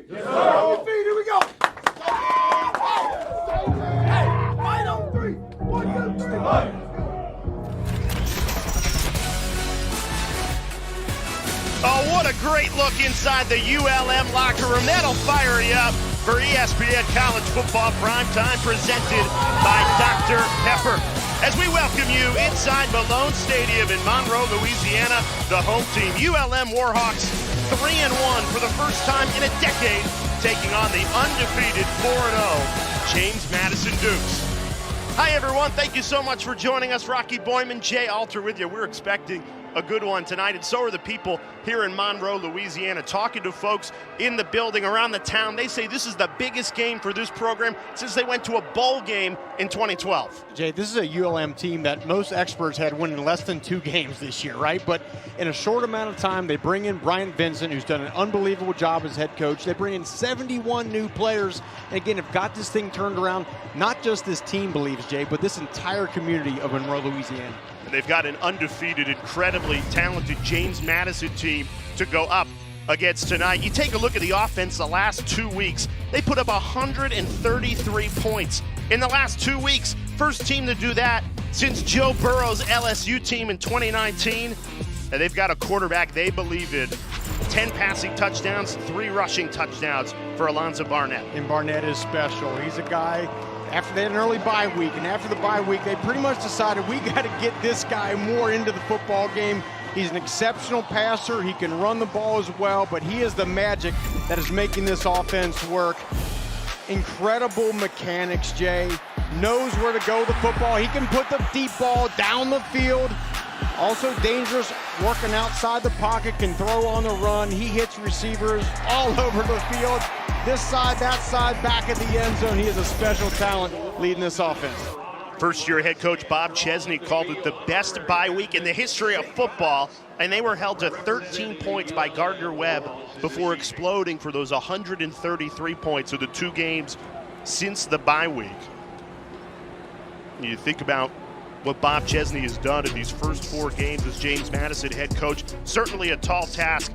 Yes, sir. On your feet, here we go. Hey, fight on 3. 1, 2, 3. Fight. Oh, what a great look inside the ULM locker room. That'll fire you up for ESPN College Football Primetime, presented by Dr. Pepper. As we welcome you inside Malone Stadium in Monroe, Louisiana, the home team, ULM Warhawks, 3-1 for the first time in a decade, taking on the undefeated 4-0 James Madison Dukes. Hi, everyone. Thank you so much for joining us. Rocky Boyman, Jay Alter with you. We're expecting a good one tonight, and so are the people here in Monroe, Louisiana, talking to folks in the building, around the town. They say this is the biggest game for this program since they went to a bowl game in 2012. Jay, this is a ULM team that most experts had winning less than 2 games this year, right? But in a short amount of time, they bring in Bryant Vincent, who's done an unbelievable job as head coach. They bring in 71 new players, and again, have got this thing turned around. Not just this team believes, Jay, but this entire community of Monroe, Louisiana. And they've got an undefeated, incredibly talented James Madison team to go up against tonight. You take a look at the offense the last 2 weeks. They put up 133 points in the last 2 weeks. First team to do that since Joe Burrow's LSU team in 2019. And they've got a quarterback they believe in. 10 passing touchdowns, 3 rushing touchdowns for Alonzo Barnett. And Barnett is special. He's a guy, after they had an early bye week, and after the bye week, they pretty much decided we got to get this guy more into the football game. He's an exceptional passer. He can run the ball as well, but he is the magic that is making this offense work. Incredible mechanics, Jay. Knows where to go with the football. He can put the deep ball down the field. Also dangerous, working outside the pocket, can throw on the run. He hits receivers all over the field. This side, that side, back at the end zone. He is a special talent leading this offense. First-year head coach Bob Chesney called it the best bye week in the history of football, and they were held to 13 points by Gardner Webb before exploding for those 133 points of the 2 games since the bye week. You think about what Bob Chesney has done in these first 4 games as James Madison head coach. Certainly a tall task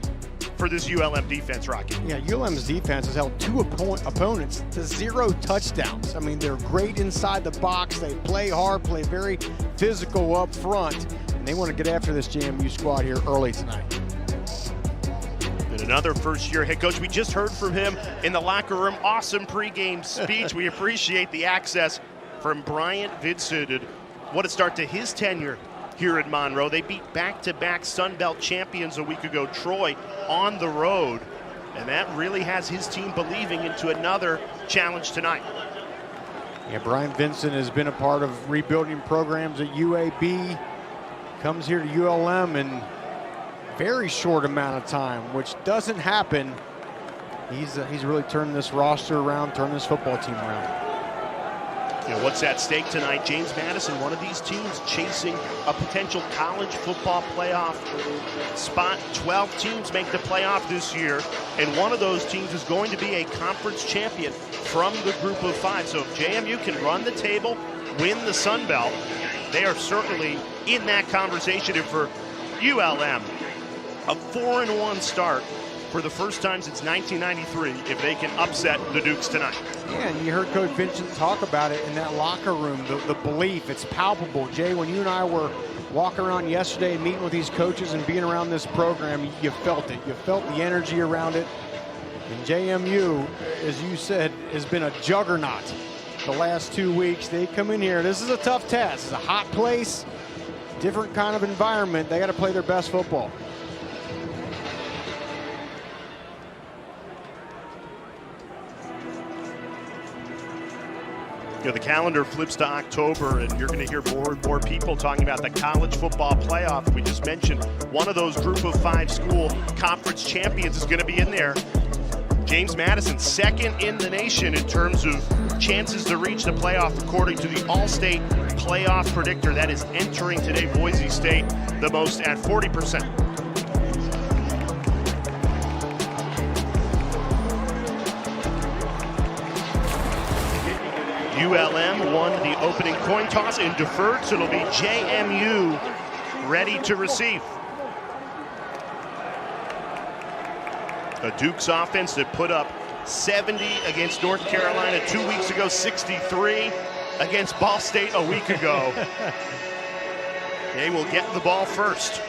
for this ULM defense, Rocky. Yeah, ULM's defense has held 2 opponents to 0 touchdowns. I mean, they're great inside the box. They play hard, play very physical up front, and they want to get after this JMU squad here early tonight. And another first-year head coach. We just heard from him in the locker room. Awesome pregame speech. We appreciate the access from Bryant Vincent. And what a start to his tenure here in Monroe. They beat back-to-back Sun Belt champions a week ago, Troy, on the road. And that really has his team believing into another challenge tonight. Yeah, Bryant Vincent has been a part of rebuilding programs at UAB. Comes here to ULM in very short amount of time, which doesn't happen. He's really turned this roster around, turned this football team around. You know, what's at stake tonight? James Madison, one of these teams chasing a potential college football playoff spot. 12 teams make the playoff this year, and one of those teams is going to be a conference champion from the group of 5. So if JMU can run the table, win the Sun Belt, they are certainly in that conversation. And for ULM, a 4-1 start for the first time since 1993 if they can upset the Dukes tonight. Yeah, and you heard Coach Vincent talk about it in that locker room, the belief. It's palpable. Jay, when you and I were walking around yesterday and meeting with these coaches and being around this program, you felt it. You felt the energy around it. And JMU, as you said, has been a juggernaut the last 2 weeks. They come in here. This is a tough test. It's a hot place, different kind of environment. They got to play their best football. You know, the calendar flips to October, and you're going to hear more and more people talking about the college football playoff. We just mentioned one of those group of 5 school conference champions is going to be in there. James Madison, second in the nation in terms of chances to reach the playoff, according to the All-State playoff predictor. That is entering today Boise State the most at 40%. ULM won the opening coin toss and deferred, so it'll be JMU ready to receive. A Dukes offense that put up 70 against North Carolina 2 weeks ago, 63 against Ball State a week ago. They will get the ball first.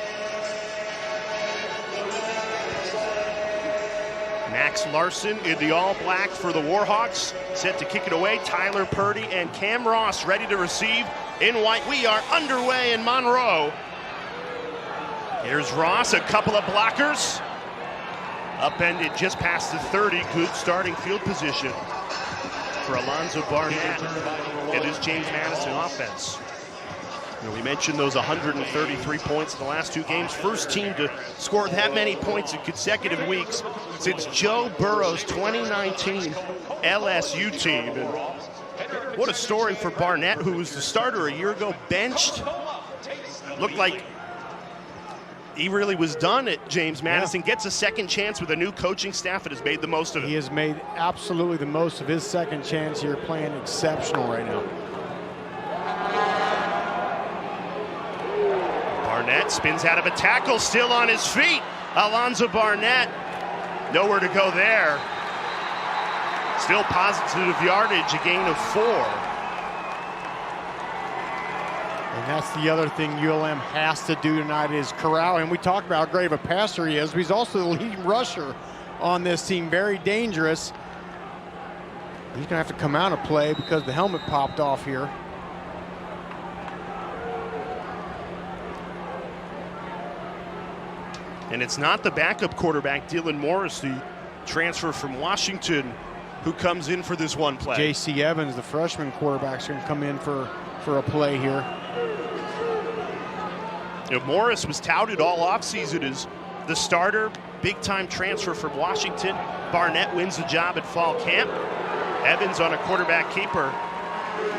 Max Larson in the all-black for the Warhawks, set to kick it away. Tyler Purdy and Cam Ross ready to receive in white. We are underway in Monroe. Here's Ross, a couple of blockers. Upended just past the 30. Good starting field position for Alonzo Barnett and his James Madison offense. We mentioned those 133 points in the last 2 games. First team to score that many points in consecutive weeks since Joe Burrow's 2019 LSU team. And what a story for Barnett, who was the starter a year ago, benched. Looked like he really was done at James Madison. Gets a second chance with a new coaching staff and has made the most of it. He has made absolutely the most of his second chance here, playing exceptional right now. Barnett spins out of a tackle, still on his feet. Alonzo Barnett, nowhere to go there. Still positive yardage, a gain of 4. And that's the other thing ULM has to do tonight is corral. And we talked about how great of a passer he is, but he's also the leading rusher on this team. Very dangerous. He's gonna have to come out and play because the helmet popped off here. And it's not the backup quarterback, Dylan Morris, the transfer from Washington, who comes in for this one play. J.C. Evans, the freshman quarterback, is going to come in for a play here. You know, Morris was touted all offseason as the starter, big-time transfer from Washington. Barnett wins the job at fall camp. Evans on a quarterback keeper.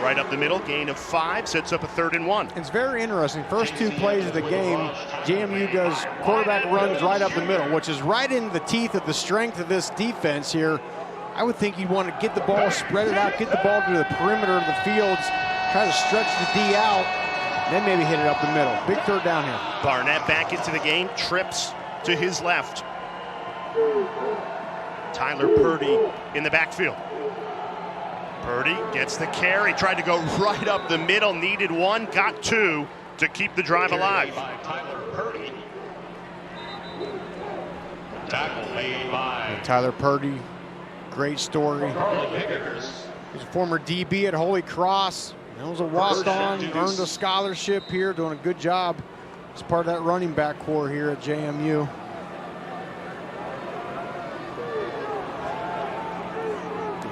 Right up the middle, gain of 5, sets up a 3rd and 1. It's very interesting. First 2 plays of the game, JMU does quarterback runs right up the middle, which is right in the teeth of the strength of this defense here. I would think you'd want to get the ball, spread it out, get the ball to the perimeter of the fields, try to stretch the D out, then maybe hit it up the middle. Big 3rd down here. Barnett back into the game, trips to his left. Tyler Purdy in the backfield. Purdy gets the carry, tried to go right up the middle, needed 1, got 2 to keep the drive alive. Tyler Purdy, great story. He's a former DB at Holy Cross. That was a walk-on, earned a scholarship here, doing a good job as part of that running back core here at JMU.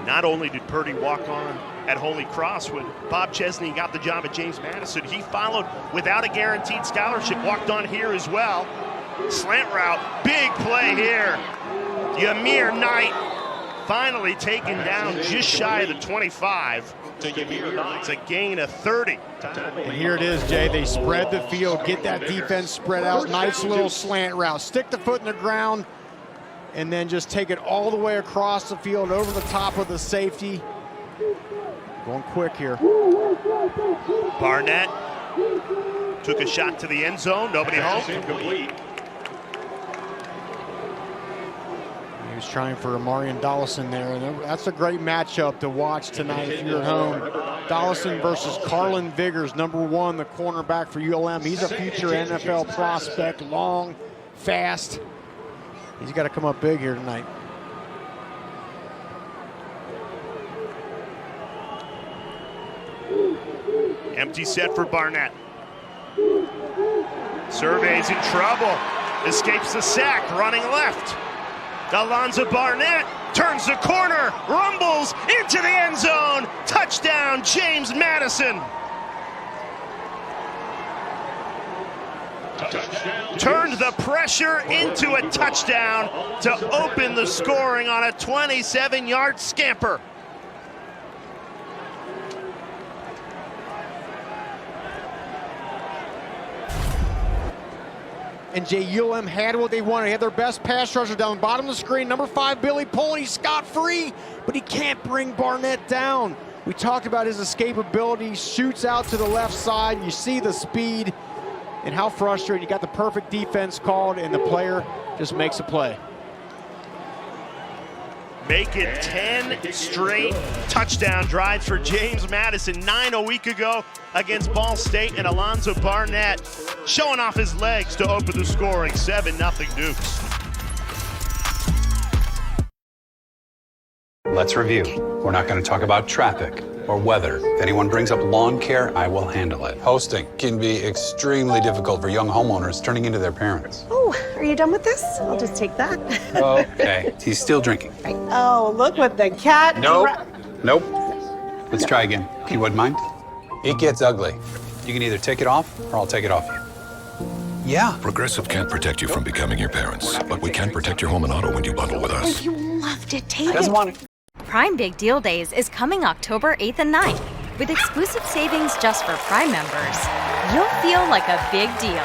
Not only did Purdy walk on at Holy Cross when Bob Chesney got the job at James Madison, he followed without a guaranteed scholarship, walked on here as well. Slant route, big play here. Yamir Knight finally taken down just shy of the 25. It's a gain of 30. And here it is, Jay. They spread the field, get that defense spread out. Nice little slant route. Stick the foot in the ground, and then just take it all the way across the field over the top of the safety. Going quick here. Barnett took a shot to the end zone. Nobody home. He was trying for Amarian Dollison there. And that's a great matchup to watch tonight if you're at home. Dollison versus Carlin Viggers, #1, the cornerback for ULM. He's a future NFL prospect, long, fast. He's got to come up big here tonight. Empty set for Barnett. Survey's in trouble. Escapes the sack, running left. Alonzo Barnett turns the corner, rumbles into the end zone. Touchdown, James Madison. Turned the pressure into a touchdown to open the scoring on a 27-yard scamper. And ULM had what they wanted. They had their best pass rusher down the bottom of the screen. #5, Billy Pullen. He's scot-free, but he can't bring Barnett down. We talked about his escapability. Shoots out to the left side. You see the speed and how frustrating. You got the perfect defense called, and the player just makes a play. make it 10 straight touchdown drives for James Madison. 9 a week ago against Ball State, and Alonzo Barnett showing off his legs to open the scoring. 7-0 Dukes. Let's review. We're not going to talk about traffic or weather. If anyone brings up lawn care, I will handle it. Hosting can be extremely difficult for young homeowners turning into their parents. Oh, are you done with this? I'll just take that. Okay. He's still drinking. Right. Oh, look what the cat... Nope. Let's try again. You wouldn't mind? It gets ugly. You can either take it off or I'll take it off you. Yeah. Progressive can't protect you from becoming your parents, but we can protect your home and auto when you bundle with us. You loved it. Take Doesn't it. want it. Prime Big Deal Days is coming October 8th and 9th. With exclusive savings just for Prime members, you'll feel like a big deal.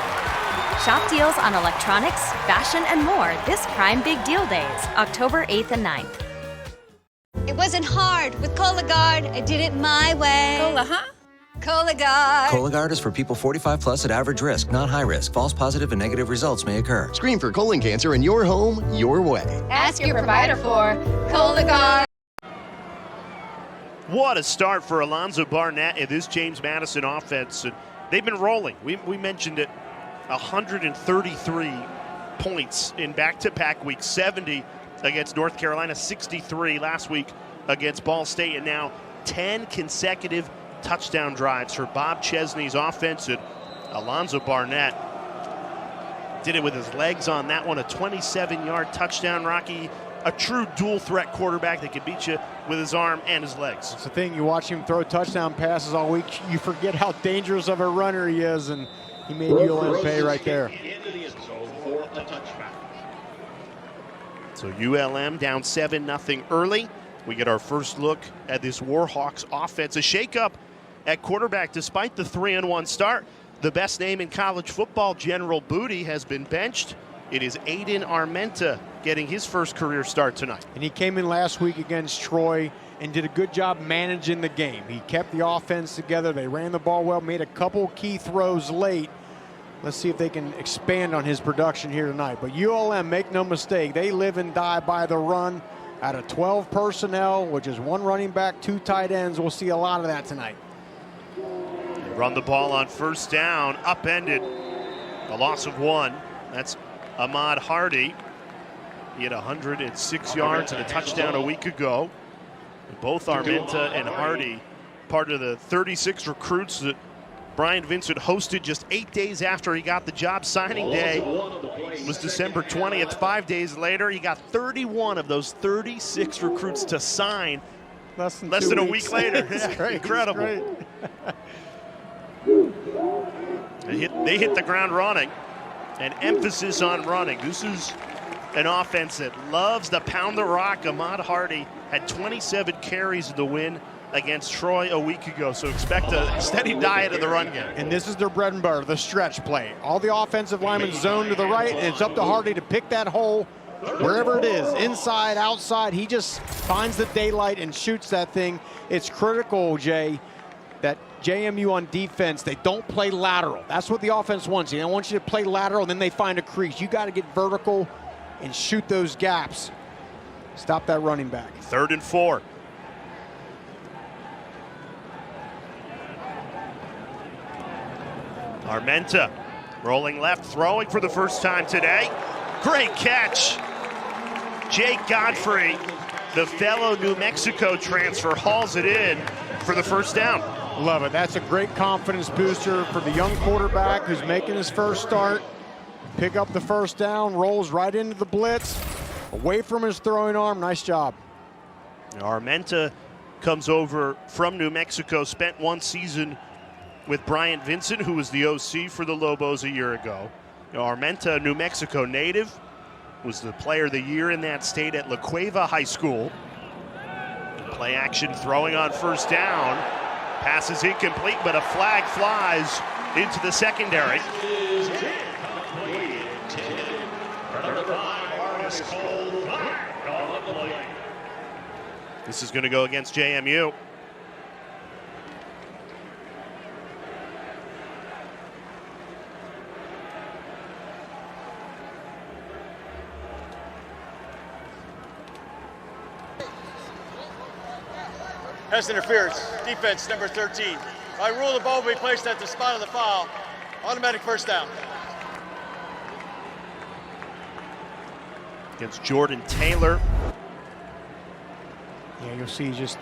Shop deals on electronics, fashion, and more this Prime Big Deal Days, October 8th and 9th. It wasn't hard. With Cologuard, I did it my way. Cola, huh? Cologuard. Cologuard is for people 45 plus at average risk, not high risk. False positive and negative results may occur. Screen for colon cancer in your home, your way. Ask your provider for Cologuard. What a start for Alonzo Barnett and this James Madison offense. They've been rolling. We mentioned it. 133 points in back-to-back weeks. 70 against North Carolina, 63 last week against Ball State, and now 10 consecutive touchdown drives for Bob Chesney's offense. And Alonzo Barnett did it with his legs on that one. A 27-yard touchdown, Rocky. A true dual-threat quarterback that can beat you with his arm and his legs. That's the thing. You watch him throw touchdown passes all week, you forget how dangerous of a runner he is, and he made ULM pay right there. So ULM down 7-0 early. We get our first look at this Warhawks offense. A shakeup at quarterback despite the 3-1 start. The best name in college football, General Booty, has been benched. It is Aiden Armenta getting his first career start tonight. And he came in last week against Troy and did a good job managing the game. He kept the offense together. They ran the ball well, made a couple key throws late. Let's see if they can expand on his production here tonight. But ULM, make no mistake, they live and die by the run. Out of 12 personnel, which is 1 running back, 2 tight ends, we'll see a lot of that tonight. They run the ball on first down, upended. A loss of 1. That's Ahmad Hardy. He had 106 yards and a touchdown a week ago. Both Armenta and Hardy, part of the 36 recruits that Brian Vincent hosted just 8 days after he got the job. Signing day was December 20th. 5 days later, he got 31 of those 36 recruits to sign less than a week later. Great. Incredible. They hit the ground running. An emphasis on running. This is an offense that loves to pound the rock. Ahmad Hardy had 27 carries in the win against Troy a week ago, so expect a steady diet of the run game. And this is their bread and butter, the stretch play. All the offensive linemen zone to the right, and it's up to Hardy to pick that hole wherever it is, inside, outside. He just finds the daylight and shoots that thing. It's critical, Jay, that JMU on defense, they don't play lateral. That's what the offense wants. They don't want you to play lateral, and then they find a crease. You got to get vertical and shoot those gaps. Stop that running back. 3rd and 4. Armenta rolling left, throwing for the first time today. Great catch. Jake Godfrey, the fellow New Mexico transfer, hauls it in for the first down. Love it. That's a great confidence booster for the young quarterback who's making his first start. Pick up the first down, rolls right into the blitz, away from his throwing arm. Nice job. Armenta comes over from New Mexico, spent 1 season with Brian Vincent, who was the OC for the Lobos a year ago. Armenta, New Mexico native, was the player of the year in that state at La Cueva High School. Play action throwing on first down. Pass is incomplete, but a flag flies into the secondary. This is going to go against JMU. Pass interference. Defense number 13. By rule, the ball will be placed at the spot of the foul. Automatic first down. Against Jordan Taylor. Yeah, you'll see just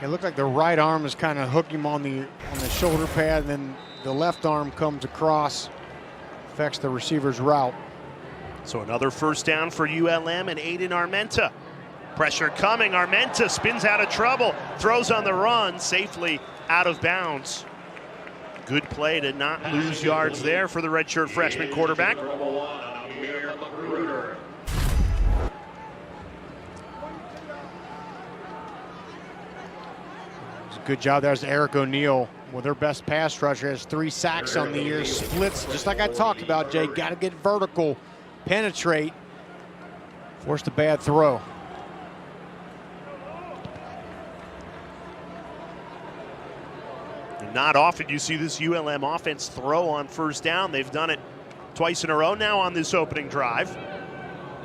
it looked like the right arm is kind of hooking him on the shoulder pad, and then the left arm comes across, affects the receiver's route. So another first down for ULM and Aiden Armenta. Pressure coming, Armenta spins out of trouble, throws on the run, safely out of bounds. Good play to not lose yards there for the redshirt freshman quarterback. Good job. There's Eric O'Neal with their best pass rusher. Has 3 sacks on the year. Splits, just like I talked about, Jay. Got to get vertical, penetrate, forced a bad throw. Not often you see this ULM offense throw on first down. They've done it twice in a row now on this opening drive.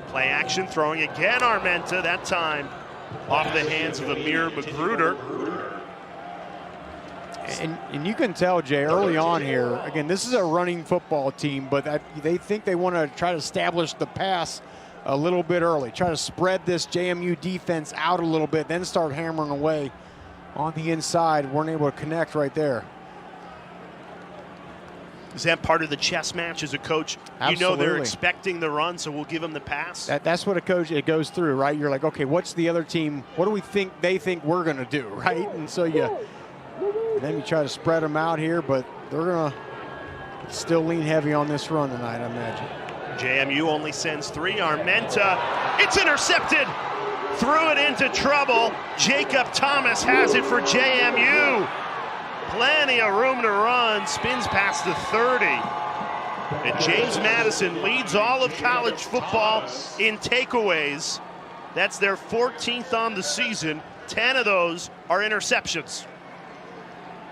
Play action, throwing again Armenta, that time off the hands of Amir Magruder. And you can tell, Jay, early on here, again, this is a running football team, but they think they want to try to establish the pass a little bit early, try to spread this JMU defense out a little bit, then start hammering away on the inside. Weren't able to connect right there. Is that part of the chess match as a coach? Absolutely. You know they're expecting the run, so we'll give them the pass. That's what a coach, it goes through, right? You're like, okay, what's the other team? What do we think they think we're going to do, right? And so then you try to spread them out here, but they're going to still lean heavy on this run tonight, I imagine. JMU only sends 3. Armenta, it's intercepted. Threw it into trouble. Jacob Thomas has it for JMU. Plenty of room to run. Spins past the 30. And James Madison leads all of college football in takeaways. That's their 14th on the season. 10 of those are interceptions.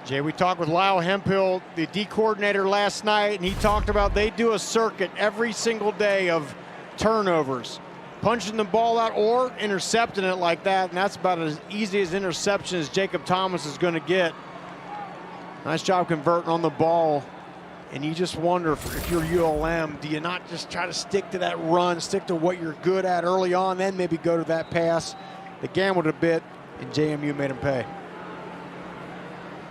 Jay, we talked with Lyle Hemphill, the D coordinator, last night, and he talked about they do a circuit every single day of turnovers, punching the ball out or intercepting it like that, and that's about as easy as interception as Jacob Thomas is going to get. Nice job converting on the ball, and you just wonder if you're ULM, do you not just try to stick to that run, stick to what you're good at early on, then maybe go to that pass? They gambled a bit, and JMU made them pay.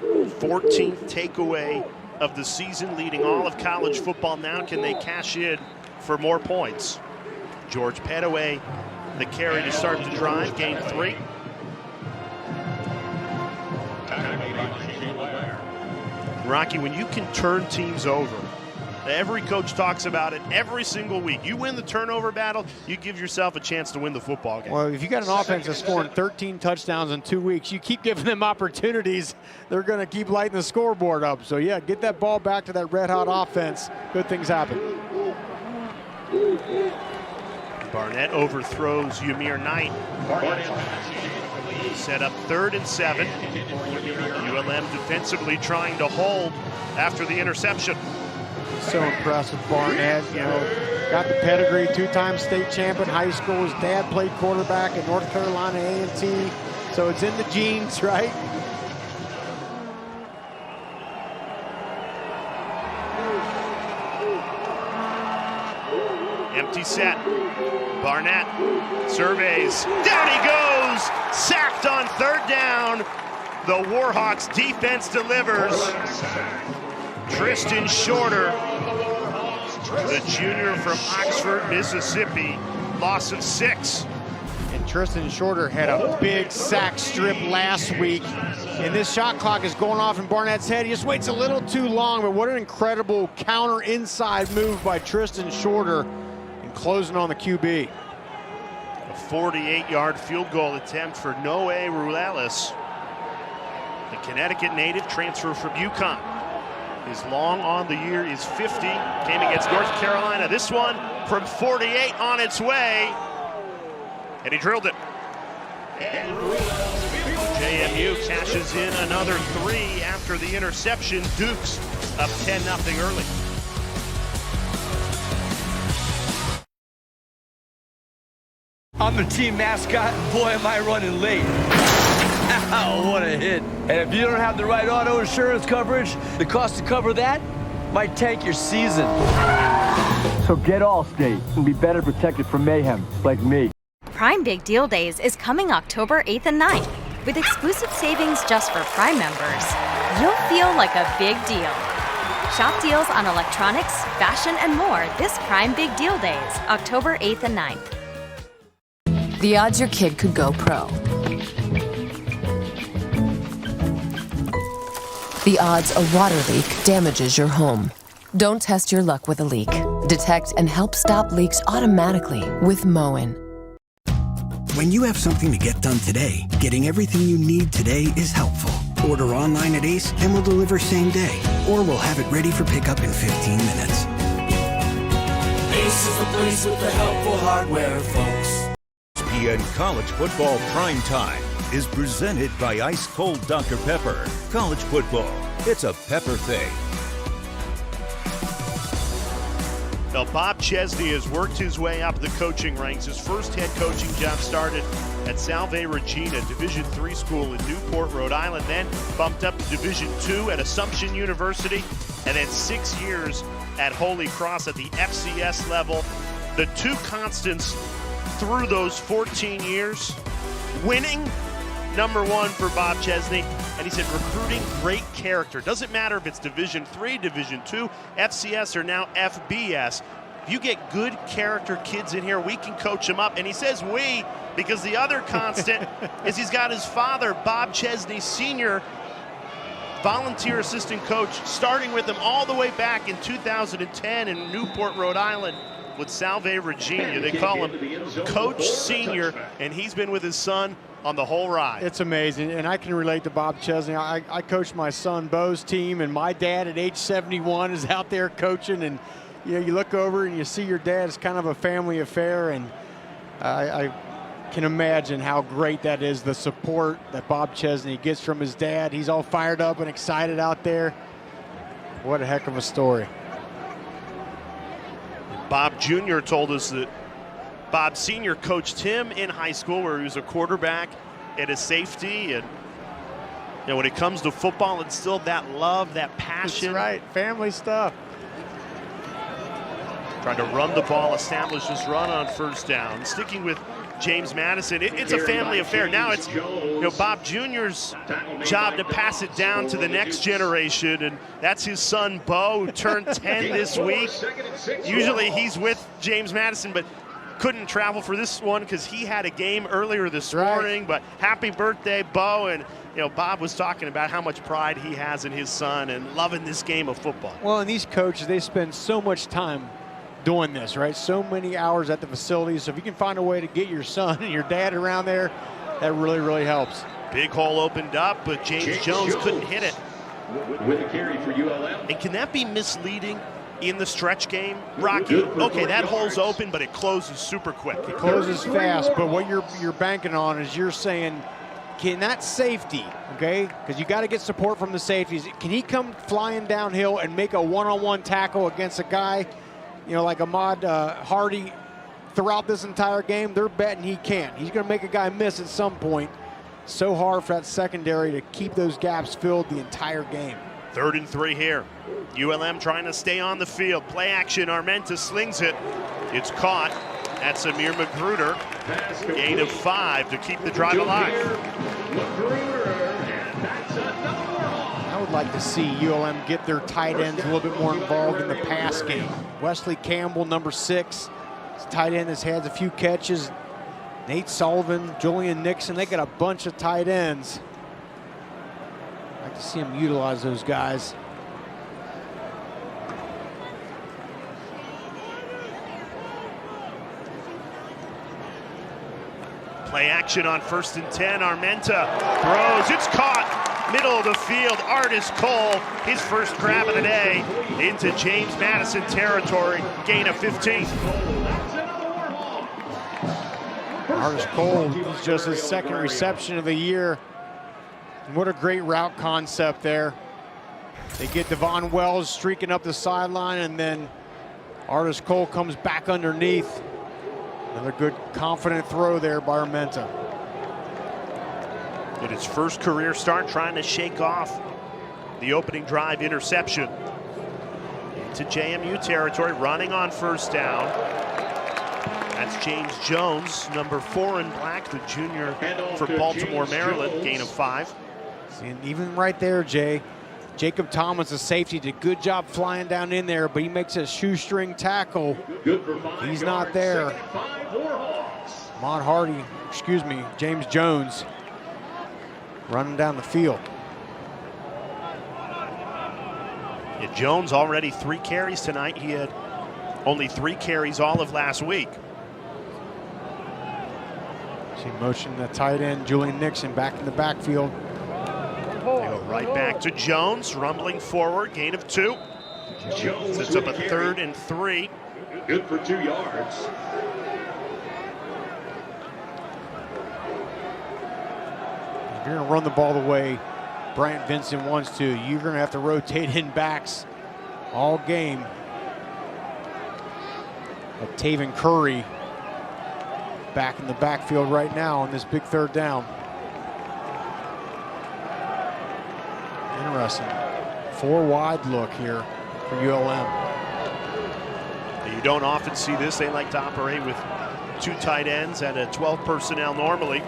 14th takeaway of the season, leading all of college football. Now can they cash in for more points? George Pettaway, the carry to start the drive, gain 3. Rocky, when you can turn teams over, every coach talks about it every single week. You win the turnover battle, you give yourself a chance to win the football game. Well, if you got an offense that's scoring 13 touchdowns in 2 weeks, you keep giving them opportunities, they're going to keep lighting the scoreboard up. So, yeah, get that ball back to that red-hot offense. Good things happen. Barnett overthrows Ymir Knight. Set up 3rd and 7. ULM defensively trying to hold after the interception. So impressed with Barnett, got the pedigree, 2-time state champion high school. His dad played quarterback at North Carolina A&T, so it's in the genes, right? Empty set. Barnett surveys. Down he goes! Sacked on 3rd down. The Warhawks defense delivers. Tristan Shorter, the junior from Oxford, Mississippi, loss of 6. And Tristan Shorter had a big sack strip last week. And this shot clock is going off in Barnett's head. He just waits a little too long, but what an incredible counter inside move by Tristan Shorter and closing on the QB. A 48-yard field goal attempt for Noe Ruelas, the Connecticut native transfer from UConn. His long on the year is 50. Came against North Carolina. This one from 48 on its way. And he drilled it. JMU cashes in another 3 after the interception. Dukes up 10-0 early. I'm the team mascot, and boy, am I running late. Ow, what a hit. And if you don't have the right auto insurance coverage, the cost to cover that might tank your season. So get Allstate and be better protected from mayhem, like me. Prime Big Deal Days is coming October 8th and 9th. With exclusive savings just for Prime members, you'll feel like a big deal. Shop deals on electronics, fashion, and more this Prime Big Deal Days, October 8th and 9th. The odds your kid could go pro. The odds a water leak damages your home. Don't test your luck with a leak. Detect and help stop leaks automatically with Moen. When you have something to get done today, getting everything you need today is helpful. Order online at Ace and we'll deliver same day. Or we'll have it ready for pickup in 15 minutes. Ace is the place with the helpful hardware, folks. ESPN College Football Prime Time is presented by Ice Cold Dr. Pepper. College football, it's a pepper thing. Now, Bob Chesney has worked his way up the coaching ranks. His first head coaching job started at Salve Regina, Division III school in Newport, Rhode Island, then bumped up to Division II at Assumption University, and then 6 years at Holy Cross at the FCS level. The two constants through those 14 years, winning, number one for Bob Chesney, and he said recruiting great character. Doesn't matter if it's Division III, Division II, FCS, or now FBS. If you get good character kids in here, we can coach them up. And he says we, because the other constant is he's got his father, Bob Chesney Sr., volunteer assistant coach, starting with him all the way back in 2010 in Newport, Rhode Island with Salve Regina. They call him Coach Senior, and he's been with his son on the whole ride. It's amazing, and I can relate to Bob Chesney. I coached my son Bo's team, and my dad at age 71 is out there coaching, and you know, you look over and you see your dad. It's kind of a family affair, and I can imagine how great that is, the support that Bob Chesney gets from his dad. He's all fired up and excited out there. What a heck of a story. Bob Jr. told us that Bob Sr. coached him in high school where he was a quarterback and a safety. And you know, when it comes to football, it's still that love, that passion. That's right, family stuff. Trying to run the ball, establish this run on first down. Sticking with James Madison, it's a family affair. Now it's Bob Jr.'s job to pass it down to the next generation, and that's his son Bo, who turned 10 this week. Usually he's with James Madison, but couldn't travel for this one because he had a game earlier this morning. But happy birthday, Bo. And Bob was talking about how much pride he has in his son and loving this game of football. Well, and these coaches, they spend so much time doing this, right? So many hours at the facilities. So if you can find a way to get your son and your dad around there, that really, really helps. Big hole opened up, but James Jones couldn't hit it. With a carry for ULM. And can that be misleading in the stretch game, Rocky? Okay, that hole's open, but it closes super quick. It closes fast, but what you're banking on is you're saying, can that safety, okay, because you got to get support from the safeties, can he come flying downhill and make a one-on-one tackle against a guy, like Ahmad Hardy throughout this entire game? They're betting he can't. He's going to make a guy miss at some point. So hard for that secondary to keep those gaps filled the entire game. 3rd and 3 here. ULM trying to stay on the field. Play action. Armenta slings it. It's caught. That's Amir Magruder. Gain of 5 to keep the drive alive. I would like to see ULM get their tight ends a little bit more involved in the pass game. Wesley Campbell, number 6. His tight end has had a few catches. Nate Sullivan, Julian Nixon, they got a bunch of tight ends. I'd like to see him utilize those guys. Play action on 1st and 10. Armenta throws. It's caught. Middle of the field. Artis Cole, his first grab of the day into James Madison territory. Gain of 15. Artis Cole, is just his 2nd reception of the year. And what a great route concept there. They get Devon Wells streaking up the sideline, and then Artis Cole comes back underneath. Another good, confident throw there by Armenta. In his first career start, trying to shake off the opening drive interception. Into JMU territory, running on first down. That's James Jones, number 4 in black, the junior for Baltimore, Maryland, gain of 5. And even right there, Jay, Jacob Thomas, the safety, did a good job flying down in there, but he makes a shoestring tackle. He's not there. James Jones running down the field. Yeah, Jones already 3 carries tonight. He had only 3 carries all of last week. See motion the tight end, Julian Nixon, back in the backfield. They go right back to Jones, rumbling forward, gain of 2. Sets up a 3rd and 3. Good for 2 yards. If you're going to run the ball the way Bryant Vincent wants to, you're going to have to rotate in backs all game. Like Taven Curry back in the backfield right now on this big 3rd down. Interesting. 4 wide look here for ULM. You don't often see this. They like to operate with 2 tight ends and a 12 personnel normally.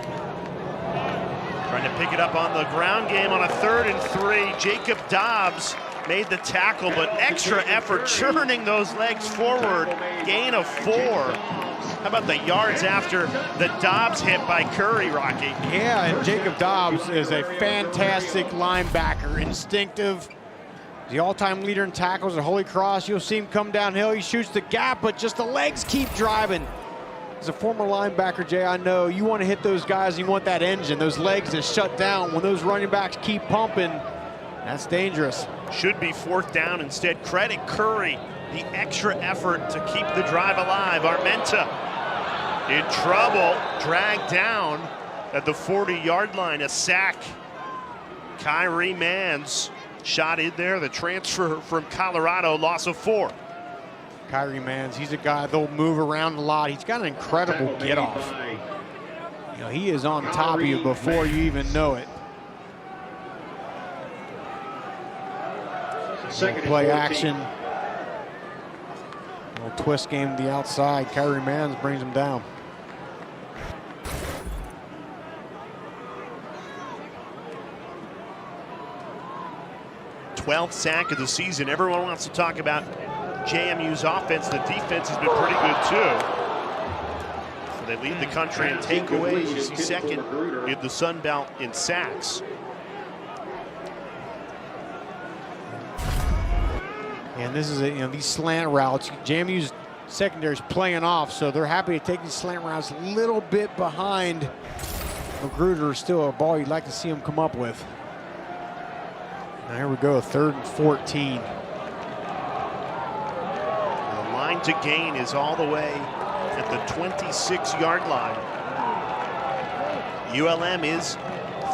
Trying to pick it up on the ground game on a 3rd and 3. Jacob Dobbs made the tackle, but extra effort churning those legs forward. Gain of 4. How about the yards after the Dobbs hit by Curry, Rocky? Yeah, and Jacob Dobbs is a fantastic linebacker, instinctive. The all-time leader in tackles at Holy Cross. You'll see him come downhill. He shoots the gap, but just the legs keep driving. As a former linebacker, Jay, I know you want to hit those guys. You want that engine, those legs to shut down. When those running backs keep pumping, that's dangerous. Should be 4th down instead. Credit Curry, the extra effort to keep the drive alive. Armenta in trouble, dragged down at the 40-yard line. A sack. Kyrie Mans shot in there, the transfer from Colorado, loss of 4. Kyrie Mans, he's a guy that'll move around a lot. He's got an incredible get-off. You know, he is on top of you before you even know it. Play action. A little twist game to the outside. Kyrie Mans brings him down. #12th sack of the season. Everyone wants to talk about JMU's offense. The defense has been pretty good too. So they lead the country in takeaways. You see 2nd in the Sun Belt in sacks. And this is these slant routes. JMU's secondary is playing off, so they're happy to take these slant routes a little bit behind. Magruder is still a ball you'd like to see him come up with. Now here we go, 3rd and 14. The line to gain is all the way at the 26-yard line. ULM is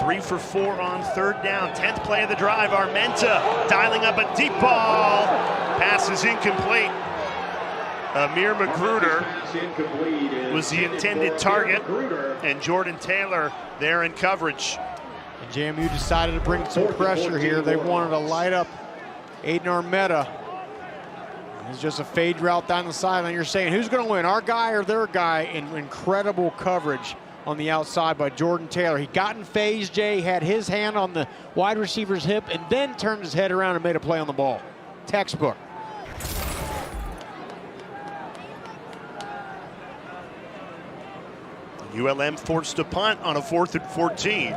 3 for 4 on 3rd down. 10th play of the drive. Armenta dialing up a deep ball. Pass is incomplete. Amir Magruder was the intended target, and Jordan Taylor there in coverage. And JMU decided to bring some pressure here. They wanted to light up Aiden Armetta. It's just a fade route down the sideline. You're saying, who's going to win, our guy or their guy? In incredible coverage on the outside by Jordan Taylor. He got in phase, Jay, had his hand on the wide receiver's hip, and then turned his head around and made a play on the ball. Textbook. ULM forced a punt on a 4th and 14.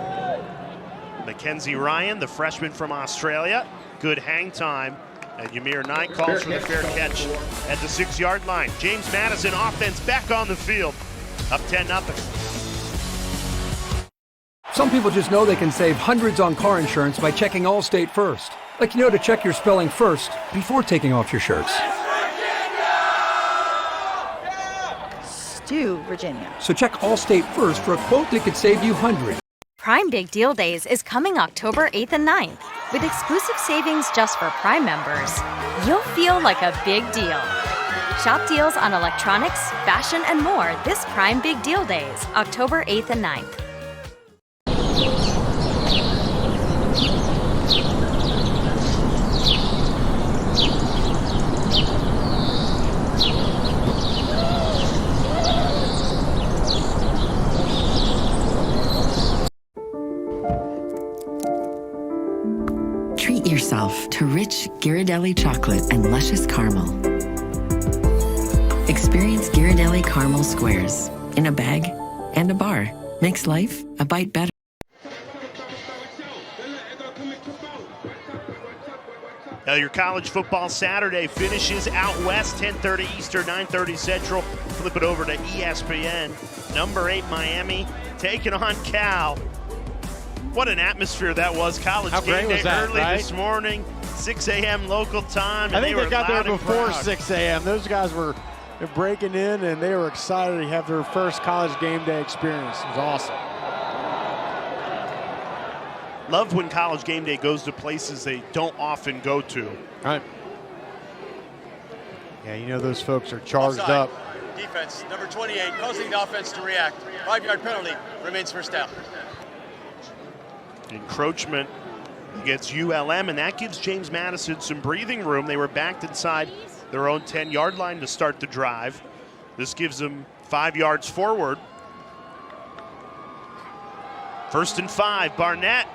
Mackenzie Ryan, the freshman from Australia, good hang time. And Ymir Knight calls for the fair catch at the 6-yard line. James Madison, offense back on the field, up 10-0. Some people just know they can save hundreds on car insurance by checking Allstate first. Like, to check your spelling first before taking off your shirts. Stu, Virginia. So check Allstate first for a quote that could save you hundreds. Prime Big Deal Days is coming October 8th and 9th. With exclusive savings just for Prime members, you'll feel like a big deal. Shop deals on electronics, fashion, and more this Prime Big Deal Days, October 8th and 9th. Treat yourself to rich Ghirardelli chocolate and luscious caramel. Experience Ghirardelli caramel squares in a bag and a bar. Makes life a bite better. Now your college football Saturday finishes out west, 10:30 Eastern, 9:30 Central. Flip it over to ESPN. Number 8 Miami taking on Cal. What an atmosphere that was. College game day early this morning, 6 a.m. local time. I think they got there loud and before proud. 6 a.m. Those guys were breaking in, and they were excited to have their first college game day experience. It was awesome. Love when college game day goes to places they don't often go to. Right. Yeah, you know those folks are charged Offside. up. Defense, number 28, causing the offense to react. 5-yard penalty, remains first down. Encroachment against ULM, and that gives James Madison some breathing room. They were backed inside their own 10-yard line to start the drive. This gives them 5 yards forward. 1st and 5, Barnett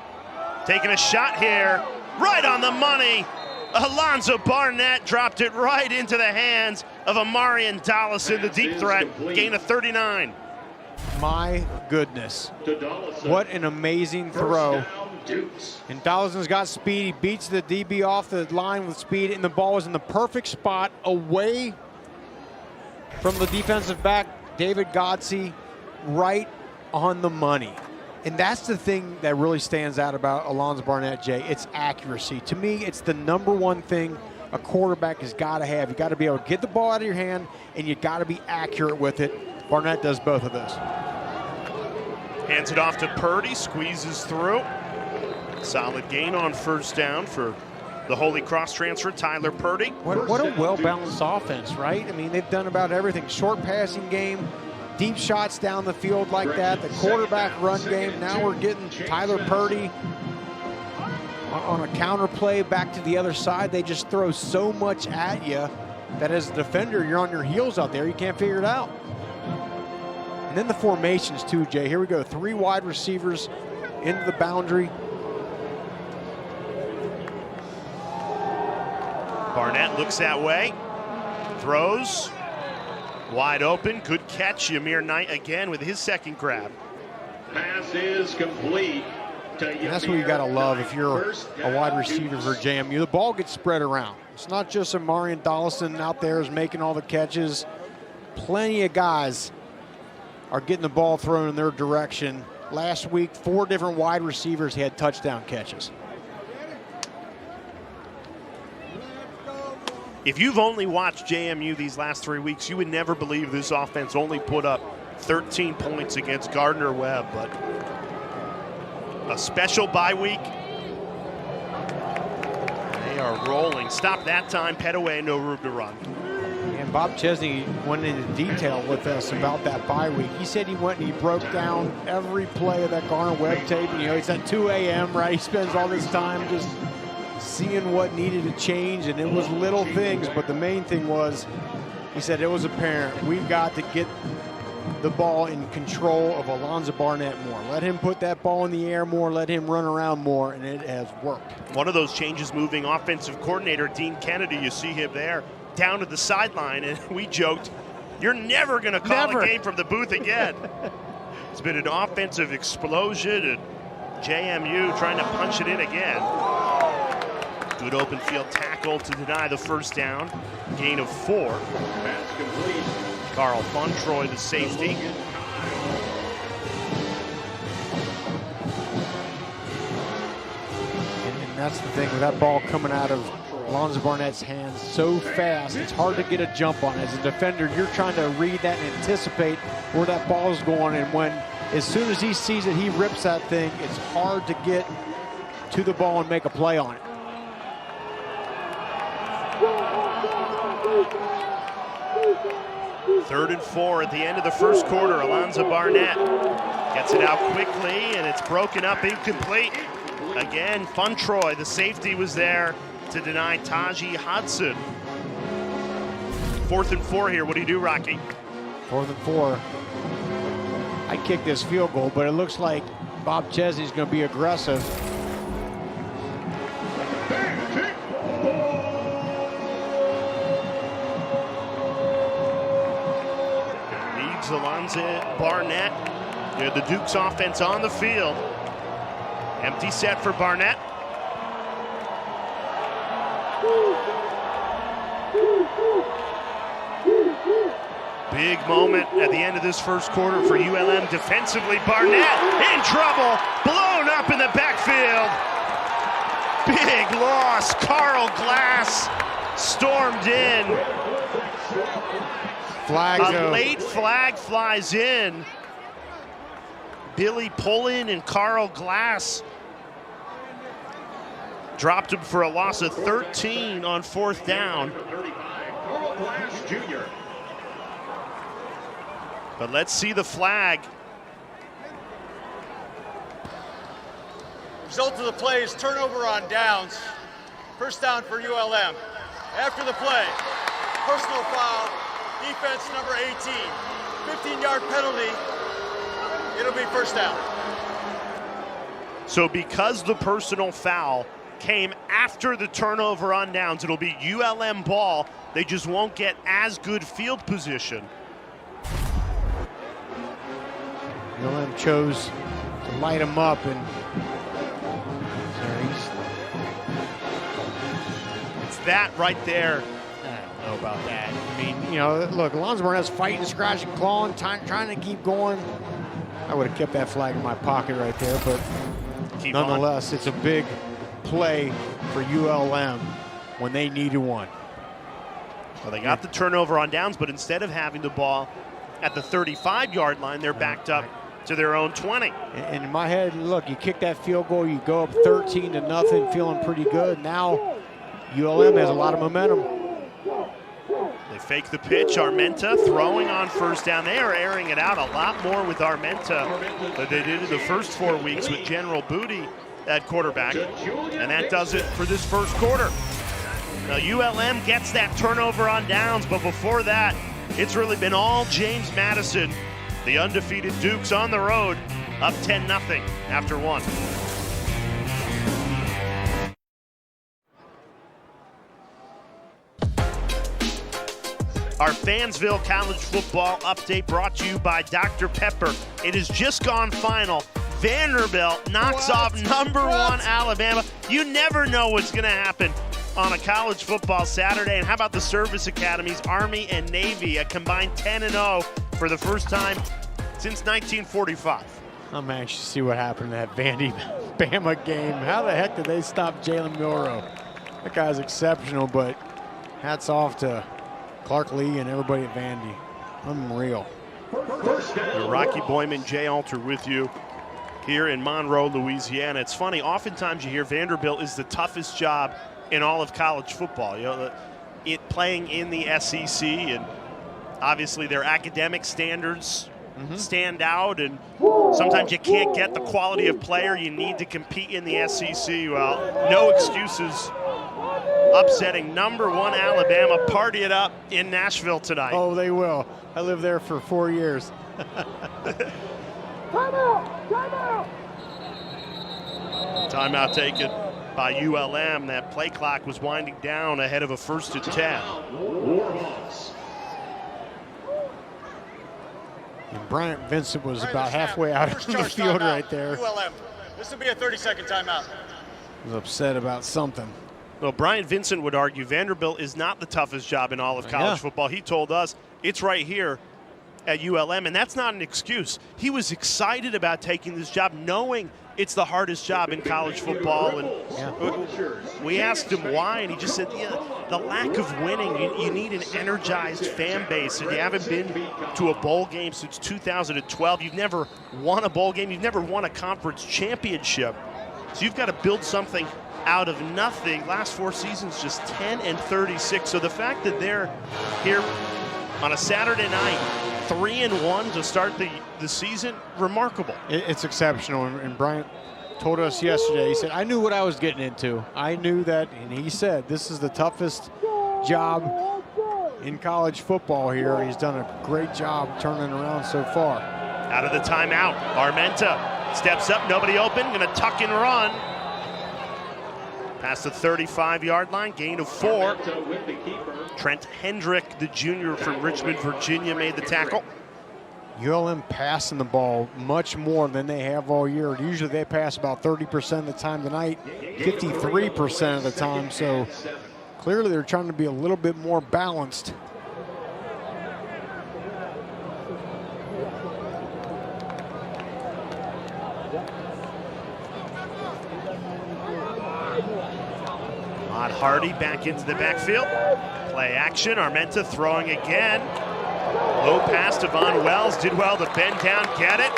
taking a shot here, right on the money. Alonzo Barnett dropped it right into the hands of Amarian Dollison, the deep threat, gain of 39. My goodness, what an amazing throw. And Dollison's got speed. He beats the DB off the line with speed, and the ball was in the perfect spot away from the defensive back, David Godsey, right on the money. And that's the thing that really stands out about Alonzo Barnett, Jay. It's accuracy. To me, it's the number one thing a quarterback has got to have. You got to be able to get the ball out of your hand, and you got to be accurate with it. Barnett does both of those. Hands it off to Purdy, squeezes through. Solid gain on 1st down for the Holy Cross transfer, Tyler Purdy. What a well-balanced offense, right? I mean, they've done about everything. Short passing game, deep shots down the field like that, the quarterback run game. Now we're getting Tyler Purdy on a counter play back to the other side. They just throw so much at you that as a defender, you're on your heels out there. You can't figure it out. And then the formations too, Jay. Here we go, 3 wide receivers into the boundary. Barnett looks that way, throws, wide open, good catch. Yamir Knight again with his second grab. Pass is complete. And that's what you got to love if you're a wide receiver for JMU. The ball gets spread around. It's not just Amarian Dollison out there is making all the catches. Plenty of guys are getting the ball thrown in their direction. Last week, 4 different wide receivers had touchdown catches. If you've only watched JMU these last 3 weeks, you would never believe this offense only put up 13 points against Gardner-Webb, but a special bye week. They are rolling. Stop that time, Petaway, no room to run. And Bob Chesney went into detail with us about that bye week. He said he went and he broke down every play of that Gardner-Webb tape. And, you know, it's at 2 a.m., right? He spends all this time just seeing what needed to change, and it was little things, but the main thing was, he said it was apparent, we've got to get the ball in control of Alonzo Barnett more. Let him put that ball in the air more, let him run around more, and it has worked. One of those changes moving offensive coordinator, Dean Kennedy, you see him there, down to the sideline, and we joked, you're never going to call a game from the booth again. It's been an offensive explosion, and JMU trying to punch it in again. Good open field tackle to deny the 1st down. Gain of 4. Carl Funtroy, the safety. And that's the thing with that ball coming out of Alonzo Barnett's hands so fast, it's hard to get a jump on. As a defender, you're trying to read that and anticipate where that ball is going, and when, as soon as he sees it, he rips that thing. It's hard to get to the ball and make a play on it. 3rd and 4 at the end of the first quarter. Alonzo Barnett gets it out quickly, and it's broken up, incomplete. Again, Funtroy, the safety, was there to deny Taji Hudson. 4th and 4 here. What do you do, Rocky? 4th and 4. I kicked this field goal, but it looks like Bob Chesney's going to be aggressive. Leads Alonzo Barnett. You have the Duke's offense on the field. Empty set for Barnett. Big moment at the end of this first quarter for ULM defensively. Barnett in trouble, blown up in the backfield. Big loss. Carl Glass stormed in. A late flag flies in. Billy Pullen and Carl Glass dropped him for a loss of 13 on 4th down. But let's see the flag. Result of the play is turnover on downs. First down for ULM. After the play, personal foul, defense number 18. 15-yard penalty. It'll be first down. So because the personal foul came after the turnover on downs, it'll be ULM ball. They just won't get as good field position. ULM chose to light him up, and it's that right there. I don't know about that. I mean, you know, look, Alonzo Barnett's fighting, scratching, clawing, trying to keep going. I would have kept that flag in my pocket right there, but nonetheless, it's a big play for ULM when they needed one. Well, they got the turnover on downs, but instead of having the ball at the 35-yard line, they're backed up to their own 20. And in my head, look, you kick that field goal, you go up 13-0, feeling pretty good. Now ULM has a lot of momentum. They fake the pitch. Armenta throwing on first down. They are airing it out a lot more with Armenta than they did in the first 4 weeks with General Booty at quarterback. And that does it for this first quarter. Now ULM gets that turnover on downs, but before that, it's really been all James Madison. The undefeated Dukes on the road, up 10-0 after 1. Our Fansville College Football Update brought to you by Dr. Pepper. It has just gone final. Vanderbilt knocks off number 1 Alabama. You never know what's going to happen on a college football Saturday. And how about the service academies, Army and Navy, a combined 10-0 for the first time since 1945. I'm anxious to see what happened in that Vandy-Bama game. How the heck did they stop Jalen Milroe? That guy's exceptional, but hats off to Clark Lee and everybody at Vandy. Unreal. Rocky Boyman, Jay Alter with you here in Monroe, Louisiana. It's funny, oftentimes you hear Vanderbilt is the toughest job in all of college football. You know, playing in the SEC, and obviously their academic standards stand out, and sometimes you can't get the quality of player you need to compete in the SEC. Well, no excuses. Upsetting number 1 Alabama. Party it up in Nashville tonight. Oh, they will. I lived there for 4 years. Timeout taken by ULM. That play clock was winding down ahead of a 1st and 10. And Bryant Vincent was about halfway out of the field right there. ULM. This will be a 30-second timeout. Was upset about something. Well, Bryant Vincent would argue Vanderbilt is not the toughest job in all of college football. He told us it's right here at ULM, and that's not an excuse. He was excited about taking this job, knowing it's the hardest job in college football. And we asked him why, and he just said, the lack of winning. You need an energized fan base, and you haven't been to a bowl game since 2012. You've never won a bowl game. You've never won a conference championship. So you've got to build something out of nothing. Last 4 seasons, just 10-36. So the fact that they're here on a Saturday night. 3-1 to start the season. Remarkable. It's exceptional. And Bryant told us yesterday, he said, I knew what I was getting into. I knew that, and he said, this is the toughest job in college football here. He's done a great job turning around so far. Out of the timeout, Armenta steps up, nobody open, gonna tuck and run. Past the 35-yard line, gain of 4. Trent Hendrick, the junior from Richmond, Virginia, made the tackle. ULM passing the ball much more than they have all year. Usually they pass about 30% of the time tonight, 53% of the time. So clearly they're trying to be a little bit more balanced. Ahmad Hardy back into the backfield. Play action, Armenta throwing again. Low pass to Von Wells, did well to bend down, get it.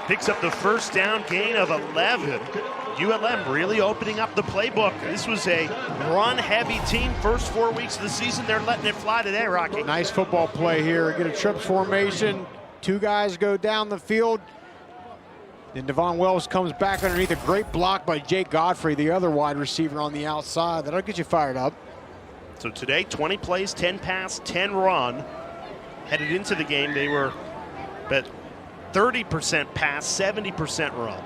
Picks up the first down, gain of 11. ULM really opening up the playbook. This was a run-heavy team. First 4 weeks of the season, they're letting it fly today, Rocky. Nice football play here. Get a trips formation. 2 guys go down the field. Then Devon Wells comes back underneath a great block by Jake Godfrey, the other wide receiver on the outside. That'll get you fired up. So today, 20 plays, 10 pass, 10 run. Headed into the game, they were at 30% pass, 70% run.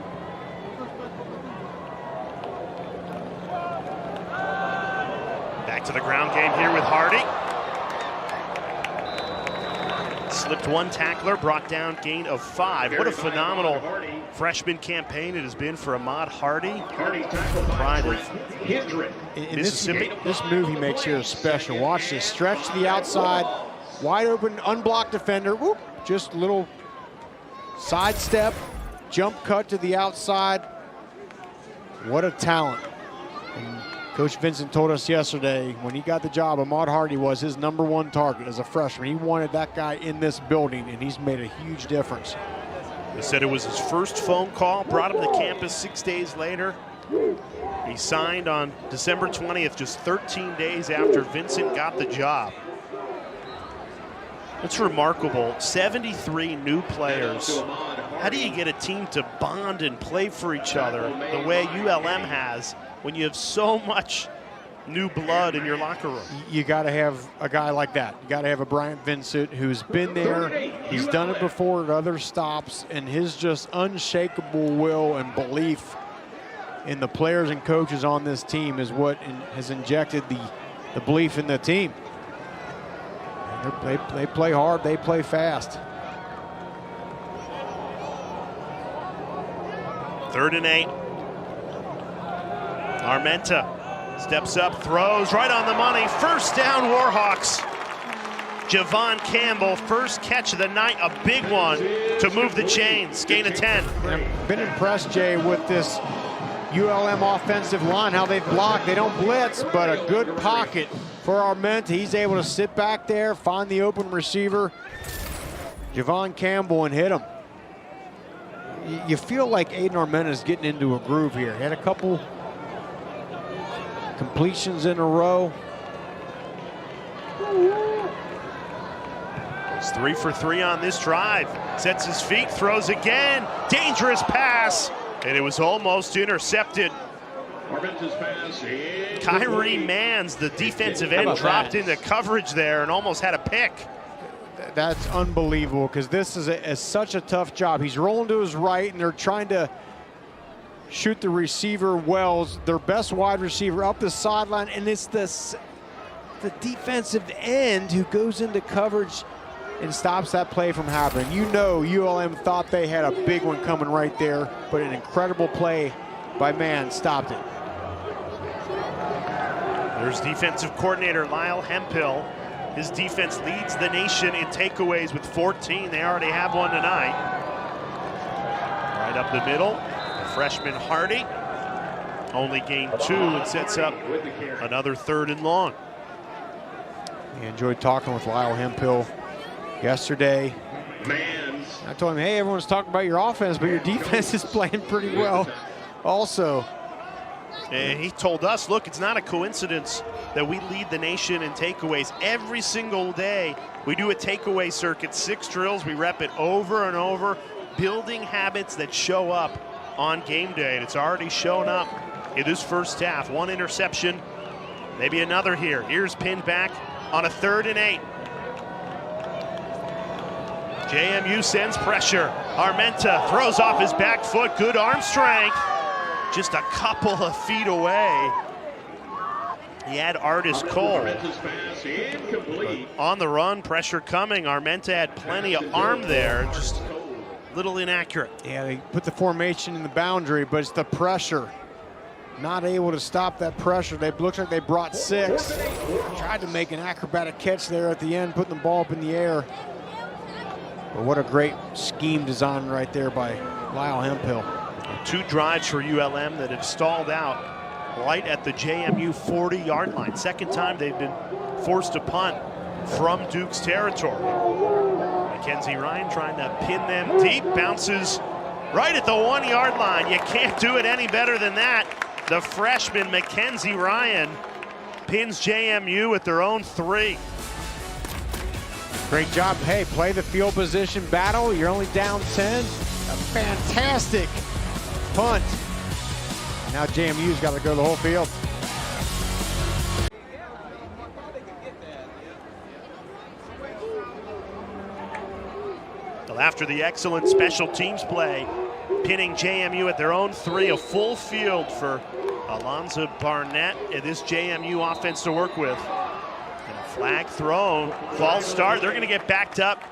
Back to the ground game here with Hardy. Slipped one tackler, brought down, gain of 5. What a phenomenal freshman campaign it has been for Ahmad Hardy. Pride of Mississippi. This move he makes here is special. Watch this, stretch to the outside, wide open, unblocked defender. Whoop, just a little sidestep, jump cut to the outside. What a talent. And Coach Vincent told us yesterday when he got the job, Ahmad Hardy was his #1 target as a freshman. He wanted that guy in this building, and he's made a huge difference. He said it was his first phone call, brought him to campus 6 days later. He signed on December 20th, just 13 days after Vincent got the job. It's remarkable, 73 new players. How do you get a team to bond and play for each other the way ULM has when you have so much new blood in your locker room? You got to have a guy like that. You got to have a Bryant Vincent who's been there. He's done it before at other stops, and his just unshakable will and belief in the players and coaches on this team is what has injected the belief in the team. They play hard, they play fast. 3rd and 8. Armenta steps up, throws right on the money. First down, Warhawks. Javon Campbell, first catch of the night, a big one to move the chains. Gain of 10. I've been impressed, Jay, with this ULM offensive line, how they've blocked. They don't blitz, but a good pocket for Armenta. He's able to sit back there, find the open receiver, Javon Campbell, and hit him. You feel like Aiden Armenta is getting into a groove here. He had a couple completions in a row. He's 3 for 3 on this drive. Sets his feet, throws again. Dangerous pass, and it was almost intercepted. Kyrie Mans, the defensive end, dropped into coverage there and almost had a pick. That's unbelievable, because this is such a tough job. He's rolling to his right, and they're trying to shoot the receiver Wells, their best wide receiver, up the sideline, and it's the defensive end who goes into coverage and stops that play from happening. You know ULM thought they had a big one coming right there, but an incredible play by Mann stopped it. There's defensive coordinator Lyle Hemphill. His defense leads the nation in takeaways with 14. They already have one tonight. Right up the middle, the freshman Hardy. Only gained 2 and sets up another 3rd and long. I enjoyed talking with Lyle Hemphill yesterday. I told him, hey, everyone's talking about your offense, but your defense is playing pretty well also. And he told us, look, it's not a coincidence that we lead the nation in takeaways. Every single day, we do a takeaway circuit, 6 drills. We rep it over and over, building habits that show up on game day. And it's already shown up in this first half. 1 interception, maybe another here. Here's pinned back on a 3rd and 8. JMU sends pressure. Armenta throws off his back foot. Good arm strength. Just a couple of feet away. He had Artis Cole. On the run, pressure coming. Armenta had plenty of arm there. Just a little inaccurate. Yeah, they put the formation in the boundary, but it's the pressure. Not able to stop that pressure. They looks like they brought 6. Tried to make an acrobatic catch there at the end, putting the ball up in the air. But what a great scheme design right there by Lyle Hemphill. 2 drives for ULM that have stalled out right at the JMU 40-yard line. Second time they've been forced to punt from Duke's territory. Mackenzie Ryan trying to pin them deep, bounces right at the 1-yard line. You can't do it any better than that. The freshman Mackenzie Ryan pins JMU at their own 3. Great job. Hey, play the field position battle. You're only down 10. A fantastic punt. Now JMU's got to go the whole field. Well, after the excellent special teams play, pinning JMU at their own 3, a full field for Alonzo Barnett and this JMU offense to work with. And a flag thrown, false start. They're going to get backed up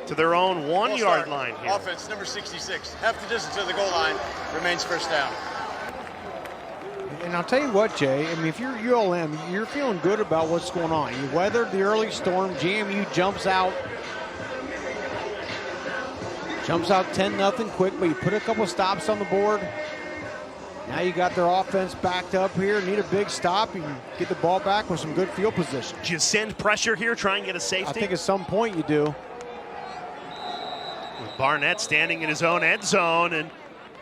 to their own 1-yard line here. Offense number 66, half the distance to the goal line, remains first down. And I'll tell you what, Jay, I mean, if you're ULM, you're feeling good about what's going on. You weathered the early storm. JMU jumps out 10-0 quick, but you put a couple stops on the board. Now you got their offense backed up here. Need a big stop. You can get the ball back with some good field position. Do you send pressure here, try and get a safety? I think at some point you do. With Barnett standing in his own end zone and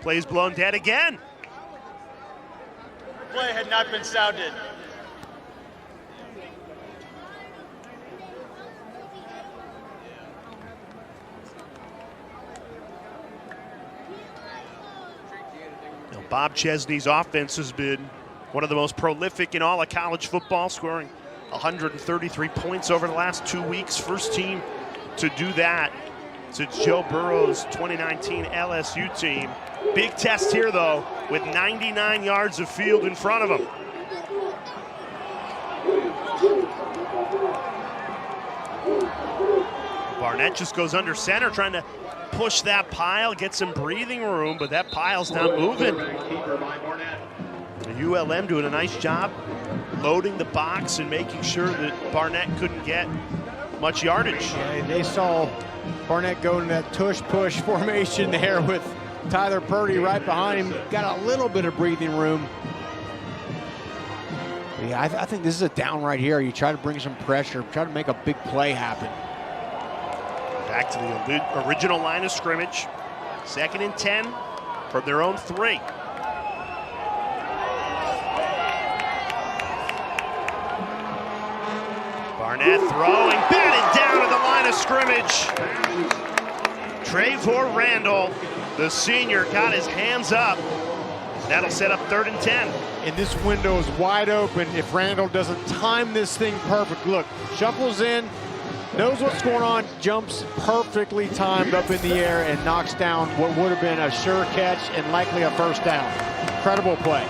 plays blown dead again. Play had not been sounded. Bob Chesney's offense has been one of the most prolific in all of college football, scoring 133 points over the last 2 weeks. First team to do that since Joe Burrow's 2019 LSU team. Big test here, though, with 99 yards of field in front of him. Barnett just goes under center, trying to push that pile, get some breathing room, but that pile's not moving. The ULM doing a nice job loading the box and making sure that Barnett couldn't get much yardage. Yeah, they saw Barnett go in that tush-push formation there with Tyler Purdy right behind him. Got a little bit of breathing room. But yeah, I think this is a down right here. You try to bring some pressure, try to make a big play happen. Back to the original line of scrimmage. 2nd and 10 from their own 3. Barnett throwing, batted down at the line of scrimmage. Trevor Randall, the senior, got his hands up. That'll set up 3rd and 10. And this window is wide open if Randall doesn't time this thing perfect. Look, shuffles in, knows what's going on, jumps perfectly timed up in the air and knocks down what would have been a sure catch and likely a first down. Incredible play.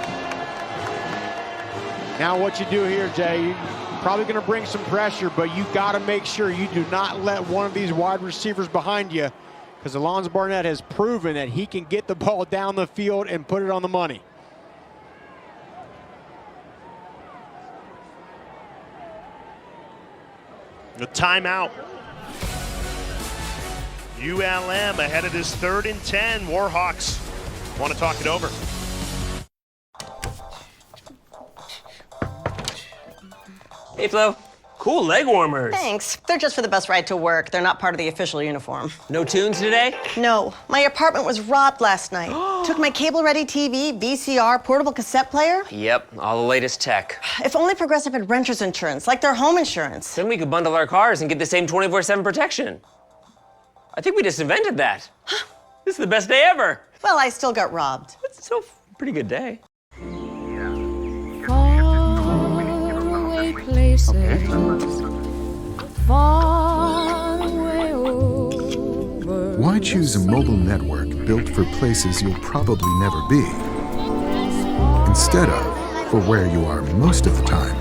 Now what you do here, Jay, you're probably going to bring some pressure, but you got to make sure you do not let one of these wide receivers behind you, because Alonzo Barnett has proven that he can get the ball down the field and put it on the money. The timeout. ULM ahead of this 3rd and 10. Warhawks want to talk it over. Hey, Flo. Cool leg warmers. Thanks. They're just for the bus ride to work. They're not part of the official uniform. No tunes today? No. My apartment was robbed last night. Took my cable-ready TV, VCR, portable cassette player. Yep, all the latest tech. If only Progressive had renter's insurance, like their home insurance. Then we could bundle our cars and get the same 24/7 protection. I think we just invented that. This is the best day ever. Well, I still got robbed. It's still a pretty good day. Faraway places, far away over. Why choose a mobile network built for places you'll probably never be, instead of for where you are most of the time?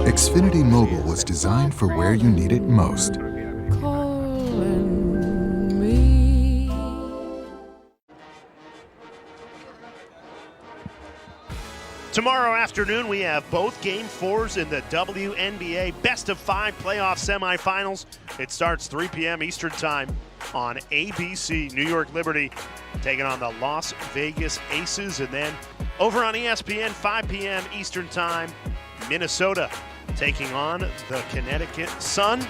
Xfinity Mobile was designed for where you need it most. Tomorrow afternoon, we have both Game 4s in the WNBA Best-of-5 playoff semifinals. It starts 3 p.m. Eastern Time on ABC. New York Liberty taking on the Las Vegas Aces. And then over on ESPN, 5 p.m. Eastern Time, Minnesota taking on the Connecticut Sun.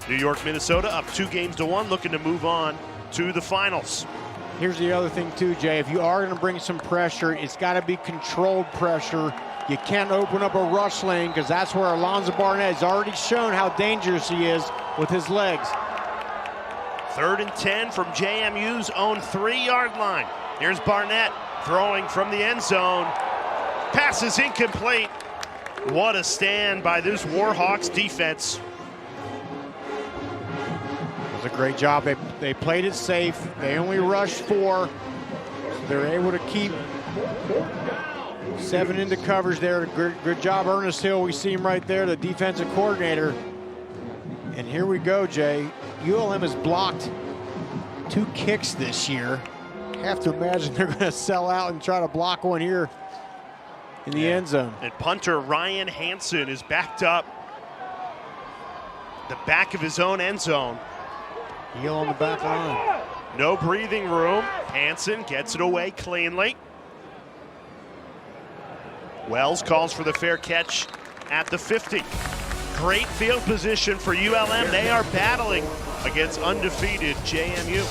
New York, Minnesota up 2-1, looking to move on to the finals. Here's the other thing too, Jay. If you are going to bring some pressure, it's got to be controlled pressure. You can't open up a rush lane because that's where Alonzo Barnett has already shown how dangerous he is with his legs. 3rd and 10 from JMU's own 3-yard line. Here's Barnett throwing from the end zone. Pass is incomplete. What a stand by this Warhawks defense. A great job. They played it safe. They only rushed 4. They're able to keep 7 into coverage there. Good job, Ernest Hill. We see him right there, the defensive coordinator. And here we go, Jay. ULM has blocked 2 kicks this year. Have to imagine they're going to sell out and try to block one here in the end zone. And punter Ryan Hansen is backed up the back of his own end zone. Heel on the back line. No breathing room. Hansen gets it away cleanly. Wells calls for the fair catch at the 50. Great field position for ULM. They are battling against undefeated JMU.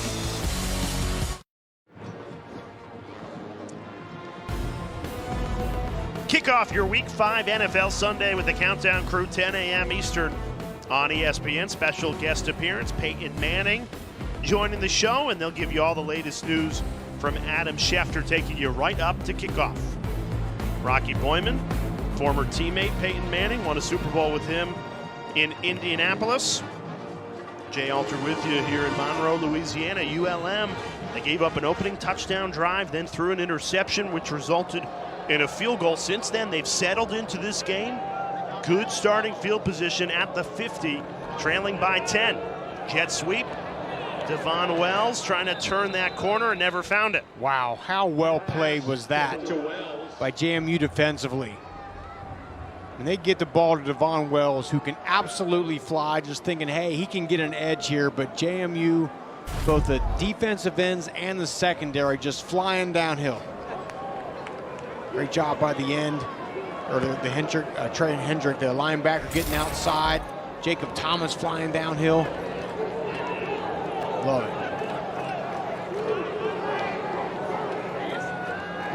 Kick off your Week 5 NFL Sunday with the Countdown Crew, 10 a.m. Eastern. On ESPN, special guest appearance, Peyton Manning joining the show, and they'll give you all the latest news from Adam Schefter, taking you right up to kickoff. Rocky Boyman, former teammate Peyton Manning, won a Super Bowl with him in Indianapolis. Jay Alter with you here in Monroe, Louisiana. ULM, they gave up an opening touchdown drive, then threw an interception, which resulted in a field goal. Since then, they've settled into this game. Good starting field position at the 50, trailing by 10. Jet sweep. Devon Wells trying to turn that corner and never found it. Wow, how well played was that by JMU defensively. And they get the ball to Devon Wells, who can absolutely fly, just thinking, hey, he can get an edge here. But JMU, both the defensive ends and the secondary, just flying downhill. Great job by the end. Or the Hendrick, Trey Hendrick, the linebacker, getting outside. Jacob Thomas flying downhill. Love it.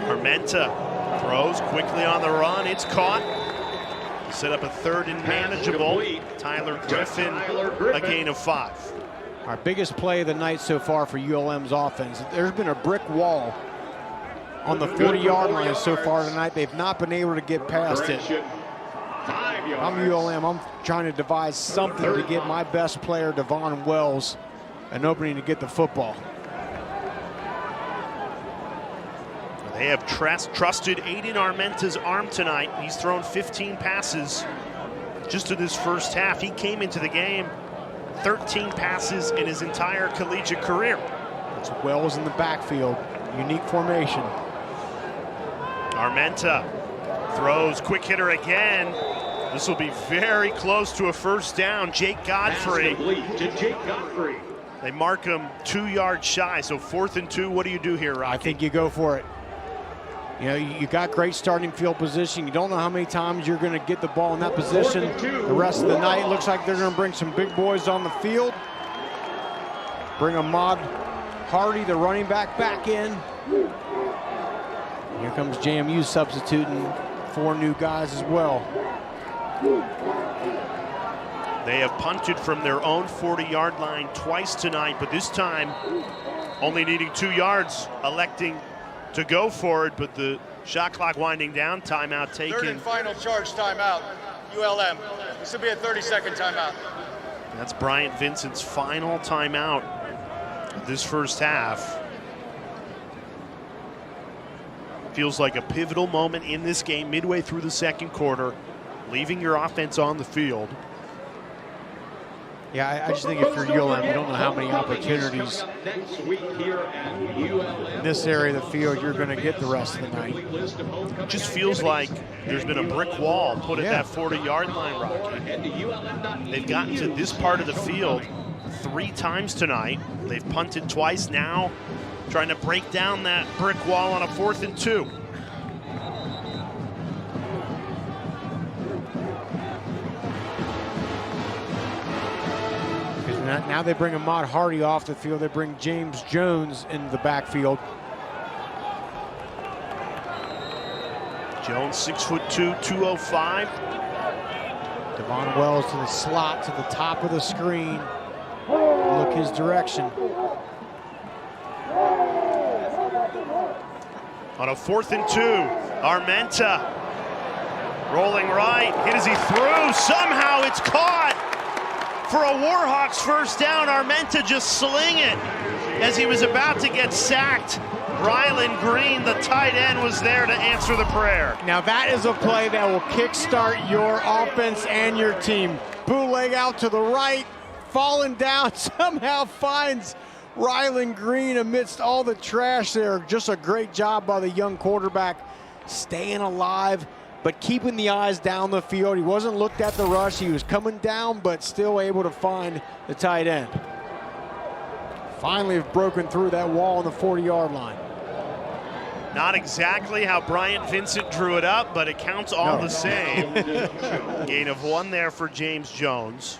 Armenta throws quickly on the run. It's caught. Set up a 3rd and manageable. Tyler Griffin, a gain of 5. Our biggest play of the night so far for ULM's offense. There's been a brick wall on the 40-yard line so far tonight. They've not been able to get past it. I'm ULM. I'm trying to devise something to get my best player, Devon Wells, an opening to get the football. They have trusted Aiden Armenta's arm tonight. He's thrown 15 passes just in this first half. He came into the game 13 passes in his entire collegiate career. It's Wells in the backfield. Unique formation. Armenta throws, quick hitter again. This will be very close to a first down. Jake Godfrey. They mark him 2 yards shy, so 4th and 2. What do you do here, Rocky? I think you go for it. You know, you got great starting field position. You don't know how many times you're going to get the ball in that position the rest of the night. It looks like they're going to bring some big boys on the field. Bring Ahmad Hardy, the running back, back in. Here comes JMU substituting 4 new guys as well. They have punted from their own 40-yard line twice tonight, but this time only needing 2 yards, electing to go for it, but the shot clock winding down, timeout taken. 3rd and final charge timeout, ULM. This will be a 30-second timeout. That's Bryant Vincent's final timeout of this first half. Feels like a pivotal moment in this game, midway through the second quarter, leaving your offense on the field. Yeah, I just think if you're ULM, you don't know how many opportunities in this area of the field you're going to get the rest of the night. It just feels like there's been a brick wall put at that 40-yard line, Rocky. They've gotten to this part of the field 3 times tonight. They've punted twice now, trying to break down that brick wall on a 4th and 2. Now they bring Ahmad Hardy off the field. They bring James Jones into the backfield. Jones, 6'2", 205. Devon Wells to the slot, to the top of the screen. Look his direction. On a 4th and 2, Armenta rolling right, hit as he threw. Somehow it's caught for a Warhawks first down. Armenta just sling it as he was about to get sacked. Ryland Green, the tight end, was there to answer the prayer. Now that is a play that will kickstart your offense and your team. Bootleg out to the right, falling down, somehow finds Ryland Green amidst all the trash there. Just a great job by the young quarterback, staying alive, but keeping the eyes down the field. He wasn't looked at the rush. He was coming down, but still able to find the tight end. Finally have broken through that wall on the 40-yard line. Not exactly how Bryant Vincent drew it up, but it counts all the same. Gain of 1 there for James Jones.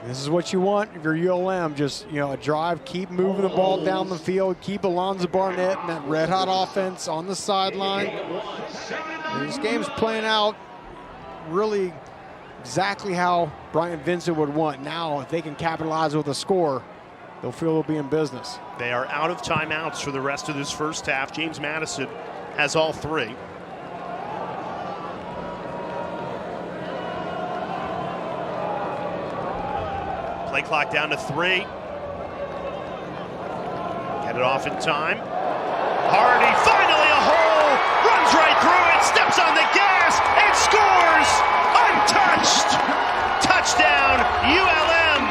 This is what you want if you're ULM. Just, you know, a drive, keep moving the ball down the field, keep Alonzo Barnett and that red-hot offense on the sideline. This game's playing out really exactly how Bryant Vincent would want. Now, if they can capitalize with a score, they'll feel they'll be in business. They are out of timeouts for the rest of this first half. James Madison has all 3. Play clock down to 3. Get it off in time. Hardy, finally a hole, runs right through it, steps on the gas, and scores! Untouched! Touchdown, ULM!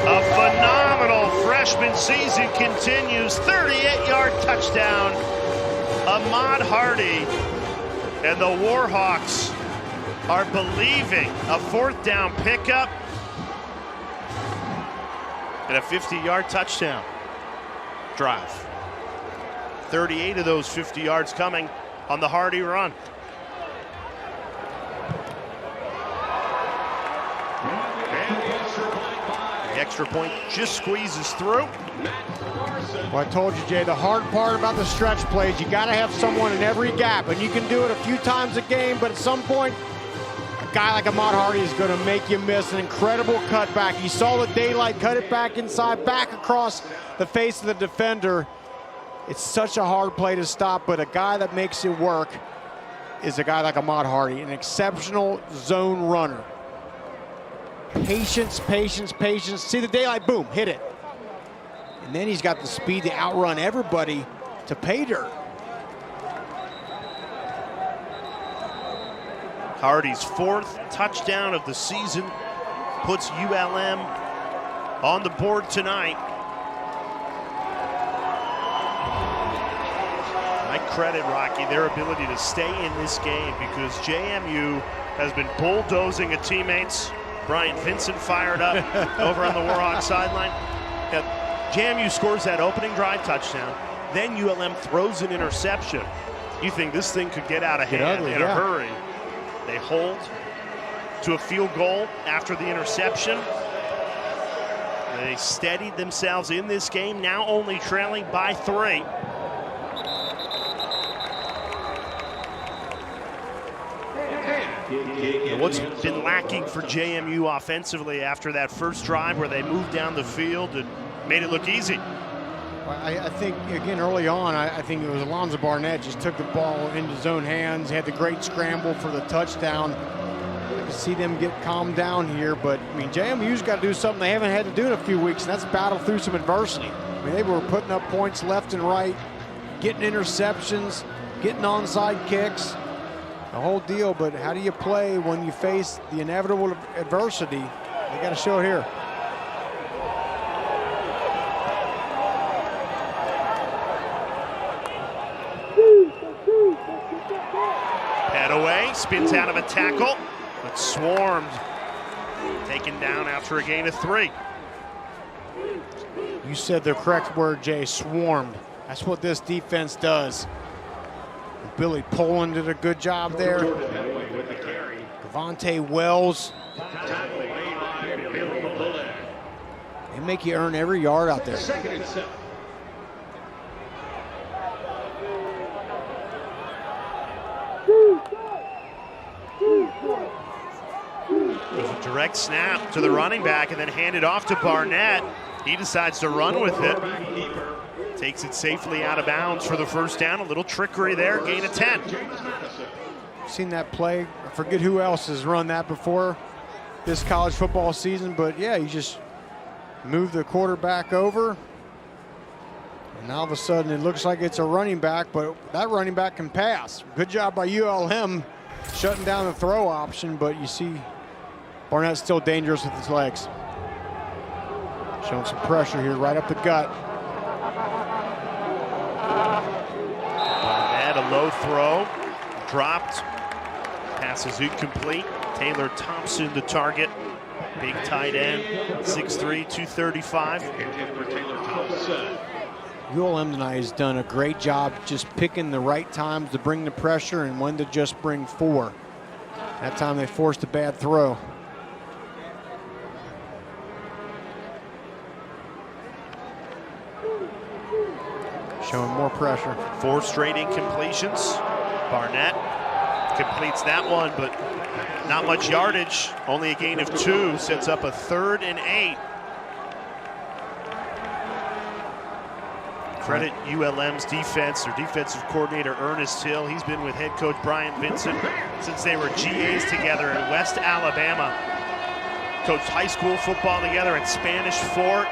A phenomenal freshman season continues. 38-yard touchdown. Ahmad Hardy and the Warhawks are believing a 4th down pickup and a 50-yard touchdown drive. 38 of those 50 yards coming on the Hardy run. The extra point just squeezes through. Well, I told you, Jay, the hard part about the stretch plays, you got to have someone in every gap, and you can do it a few times a game, but at some point, a guy like Ahmad Hardy is going to make you miss an incredible cutback. You saw the daylight, cut it back inside, back across the face of the defender. It's such a hard play to stop, but a guy that makes it work is a guy like Ahmad Hardy, an exceptional zone runner. Patience, patience, patience. See the daylight, boom, hit it. And then he's got the speed to outrun everybody to pay dirt. Hardy's 4th touchdown of the season puts ULM on the board tonight. I credit, Rocky, their ability to stay in this game because JMU has been bulldozing at teammates Bryant Vincent fired up over on the Warhawk sideline. JMU scores that opening drive touchdown. Then ULM throws an interception. You think this thing could get out of hand in a hurry. They hold to a field goal after the interception. They steadied themselves in this game, now only trailing by 3. And what's been lacking for JMU offensively after that first drive where they moved down the field and made it look easy? I think, again, early on, I think it was Alonzo Barnett just took the ball into his own hands. He had the great scramble for the touchdown. I can see them get calmed down here, but, I mean, JMU's got to do something they haven't had to do in a few weeks, and that's battle through some adversity. I mean, they were putting up points left and right, getting interceptions, getting onside kicks, the whole deal. But how do you play when you face the inevitable adversity? They got to show it here. Head away, spins out of a tackle, but swarmed. Taken down after a gain of 3. You said the correct word, Jay, swarmed. That's what this defense does. Billy Poland did a good job there. Devontae Wells. They make you earn every yard out there. Direct snap to the running back and then handed off to Barnett. He decides to run with it. Takes it safely out of bounds for the first down. A little trickery there, gain of 10. Seen that play. I forget who else has run that before this college football season, but yeah, you just move the quarterback over, and all of a sudden it looks like it's a running back, but that running back can pass. Good job by ULM shutting down the throw option, but you see Barnett's still dangerous with his legs. Showing some pressure here right up the gut. Barnett, a low throw, dropped, passes incomplete. Taylor Thompson the target, big tight end, 6'3", 235. ULM tonight has done a great job just picking the right times to bring the pressure and when to just bring 4. That time they forced a bad throw. Showing more pressure. 4 straight incompletions. Barnett completes that one, but not much yardage. Only a gain of 2. Sets up a 3rd and 8. Credit ULM's defense, their defensive coordinator, Ernest Hill. He's been with head coach Bryant Vincent since they were GAs together in West Alabama. Coached high school football together at Spanish Fort.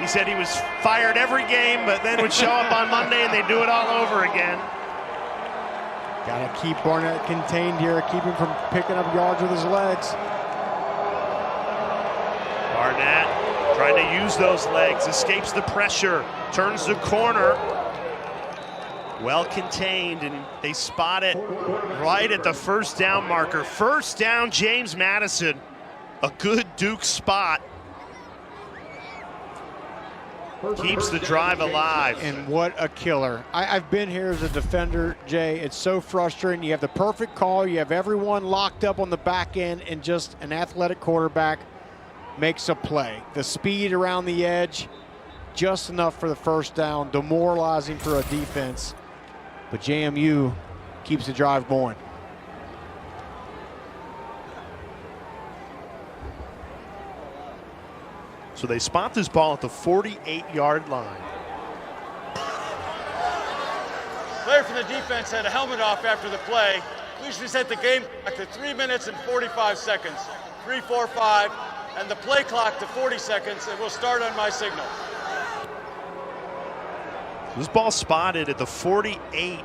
He said he was fired every game, but then would show up on Monday and they'd do it all over again. Got to keep Barnett contained here, keep him from picking up yards with his legs. Barnett trying to use those legs, escapes the pressure, turns the corner. Well contained, and they spot it right at the first down marker. First down, James Madison. A good Duke spot. Keeps the drive alive. And what a killer. I've been here as a defender, Jay. It's so frustrating. You have the perfect call. You have everyone locked up on the back end, and just an athletic quarterback makes a play. The speed around the edge, just enough for the first down. Demoralizing for a defense. But JMU keeps the drive going. So they spot this ball at the 48-yard line. Player from the defense had a helmet off after the play. Please reset the game clock to 3 minutes and 45 seconds. 3, 4, 5, and the play clock to 40 seconds, and we'll start on my signal. This ball spotted at the 48.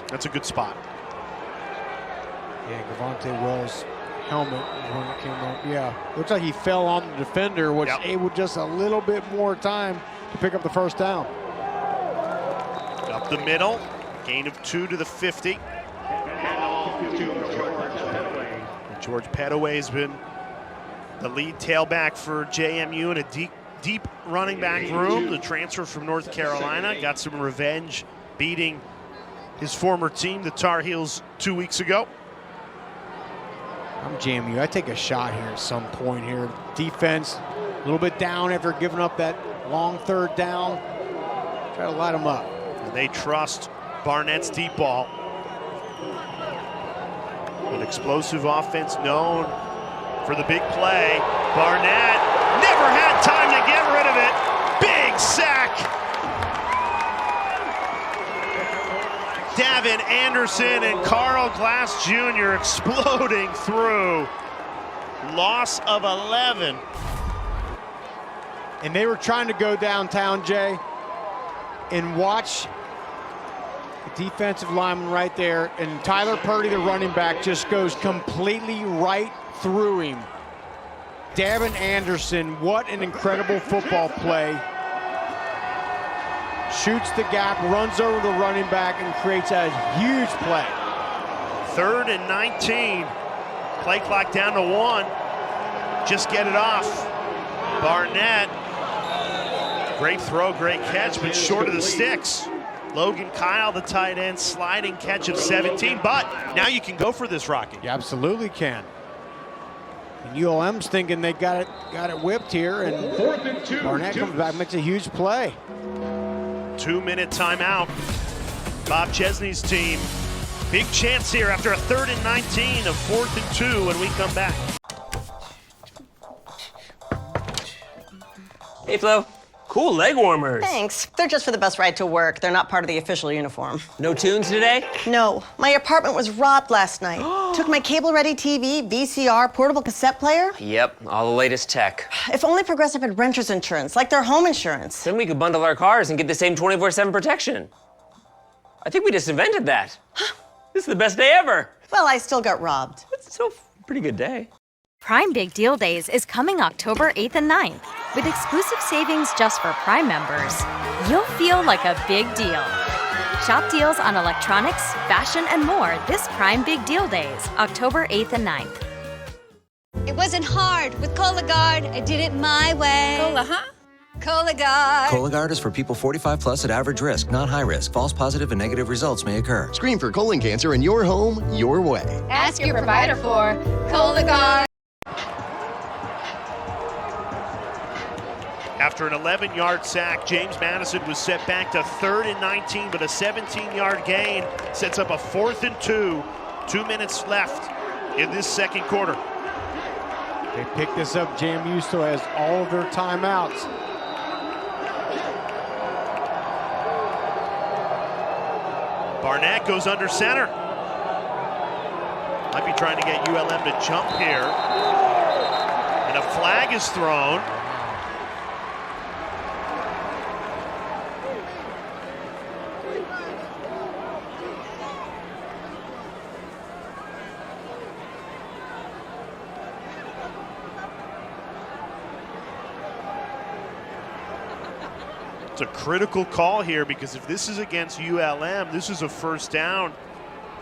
That's a good spot. Yeah, Devontae Wells' helmet when it came up. Yeah, looks like he fell on the defender, which able just a little bit more time to pick up the first down. Up the middle, gain of 2 to the 50. George Pettaway's been the lead tailback for JMU in a deep running back room. The transfer from North Carolina got some revenge beating his former team, the Tar Heels, 2 weeks ago. I'm JMU. I take a shot here at some point here. Defense a little bit down after giving up that long third down. Try to light them up. And they trust Barnett's deep ball. An explosive offense known for the big play. Barnett never had time to get rid of it. Big sack. Davin Anderson and Carl Glass Jr. exploding through. Loss of 11. And they were trying to go downtown, Jay, and watch the defensive lineman right there, and Tyler Purdy, the running back, just goes completely right through him. Davin Anderson, what an incredible football play. Shoots the gap, runs over the running back, and creates a huge play. 3rd and 19. Play clock down to 1. Just get it off. Barnett. Great throw, great catch, but short of the sticks. Logan Kyle, the tight end, sliding catch of 17, but now you can go for this, Rocky. You absolutely can. And ULM's thinking they got it whipped here, and Barnett comes back, makes a huge play. 2-minute timeout. Bob Chesney's team. Big chance here after a 3rd and 19 of 4th and 2 when we come back. Hey, Flo. Cool leg warmers. Thanks. They're just for the bus ride to work. They're not part of the official uniform. No tunes today? No. My apartment was robbed last night. Took my cable-ready TV, VCR, portable cassette player. Yep, all the latest tech. If only Progressive had renter's insurance, like their home insurance. Then we could bundle our cars and get the same 24/7 protection. I think we just invented that. This is the best day ever. Well, I still got robbed. It's still a pretty good day. Prime Big Deal Days is coming October 8th and 9th. With exclusive savings just for Prime members, you'll feel like a big deal. Shop deals on electronics, fashion, and more this Prime Big Deal Days, October 8th and 9th. It wasn't hard with Cologuard. I did it my way. Cola, huh? Cologuard. Cologuard is for people 45 plus at average risk, not high risk. False positive and negative results may occur. Screen for colon cancer in your home, your way. Ask your provider for Cologuard. After an 11-yard sack, James Madison was set back to 3rd and 19, but a 17-yard gain sets up a 4th and 2. 2 minutes left in this second quarter. They pick this up. JMU still has all of their timeouts. Barnett goes under center. Might be trying to get ULM to jump here. And a flag is thrown. It's a critical call here because if this is against ULM, this is a first down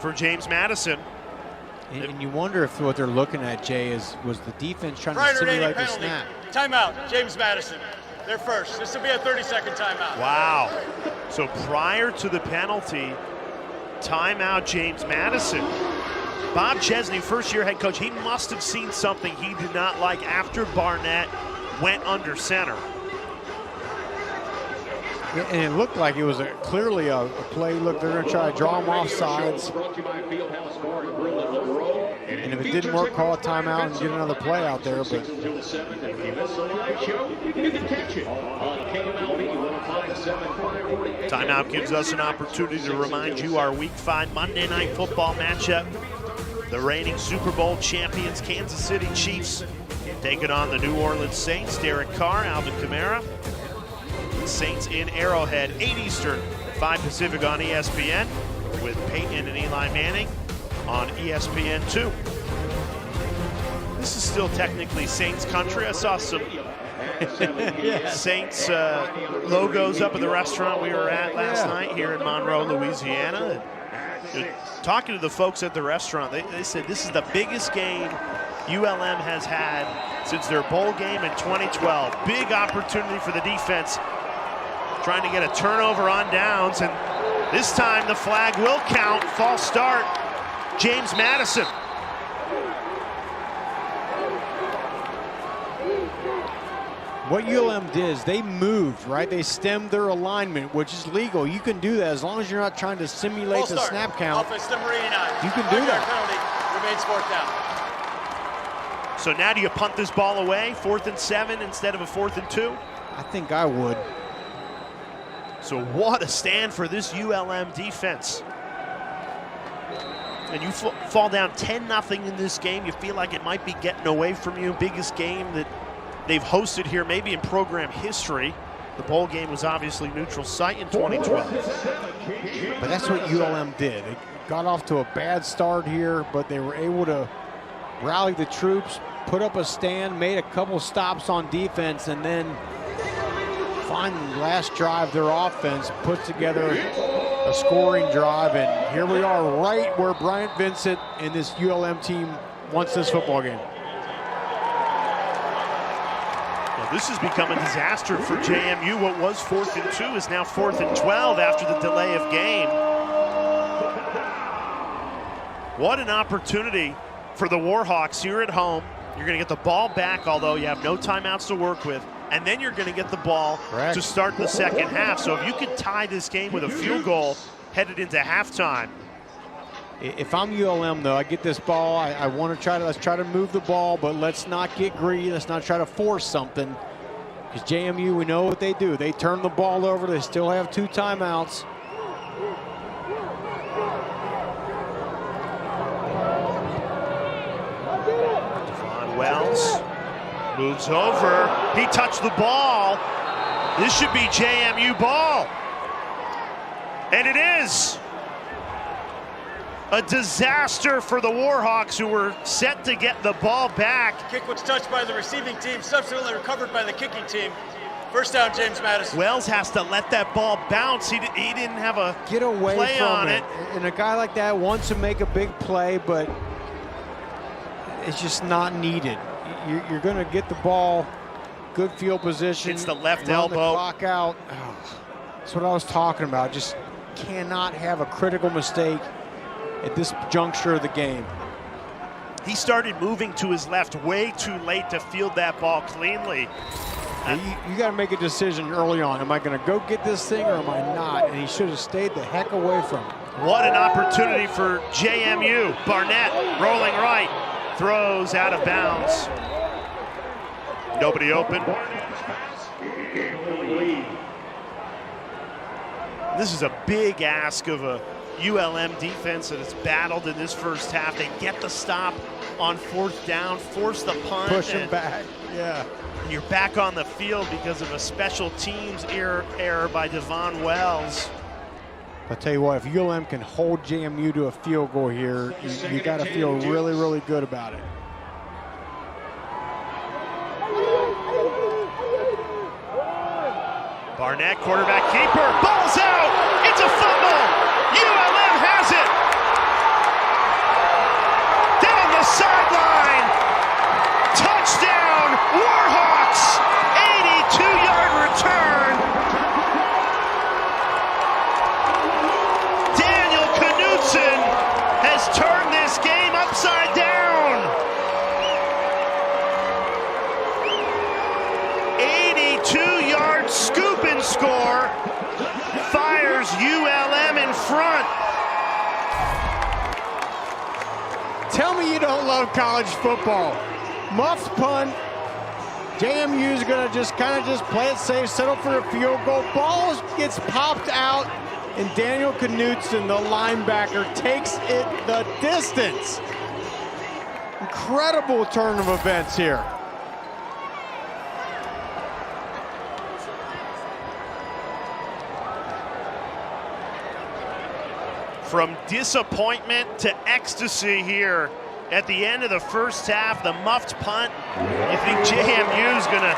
for James Madison. And you wonder if what they're looking at, Jay, was the defense trying to simulate the snap. Timeout, James Madison. They're first. This will be a 30-second timeout. Wow. So prior to the penalty, timeout James Madison. Bob Chesney, first-year head coach, he must have seen something he did not like after Barnett went under center. And it looked like it was clearly a play. Look, they're going to try to draw him off sides. And if it didn't work, call a timeout and get another play out there. But timeout gives us an opportunity to remind you our Week 5 Monday Night Football matchup. The reigning Super Bowl champions Kansas City Chiefs taking on the New Orleans Saints. Derek Carr, Alvin Kamara. Saints in Arrowhead, 8 Eastern, 5 Pacific on ESPN, with Peyton and Eli Manning on ESPN2. This is still technically Saints country. I saw some Saints logos up at the restaurant we were at last night here in Monroe, Louisiana. Talking to the folks at the restaurant, they said this is the biggest game ULM has had since their bowl game in 2012. Big opportunity for the defense, trying to get a turnover on downs, and this time the flag will count. False start, James Madison. What ULM did is they moved, right? They stemmed their alignment, which is legal. You can do that as long as you're not trying to simulate the snap count. Offense number 89. You can do that. Penalty remains fourth down. So now do you punt this ball away, 4th and 7 instead of a 4th and 2? I think I would. So what a stand for this ULM defense. And you fall down 10-0 in this game. You feel like it might be getting away from you. Biggest game that they've hosted here, maybe in program history. The bowl game was obviously neutral site in 2012. But that's what ULM did. They got off to a bad start here, but they were able to rally the troops, put up a stand, made a couple stops on defense, and then finally, last drive, their offense puts together a scoring drive, and here we are right where Bryant Vincent and this ULM team wants this football game. This has become a disaster for JMU. What was 4th and 2 is now 4th and 12 after the delay of game. What an opportunity for the Warhawks here at home. You're going to get the ball back, although you have no timeouts to work with, and then you're going to get the ball to start the second half. So if you could tie this game with a field goal headed into halftime. If I'm ULM, though, I get this ball. I want to let's try to move the ball, but let's not get greedy. Let's not try to force something. Because JMU, we know what they do. They turn the ball over. They still have 2 timeouts. Devon Wells moves over. He touched the ball. This should be JMU ball. And it is. A disaster for the Warhawks, who were set to get the ball back. Kick was touched by the receiving team, subsequently recovered by the kicking team. First down, James Madison. Wells has to let that ball bounce. He didn't have a get away play from on it. And a guy like that wants to make a big play, but it's just not needed. You're going to get the ball, good field position. It's the left run elbow. The clock out. Oh, that's what I was talking about. Just cannot have a critical mistake at this juncture of the game. He started moving to his left way too late to field that ball cleanly. You got to make a decision early on. Am I going to go get this thing or am I not? And he should have stayed the heck away from it. What an opportunity for JMU. Barnett rolling right, throws out of bounds. Nobody open. This is a big ask of a ULM defense that has battled in this first half. They get the stop on 4th down, force the punt. Push him back, yeah. And you're back on the field because of a special teams error by Devon Wells. I'll tell you what, if ULM can hold JMU to a field goal here, you got to feel really, really good about it. Barnett, quarterback keeper, ball's out! It's a fumble! ULM has it! Down the sideline! Touchdown, Warhawks! 82-yard return! Daniel Knutson has turned this game upside down! 82-yard scoop and score fires ULM in front. Tell me you don't love college football. Muffed punt. JMU's going to just play it safe, settle for a field goal. Ball gets popped out, and Daniel Knutson, the linebacker, takes it the distance. Incredible turn of events here. From disappointment to ecstasy here at the end of the first half, the muffed punt. You think JMU's going to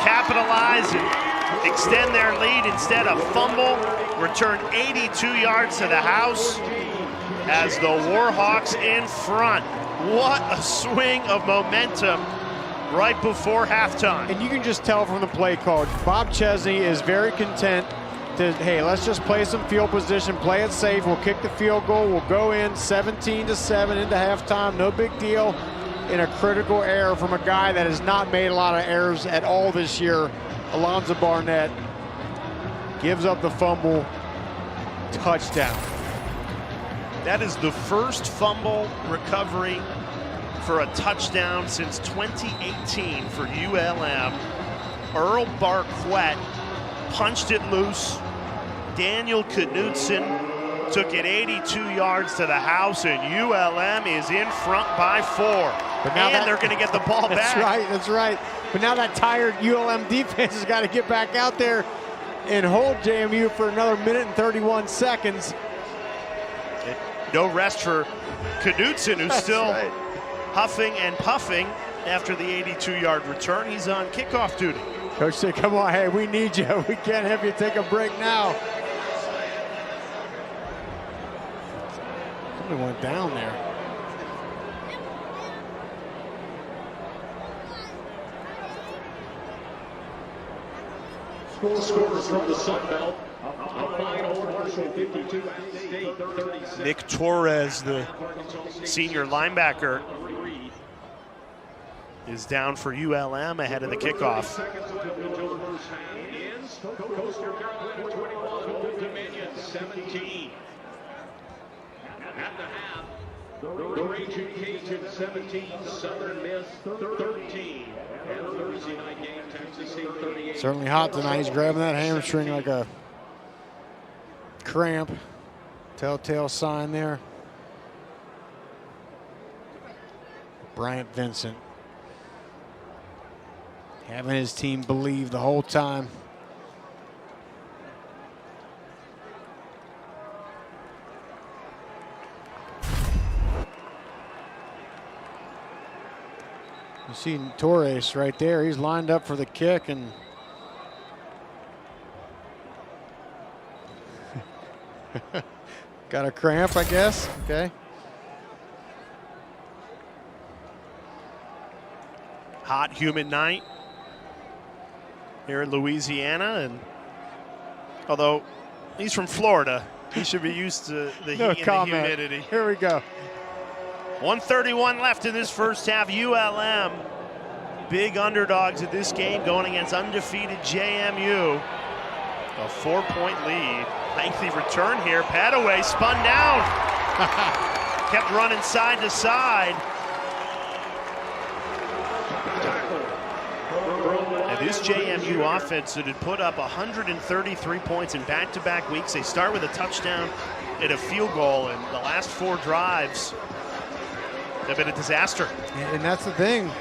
capitalize and extend their lead? Instead, a fumble, return 82 yards to the house. as the Warhawks in front. What a swing of momentum right before halftime. And you can just tell from the play call, Bob Chesney is very content to, hey, let's just play some field position, play it safe, we'll kick the field goal, we'll go in 17-7 into halftime, no big deal. In a critical error from a guy that has not made a lot of errors at all this year, Alonzo Barnett gives up the fumble, touchdown. That is the first fumble recovery for a touchdown since 2018 for ULM. Earl Barquette punched it loose. Daniel Knudsen took it 82 yards to the house, and ULM is in front by 4. But now they're going to get the ball back. That's right. But now that tired ULM defense has got to get back out there and hold JMU for another minute and 31 seconds. No rest for Knudsen, who's still huffing and puffing after the 82-yard return. He's on kickoff duty. Coach said, come on, hey, we need you. We can't have you take a break now. Somebody went down there. Scores from the Sun Belt. Marshall 52, State 36. Nick Torres, the senior linebacker, is down for ULM ahead of the kickoff. Coastal Carolina 21, Old Dominion 17. At the half, the Raging Cajuns 17, Southern Miss 13. And Thursday night game, Texas State 38. Certainly hot tonight. He's grabbing that hamstring like a cramp. Telltale sign there. Bryant Vincent having his team believe the whole time. You see Torres right there. He's lined up for the kick and got a cramp, I guess. Okay. Hot, humid night here in Louisiana, and although he's from Florida, he should be used to the heat and the humidity. Here we go. 1:31 left in this first half. ULM, big underdogs at this game, going against undefeated JMU. A 4-point lead. Lengthy return here. Padaway spun down. Kept running side to side. And this JMU offense that had put up 133 points in back-to-back weeks. They start with a touchdown and a field goal, and the last 4 drives have been a disaster. And that's the thing.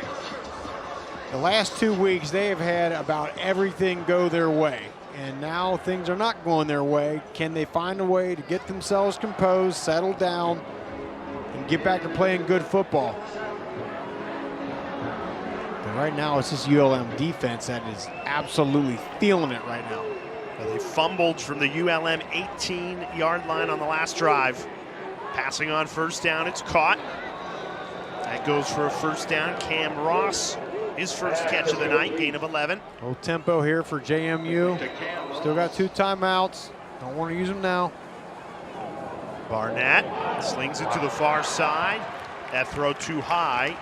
The last 2 weeks, they have had about everything go their way. And now things are not going their way. Can they find a way to get themselves composed, settle down, and get back to playing good football? But right now, it's this ULM defense that is absolutely feeling it right now. Well, they fumbled from the ULM 18-yard line on the last drive. Passing on first down, it's caught. That goes for a first down. Cam Ross, his first catch of the night, gain of 11. Low tempo here for JMU. Still got 2 timeouts. Don't want to use them now. Barnett slings it to the far side. That throw too high.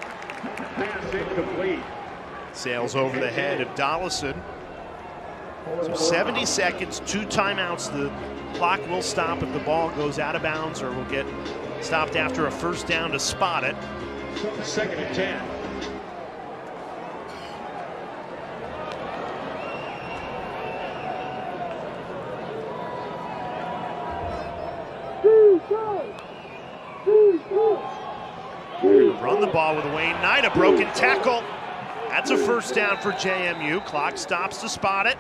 Pass incomplete. Sails over the head of Dollison. So 70 seconds, 2 timeouts. The clock will stop if the ball goes out of bounds or will get stopped after a first down to spot it. 2nd and 10. Run the ball with Wayne Knight, a broken tackle. That's a first down for JMU. Clock stops to spot it.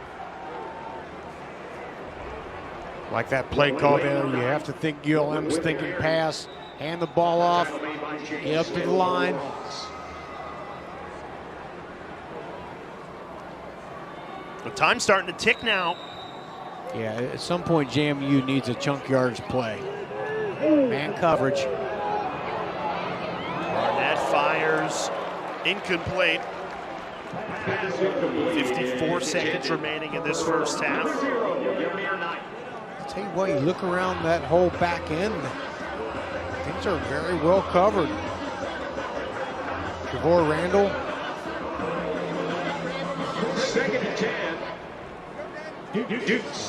Like that play call there, you have to think ULM's thinking pass, hand the ball off, get up to the line. The time's starting to tick now. Yeah, at some point JMU needs a chunk yards play. Man coverage. Barnett fires. Incomplete. 54 seconds remaining in this first half. I'll tell you what, you look around that whole back end, things are very well covered. Trevor Randall. Second and 10.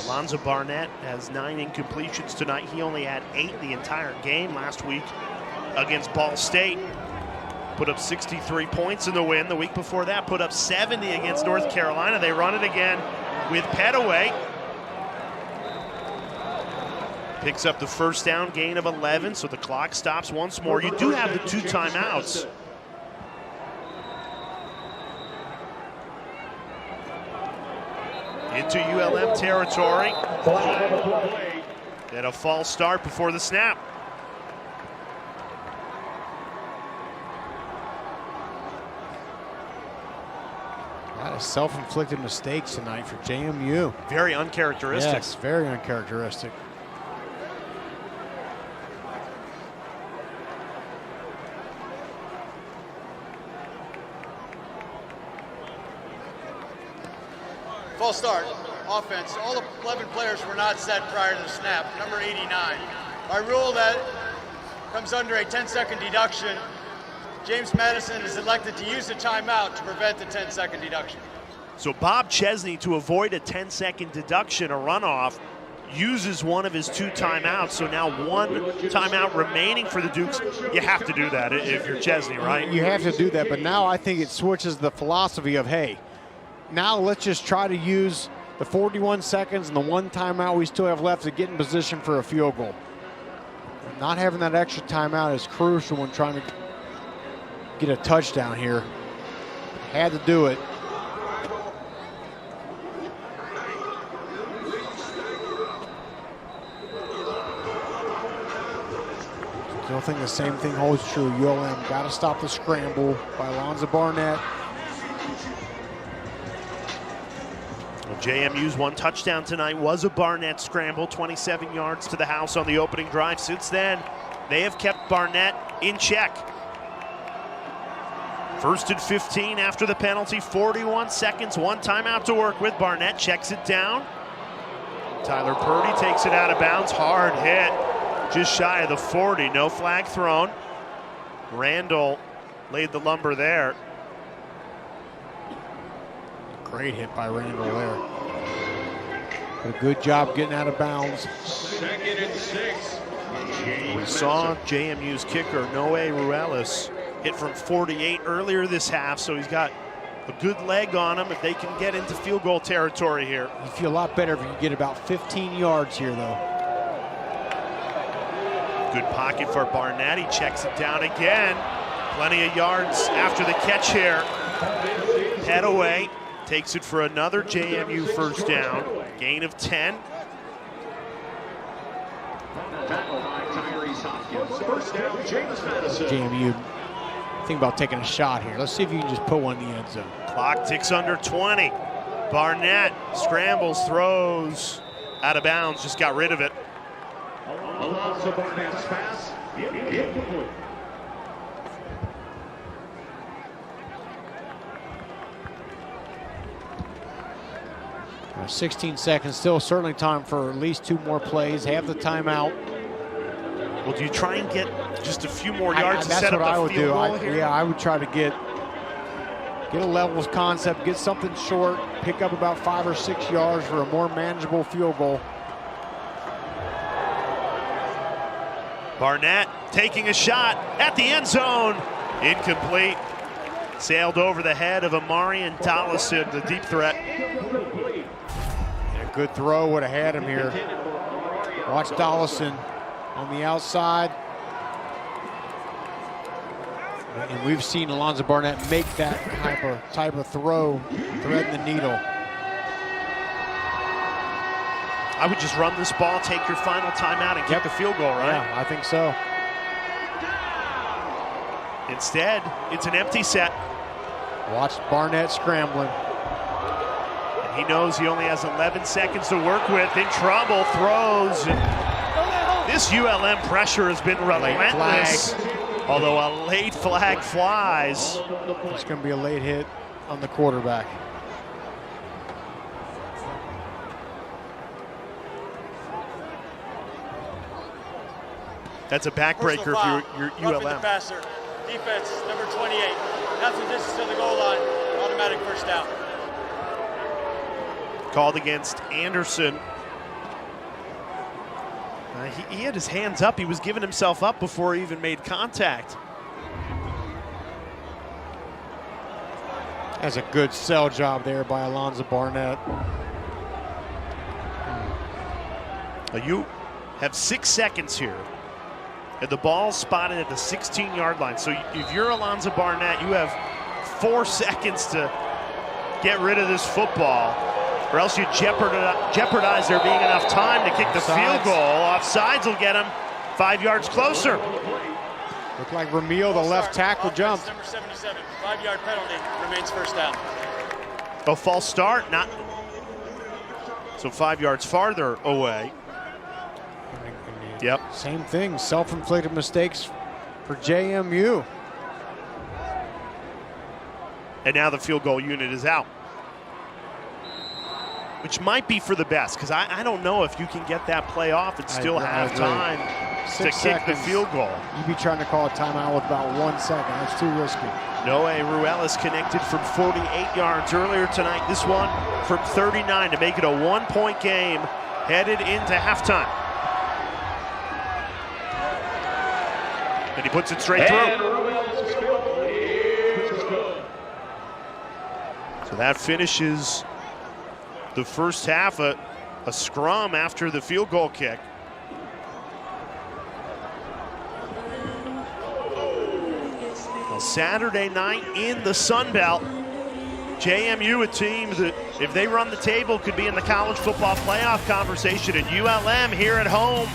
Alonzo Barnett has 9 incompletions tonight. He only had 8 the entire game last week against Ball State. Put up 63 points in the win. The week before that, put up 70 against North Carolina. They run it again with Petaway. Picks up the first down, gain of 11, so the clock stops once more. You do have the 2 timeouts. Into ULM territory. And a false start before the snap. A lot of self-inflicted mistakes tonight for JMU. Very uncharacteristic. Yes, very uncharacteristic. False start, offense. All the 11 players were not set prior to the snap. Number 89. By rule, that comes under a 10-second deduction. James Madison is elected to use the timeout to prevent the 10-second deduction. So Bob Chesney, to avoid a 10-second deduction, a runoff, uses one of his 2 timeouts. So now 1 timeout remaining for the Dukes. You have to do that if you're Chesney, right? You have to do that, but now I think it switches the philosophy of, hey, now let's just try to use the 41 seconds and the 1 timeout we still have left to get in position for a field goal. Not having that extra timeout is crucial when trying to get a touchdown here. Had to do it. Still think the same thing holds true. ULM got to stop the scramble by Alonzo Barnett. Well, JMU's 1 touchdown tonight was a Barnett scramble, 27 yards to the house on the opening drive. Since then, they have kept Barnett in check. 1st and 15 after the penalty, 41 seconds, 1 timeout to work with. Barnett checks it down. Tyler Purdy takes it out of bounds, hard hit, just shy of the 40, no flag thrown. Randall laid the lumber there. Great hit by Randall there. Did a good job getting out of bounds. 2nd and 6. We saw JMU's kicker, Noe Ruelas, hit from 48 earlier this half, so he's got a good leg on him if they can get into field goal territory here. You feel a lot better if you can get about 15 yards here, though. Good pocket for Barnett. He checks it down again. Plenty of yards after the catch here. Petaway takes it for another JMU first down. Gain of 10. First down, James Madison. JMU, think about taking a shot here. Let's see if you can just put one in the end zone. Clock ticks under 20. Barnett scrambles, throws out of bounds, just got rid of it. Alonzo Barnett's pass, incomplete. 16 seconds, still certainly time for at least 2 more plays. Have the timeout. Well, do you try and get just a few more yards to set up I the would field do. goal here? Yeah, I would try to get a levels concept, get something short, pick up about 5 or 6 yards for a more manageable field goal. Barnett taking a shot at the end zone. Incomplete. Sailed over the head of Amarian Dollison, the deep threat. A good throw would have had him here. Watch Dollison on the outside. And we've seen Alonzo Barnett make that type of throw, thread the needle. I would just run this ball, take your final timeout, and kick the field goal, right? Yeah, I think so. Instead, it's an empty set. Watch Barnett scrambling. And he knows he only has 11 seconds to work with. In trouble, throws, and This ULM pressure has been relentless. Although a late flag flies. It's going to be a late hit on the quarterback. That's a backbreaker if you're ULM. Roughing the passer. Defense, number 28. Half the distance to the goal line. Automatic first down. Called against Anderson. He had his hands up. He was giving himself up before he even made contact. That's a good sell job there by Alonzo Barnett. You have 6 seconds here. And the ball's spotted at the 16-yard line. So if you're Alonzo Barnett, you have 4 seconds to get rid of this football, or else you jeopardize there being enough time to kick the field goal. Offsides will get him 5 yards closer. Looked like Ramil, the left tackle, jumped. Number 77, 5-yard penalty, remains first down. A false start, not so 5 yards farther away. Yep. Same thing, self-inflicted mistakes for JMU. And now the field goal unit is out, which might be for the best, because I don't know if you can get that play off and still have time to kick the field goal. You'd be trying to call a timeout with about 1 second. That's too risky. Noe Ruelas connected from 48 yards earlier tonight. This one from 39 to make it a 1-point game headed into halftime. And he puts it straight through. So that finishes the first half, a scrum after the field goal kick. Well, Saturday night in the Sun Belt, JMU, a team that, if they run the table, could be in the college football playoff conversation. And ULM here at home,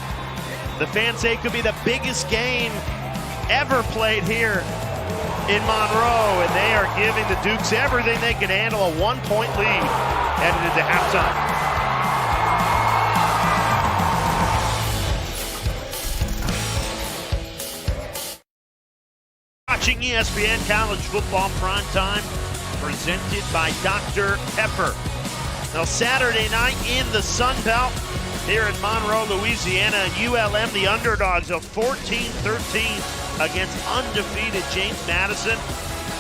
the fans say could be the biggest game ever played here in Monroe, and they are giving the Dukes everything they can handle. A 1-point lead headed into halftime. Watching ESPN College Football Primetime, presented by Dr. Pepper. Now, Saturday night in the Sun Belt here in Monroe, Louisiana, and ULM, the underdogs, of 14-13 against undefeated James Madison.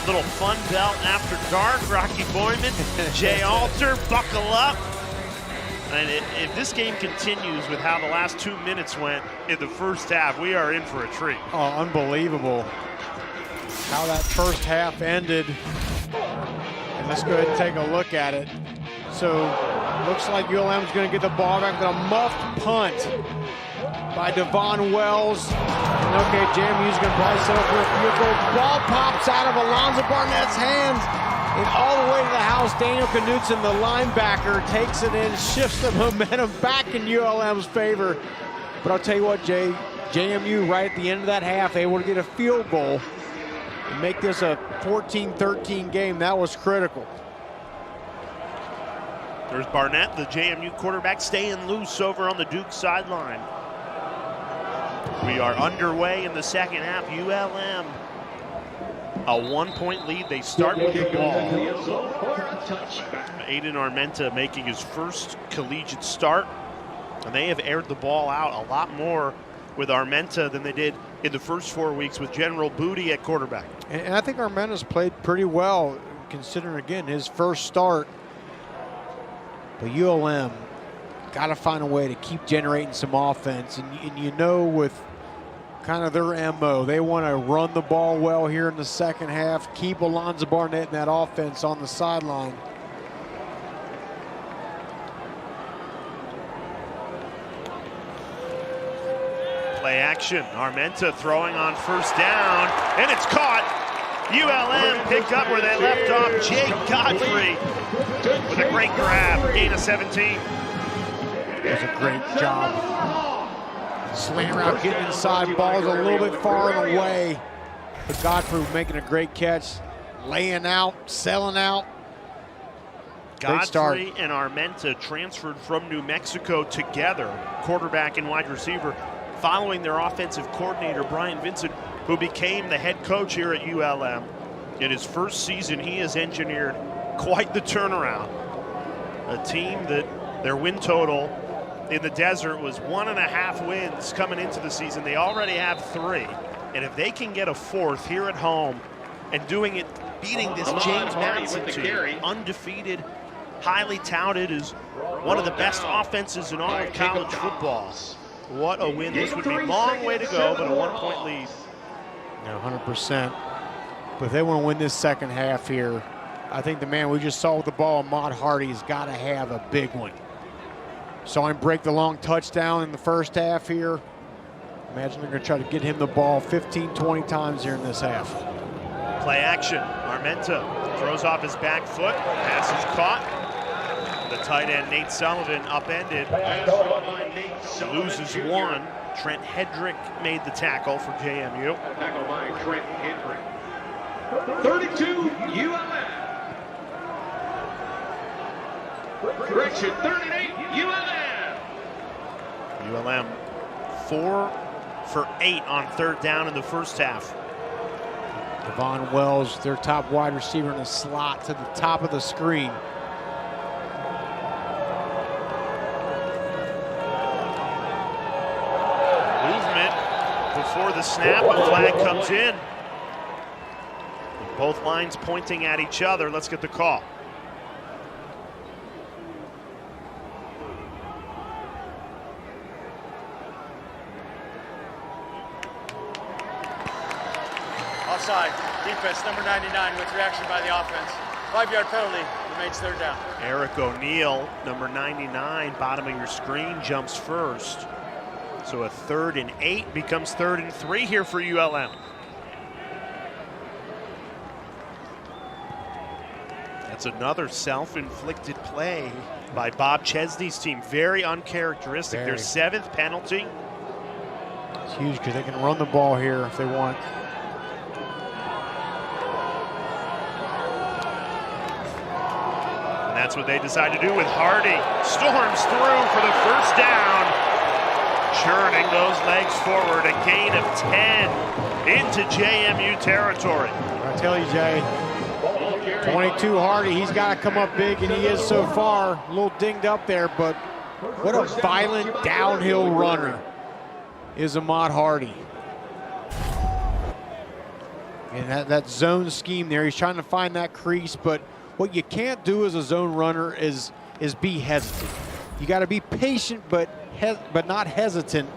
Little Fun Belt after dark. Rocky Boyman, Jay Alter, buckle up. And if this game continues with how the last 2 minutes went in the first half, we are in for a treat. Oh, unbelievable how that first half ended. And let's go ahead and take a look at it. So, looks like ULM's going to get the ball back with a muffed punt by Devon Wells. And okay, JMU's going to probably set up for a field goal. Ball pops out of Alonzo Barnett's hands and all the way to the house. Daniel Knutson, the linebacker, takes it in, shifts the momentum back in ULM's favor. But I'll tell you what, JMU right at the end of that half, able to get a field goal and make this a 14-13 game. That was critical. There's Barnett, the JMU quarterback, staying loose over on the Duke sideline. We are underway in the second half. ULM, a 1-point lead. They start with the ball. Aiden Armenta making his first collegiate start. And they have aired the ball out a lot more with Armenta than they did in the first 4 weeks with General Booty at quarterback. And I think Armenta's played pretty well, considering, again, his first start. But ULM got to find a way to keep generating some offense. And you know, with kind of their MO, they want to run the ball well here in the second half, keep Alonzo Barnett and that offense on the sideline. Play action. Armenta throwing on first down, and it's caught. ULM picked up where they left off. Jake Godfrey with a great grab, gain of 17. Does a great job. Slant route, getting inside, ball's a little bit far and away. But Godfrey making a great catch, laying out, selling out. Godfrey and Armenta transferred from New Mexico together, quarterback and wide receiver, following their offensive coordinator, Brian Vincent, who became the head coach here at ULM. In his first season, he has engineered quite the turnaround. A team that their win total in the desert was 1.5 wins coming into the season. They already have 3. And if they can get a 4th here at home and doing it, beating this James Madison team, undefeated, highly touted as one of the best offenses in all of college football. What a win. This would be a long way to go, but a 1-point lead. Yeah, 100%. But if they want to win this second half here, I think the man we just saw with the ball, Ahmad Hardy's got to have a big one. Saw him break the long touchdown in the first half here. Imagine they're going to try to get him the ball 15, 20 times here in this half. Play action. Armenta throws off his back foot. Pass is caught. The tight end, Nate Sullivan, upended. Loses 1. Trent Hedrick made the tackle for JMU. Tackle by Trent Hedrick. 32, ULM. Correction, 38, ULM. ULM 4 for 8 on 3rd down in the first half. Devon Wells, their top wide receiver, in a slot to the top of the screen. Movement before the snap. A flag comes in. Both lines pointing at each other. Let's get the call. Offside. Defense, number 99, with reaction by the offense. 5-yard penalty. Remains 3rd down. Eric O'Neill, number 99, bottom of your screen, jumps first. So a 3rd and 8 becomes 3rd and 3 here for ULM. That's another self-inflicted play by Bob Chesney's team. Very uncharacteristic. Their 7th penalty. It's huge because they can run the ball here if they want. And that's what they decide to do with Hardy. Storms through for the 1st down. Churning those legs forward. A gain of 10 into JMU territory. I tell you, Jay, 22 Hardy, he's got to come up big, and he is so far. A little dinged up there, but what a violent downhill runner is Ahmad Hardy. And that zone scheme there, he's trying to find that crease, but what you can't do as a zone runner is be hesitant. You got to be patient, but not hesitant.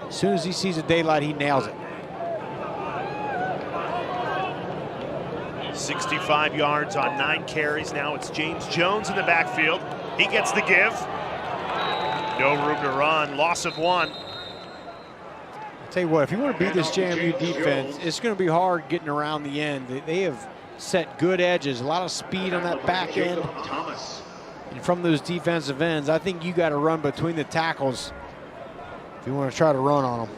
As soon as he sees the daylight, he nails it. 65 yards on 9 carries. Now it's James Jones in the backfield. He gets the give. No room to run. Loss of 1. I'll tell you what, if you want to beat this JMU defense, it's going to be hard getting around the end. They have set good edges, a lot of speed on that back end. And from those defensive ends, I think you got to run between the tackles if you want to try to run on them.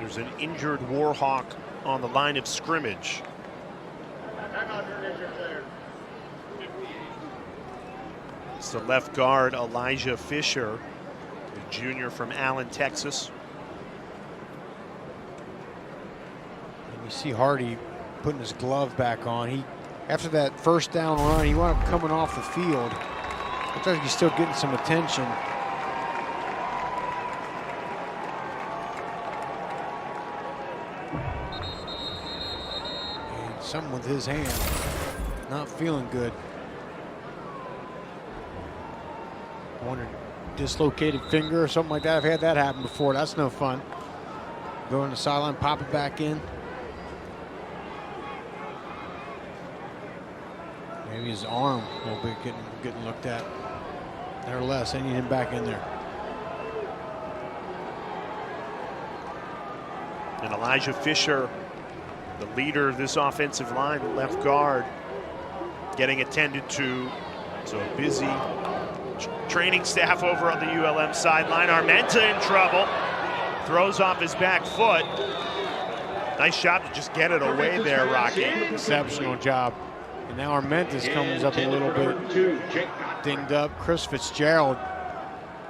There's an injured Warhawk on the line of scrimmage. It's the left guard, Elijah Fisher, a junior from Allen, Texas. And you see Hardy putting his glove back on. After that 1st down run, he wound up coming off the field. Looks like he's still getting some attention. Something with his hand, not feeling good. I wonder, dislocated finger or something like that. I've had that happen before. That's no fun. Go on the sideline, pop it back in. Maybe his arm a little bit getting looked at. Nevertheless, they need him back in there. And Elijah Fisher, the leader of this offensive line, the left guard, getting attended to. So a busy training staff over on the ULM sideline. Armenta in trouble. Throws off his back foot. Nice shot to just get it away there, Rocky. Exceptional job. And now Armentas comes up a little bit dinged up. Chris Fitzgerald,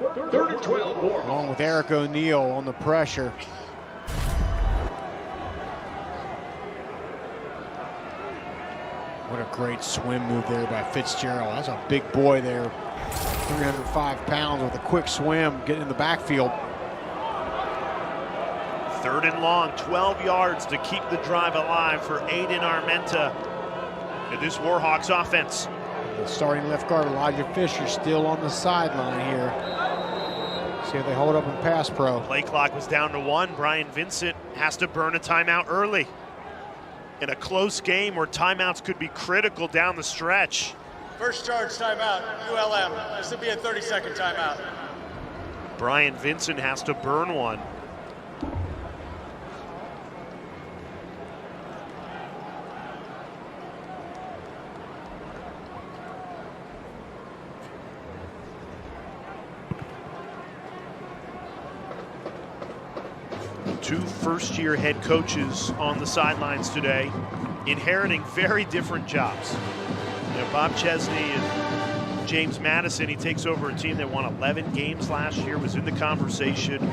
along with Eric O'Neal on the pressure. What a great swim move there by Fitzgerald. That's a big boy there, 305 pounds with a quick swim, getting in the backfield. 3rd and long, 12 yards to keep the drive alive for Aiden Armenta in this Warhawks offense. The starting left guard, Elijah Fisher, still on the sideline here. See if they hold up in pass pro. Play clock was down to 1. Brian Vincent has to burn a timeout early in a close game where timeouts could be critical down the stretch. First charge timeout, ULM. This will be a 30-second timeout. Brian Vincent has to burn one. Two first-year head coaches on the sidelines today, inheriting very different jobs. You know, Bob Chesney and James Madison, he takes over a team that won 11 games last year, was in the conversation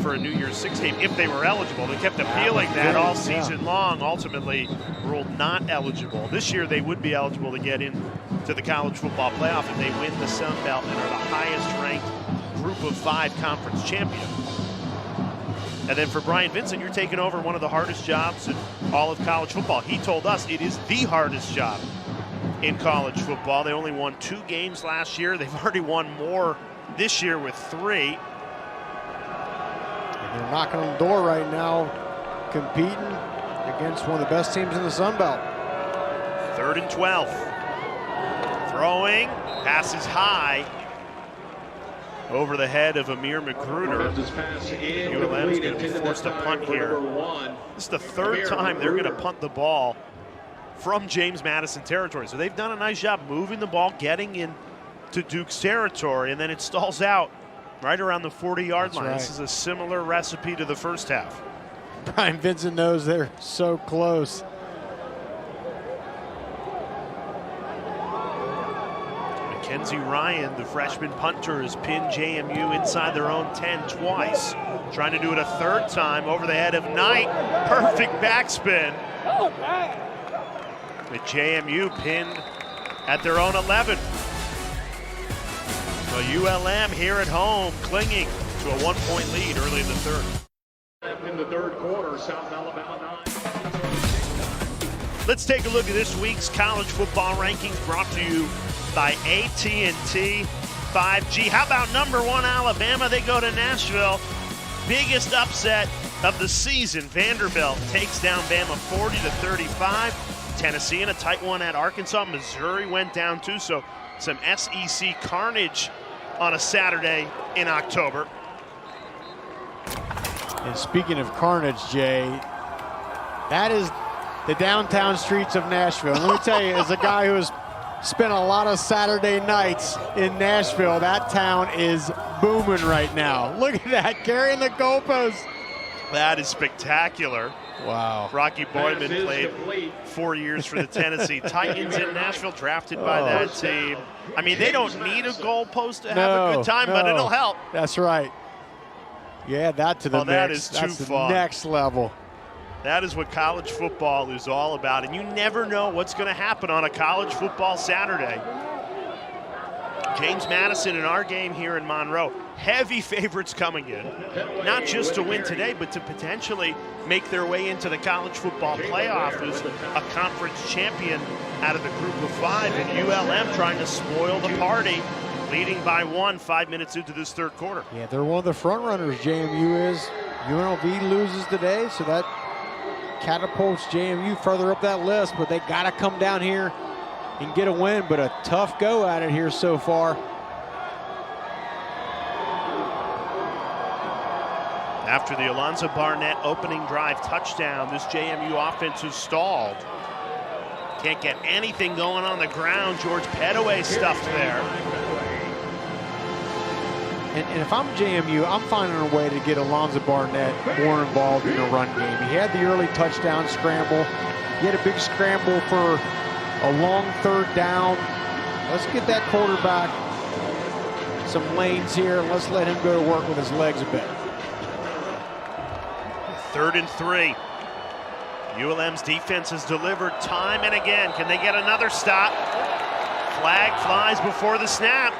for a New Year's Six game if they were eligible. They kept appealing that all season long, ultimately ruled not eligible. This year they would be eligible to get into the college football playoff if they win the Sun Belt and are the highest-ranked group of 5 conference champion. And then for Brian Vincent, you're taking over one of the hardest jobs in all of college football. He told us it is the hardest job in college football. They only won 2 games last year. They've already won more this year with 3. And they're knocking on the door right now, competing against one of the best teams in the Sun Belt. 3rd and 12. Throwing, passes high. Over the head of Amir Magruder. ULM's going to be forced to punt here. This is the 3rd time they're going to punt the ball from James Madison territory. So they've done a nice job moving the ball, getting into Duke's territory, and then it stalls out right around the 40-yard line. Right. This is a similar recipe to the first half. Brian Vincent knows they're so close. Mackenzie Ryan, the freshman punter, has pinned JMU inside their own 10 twice. Trying to do it a 3rd time over the head of Knight. Perfect backspin. With JMU pinned at their own 11. So ULM here at home clinging to a 1-point lead early in the 3rd. In the 3rd quarter, South Alabama 9. Let's take a look at this week's college football rankings brought to you by AT&T 5G. How about number 1 Alabama? They go to Nashville. Biggest upset of the season. Vanderbilt takes down Bama 40-35. Tennessee in a tight one at Arkansas. Missouri went down too. So some SEC carnage on a Saturday in October. And speaking of carnage, Jay, that is the downtown streets of Nashville. And let me tell you, as a guy who has spent a lot of Saturday nights in Nashville, that town is booming right now. Look at that, carrying the goalpost. That is spectacular. Wow. Rocky Boydman played 4 years for the Tennessee Titans in Nashville, drafted by that team. I mean, they don't need a goalpost to have a good time, but it'll help. That's right. You add that to the mix. That is That's too the fun. next level. That is what college football is all about, and you never know what's going to happen on a college football Saturday. James Madison in our game here in Monroe, heavy favorites coming in, not just to win today, but to potentially make their way into the college football playoff as a conference champion out of the group of 5, and ULM trying to spoil the party, leading by 1 5 minutes into this 3rd quarter. Yeah, they're one of the front runners, JMU is. UNLV loses today, so that catapults JMU further up that list, but they got to come down here and get a win, but a tough go at it here so far. After the Alonzo Barnett opening drive touchdown, this JMU offense is stalled. Can't get anything going on the ground. George Pettaway stuffed there. And if I'm JMU, I'm finding a way to get Alonzo Barnett more involved in the run game. He had the early touchdown scramble. He had a big scramble for a long third down. Let's get that quarterback some lanes here, and let's let him go to work with his legs a bit. 3rd and 3. ULM's defense has delivered time and again. Can they get another stop? Flag flies before the snap.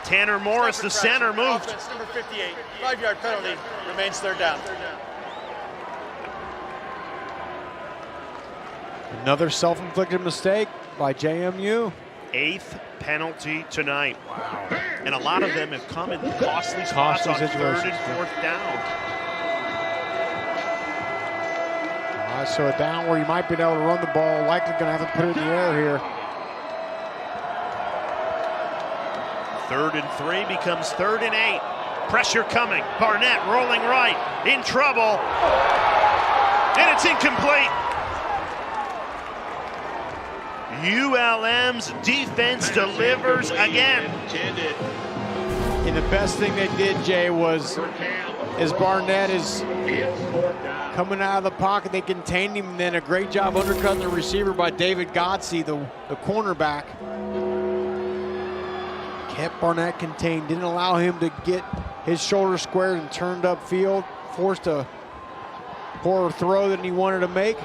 Tanner Morris, the center, moved. Offense, number 58, 5-yard penalty, remains 3rd down. Another self-inflicted mistake by JMU. 8th penalty tonight. Wow. And a lot of them have come in costly spots on 3rd and 4th down. So a down where you might be able to run the ball, likely going to have to put it in the air here. 3rd and 3 becomes 3rd and 8. Pressure coming. Barnett rolling right, in trouble, and it's incomplete. ULM's defense delivers again. And the best thing they did, Jay, was as Barnett is coming out of the pocket, they contained him, and then a great job undercutting the receiver by David Godsey, the cornerback. Kept Barnett contained, didn't allow him to get his shoulder squared and turned upfield, forced a poorer throw than he wanted to make.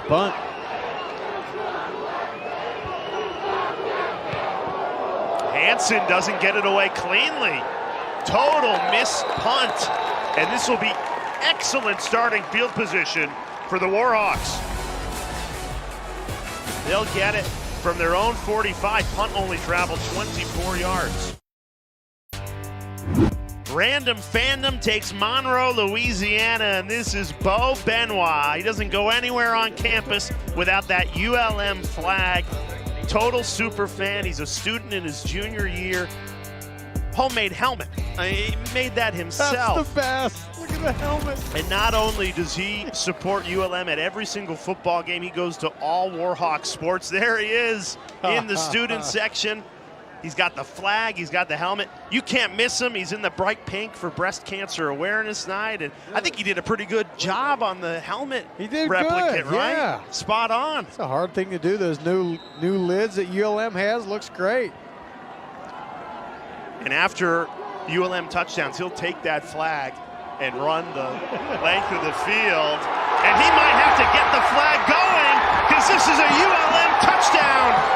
Bunt. Hansen doesn't get it away cleanly. Total missed punt. And this will be excellent starting field position for the Warhawks. They'll get it from their own 45. Punt only traveled 24 yards. Random Fandom takes Monroe, Louisiana, and this is Bo Benoit. He doesn't go anywhere on campus without that ULM flag. Total super fan. He's a student in his junior year. Homemade helmet. He made that himself. That's the best. Look at the helmet. And not only does he support ULM at every single football game, he goes to all Warhawk sports. There he is in the student section. He's got the flag, he's got the helmet. You can't miss him. He's in the bright pink for Breast Cancer Awareness Night. And I think he did a pretty good job on the helmet replicate, good, right? yeah. Spot on. It's a hard thing to do. Those new lids that ULM has, looks great. And after ULM touchdowns, he'll take that flag and run the length of the field. And he might have to get the flag going because this is a ULM touchdown.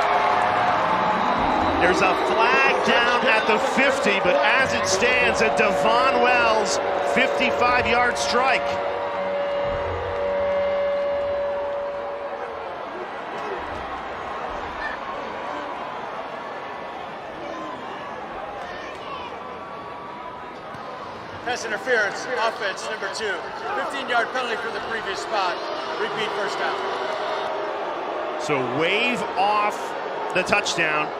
There's a flag down at the 50, but as it stands, a Devon Wells 55-yard strike. Pass interference, offense, number 2. 15-yard penalty from the previous spot. Repeat 1st down. So wave off the touchdown.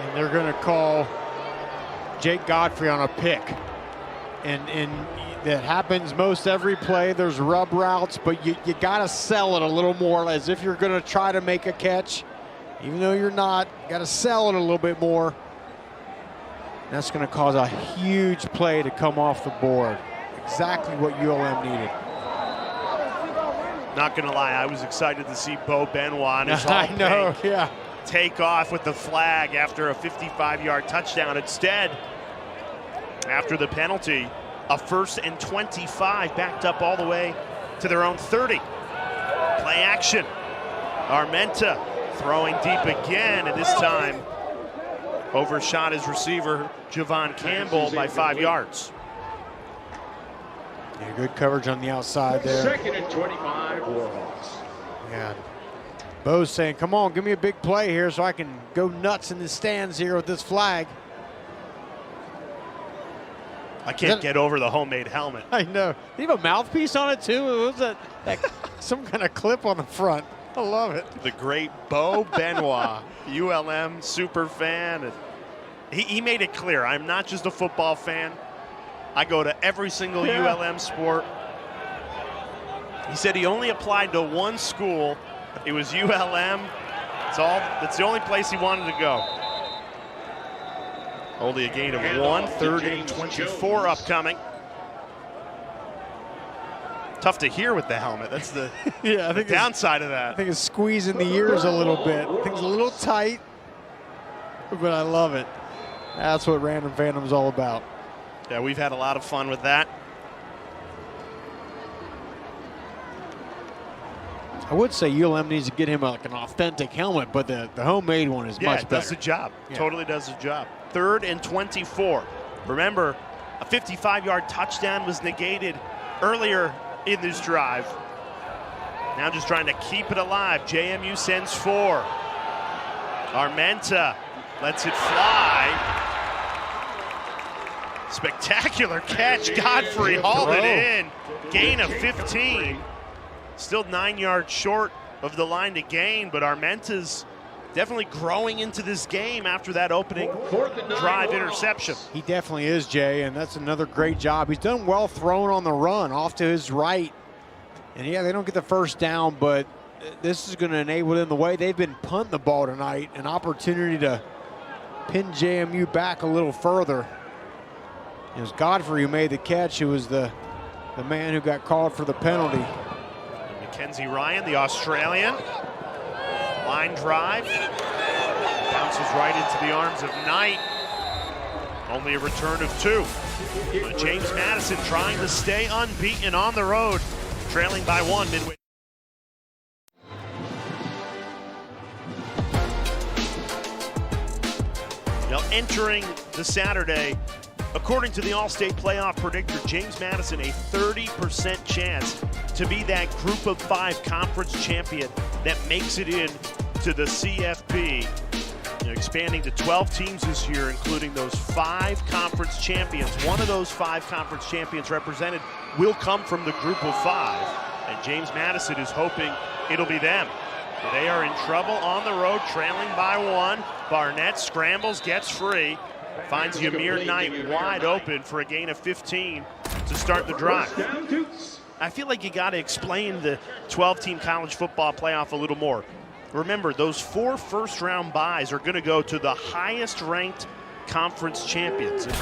And they're going to call Jake Godfrey on a pick. And that happens most every play. There's rub routes, but you got to sell it a little more as if you're going to try to make a catch. Even though you're not, you got to sell it a little bit more. That's going to cause a huge play to come off the board. Exactly what ULM needed. Not going to lie, I was excited to see Bo Benoit and his I know, yeah. take off with the flag after a 55-yard touchdown. Instead, after the penalty, a 1st and 25 backed up all the way to their own 30. Play action. Armenta throwing deep again, and this time overshot his receiver, Javon Campbell, by 5 yards. Yeah, good coverage on the outside there. 2nd and 25, Warhawks. Yeah. Bo's saying, come on, give me a big play here so I can go nuts in the stands here with this flag. I can't get over the homemade helmet. I know. They have a mouthpiece on it too. What was that some kind of clip on the front. I love it. The great Bo Benoit, ULM super fan. And he made it clear, I'm not just a football fan. I go to every single ULM sport. He said he only applied to one school. It was ULM. That's the only place he wanted to go. Only a gain of 1, 3rd and 24 upcoming. Tough to hear with the helmet. That's the, yeah, I think the downside of that. I think it's squeezing the ears a little bit. Things a little tight, but I love it. That's what Random Fandom's all about. Yeah, we've had a lot of fun with that. I would say ULM needs to get him like an authentic helmet, but the homemade one is much better. Yeah, it does the job. Yeah. Totally does the job. 3rd and 24. Remember, a 55-yard touchdown was negated earlier in this drive. Now just trying to keep it alive. JMU sends 4. Armenta lets it fly. Spectacular catch. Godfrey hauled it in. Gain of 15. Still 9 yards short of the line to gain, but Armenta's definitely growing into this game after that opening drive interception. He definitely is, Jay, and that's another great job. He's done well throwing on the run off to his right. And yeah, they don't get the first down, but this is going to enable them the way they've been punting the ball tonight, an opportunity to pin JMU back a little further. It was Godfrey who made the catch. It was the man who got called for the penalty. Mackenzie Ryan, the Australian. Line drive. Bounces right into the arms of Knight. Only a return of 2. But James Madison trying to stay unbeaten on the road, trailing by 1 midway. Now entering the Saturday, according to the All-State Playoff Predictor, James Madison, a 30% chance to be that Group of 5 conference champion that makes it in to the CFP. Expanding to 12 teams this year, including those 5 conference champions. One of those 5 conference champions represented will come from the Group of 5. And James Madison is hoping it'll be them. They are in trouble on the road, trailing by 1. Barnett scrambles, gets free. Finds Ymir Knight wide open for a gain of 15 to start the drive. I feel like you got to explain the 12-team college football playoff a little more. Remember, those 4 first-round byes are going to go to the highest-ranked conference champions. And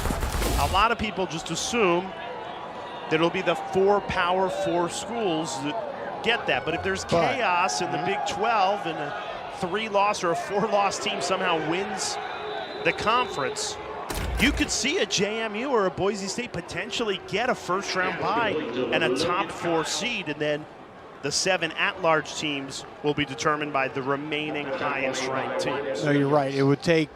a lot of people just assume that it'll be the 4 Power 4 schools that get that. But if there's chaos in the Big 12 and a 3-loss or a 4-loss team somehow wins the conference, you could see a JMU or a Boise State potentially get a first-round bye and a top 4 seed, and then the 7 at-large teams will be determined by the remaining highest-ranked teams. No, you're right. It would take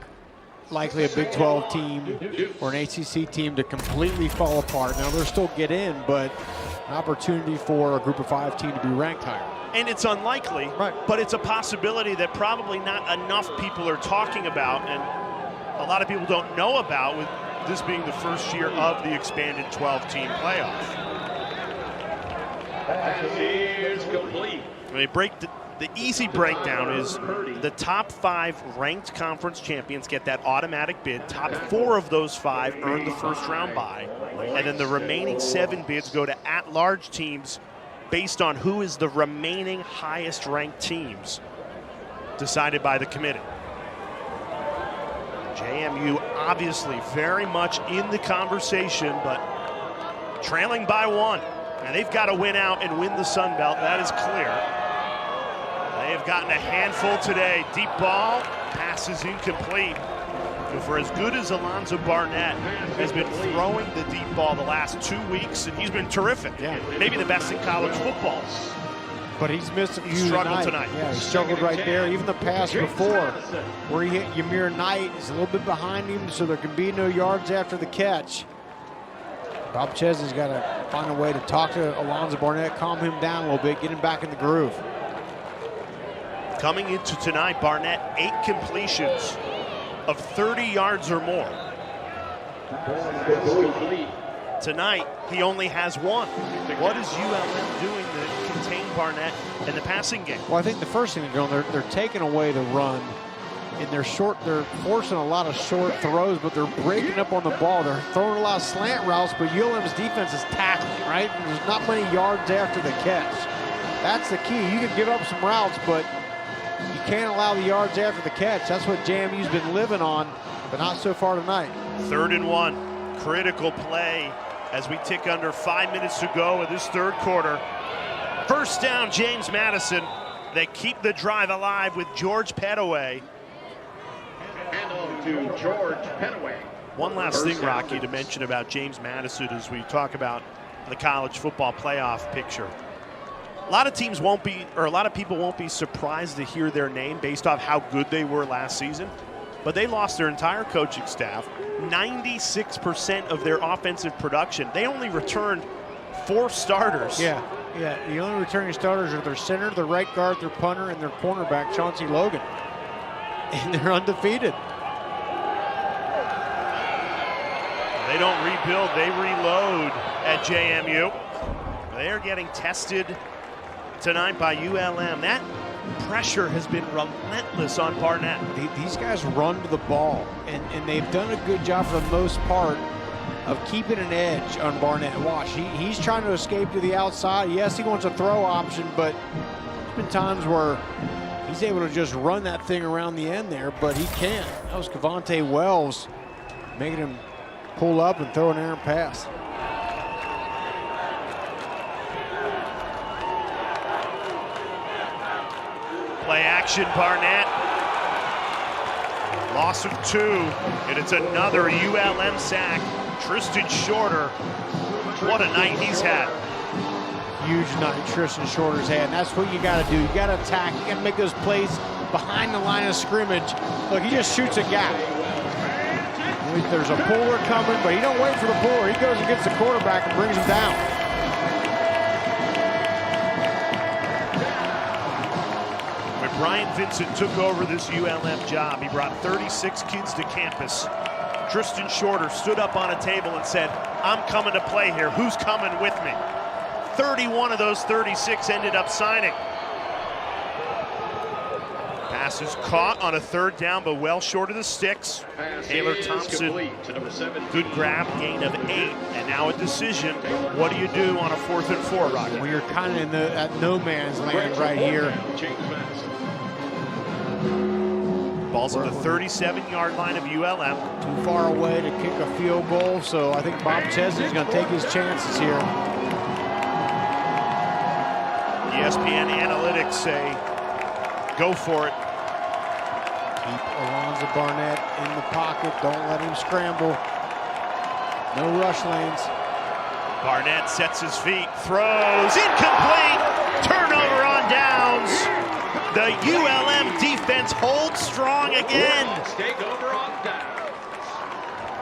likely a Big 12 team or an ACC team to completely fall apart. Now, they'll still get in, but an opportunity for a Group of 5 team to be ranked higher. And it's unlikely, but it's a possibility that probably not enough people are talking about, and a lot of people don't know about, with this being the first year of the expanded 12-team playoff. Is complete. The easy breakdown is the top 5 ranked conference champions get that automatic bid. Top 4 of those 5 earn the first round bye. And then the remaining 7 bids go to at-large teams based on who is the remaining highest ranked teams decided by the committee. JMU obviously very much in the conversation, but trailing by 1. And they've got to win out and win the Sun Belt. That is clear. They have gotten a handful today. Deep ball, pass is incomplete. And for as good as Alonzo Barnett has been throwing the deep ball the last 2 weeks, and he's been terrific. Yeah. Maybe the best in college football. But he's missed a few struggled tonight. Yeah, he struggled right there. Even the pass before, where he hit Ymir Knight, is a little bit behind him, so there can be no yards after the catch. Bob Chesney's got to find a way to talk to Alonzo Barnett, calm him down a little bit, get him back in the groove. Coming into tonight, Barnett 8 completions of 30 yards or more. Tonight, he only has 1. What is ULM doing to contain Barnett in the passing game? Well, I think the first thing they're doing, they're taking away the run. And they're forcing a lot of short throws, but they're breaking up on the ball. They're throwing a lot of slant routes, but ULM's defense is tackling, right? And there's not many yards after the catch. That's the key. You can give up some routes, but you can't allow the yards after the catch. That's what JMU's been living on, but not so far tonight. 3rd and 1, critical play as we tick under 5 minutes to go in this third quarter. First down, James Madison. They keep the drive alive with George Pettaway. And on to George Pettaway. One last thing, Rocky, to mention about James Madison as we talk about the college football playoff picture. A lot of teams won't be, or a lot of people won't be surprised to hear their name based off how good they were last season. But they lost their entire coaching staff, 96% of their offensive production. They only returned 4 starters. Yeah, the only returning starters are their center, their right guard, their punter, and their cornerback, Chauncey Logan. And they're undefeated. They don't rebuild, they reload at JMU. They are getting tested tonight by ULM. That pressure has been relentless on Barnett. These guys run to the ball, and they've done a good job for the most part of keeping an edge on Barnett. Watch, he's trying to escape to the outside. Yes, he wants a throw option, but there's been times where he's able to just run that thing around the end there, but he can't. That was Cavante Wells making him pull up and throw an errant pass. Play action, Barnett. Loss of 2, and it's another ULM sack. Tristan Shorter, what a night he's had. Huge night Tristan Shorter's had, and that's what you got to do. You got to attack. You got to make those plays behind the line of scrimmage. Look, he just shoots a gap. There's a puller coming, but he don't wait for the puller. He goes and gets the quarterback and brings him down. When Brian Vincent took over this ULM job, he brought 36 kids to campus. Tristan Shorter stood up on a table and said, "I'm coming to play here. Who's coming with me?" 31 of those 36 ended up signing. Pass is caught on a 3rd down, but well short of the sticks. Taylor Thompson, good grab, gain of 8, and now a decision. What do you do on a 4th and 4, Rocky? Well, you're kind of in at no man's land right here. Ball's at the 37-yard line of ULM. Too far away to kick a field goal, so I think Bob Chesney's going to take his chances here. ESPN analytics say, go for it. Keep Alonzo Barnett in the pocket. Don't let him scramble. No rush lanes. Barnett sets his feet, throws, incomplete. Turnover on downs. The ULM defense holds strong again.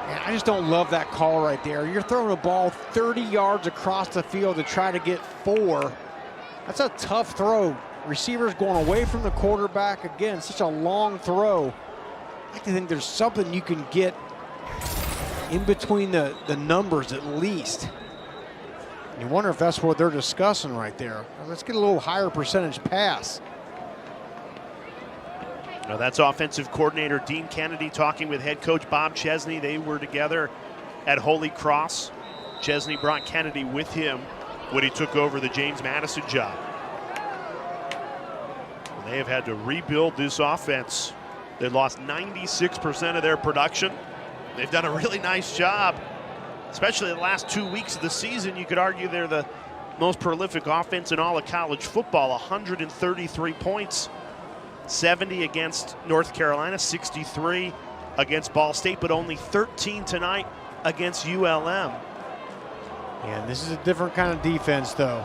Man, I just don't love that call right there. You're throwing a ball 30 yards across the field to try to get 4. That's a tough throw. Receivers going away from the quarterback. Again, such a long throw. I like to think there's something you can get in between the numbers at least. You wonder if that's what they're discussing right there. Let's get a little higher percentage pass. Now that's offensive coordinator Dean Kennedy talking with head coach Bob Chesney. They were together at Holy Cross. Chesney brought Kennedy with him when he took over the James Madison job. They have had to rebuild this offense. They lost 96% of their production. They've done a really nice job, especially the last 2 weeks of the season. You could argue they're the most prolific offense in all of college football, 133 points. 70 against North Carolina, 63 against Ball State, but only 13 tonight against ULM. Yeah, this is a different kind of defense, though.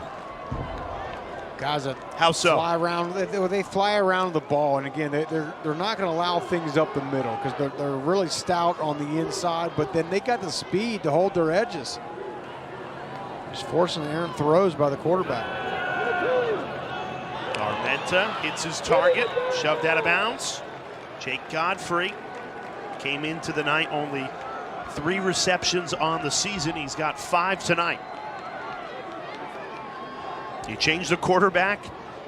Guys that fly around, they fly around the ball, and again, they're not going to allow things up the middle because they're really stout on the inside, but then they got the speed to hold their edges. Just forcing errant throws by the quarterback. Armenta hits his target, shoved out of bounds. Jake Godfrey came into the night only 3 receptions on the season. He's got 5 tonight. You change the quarterback.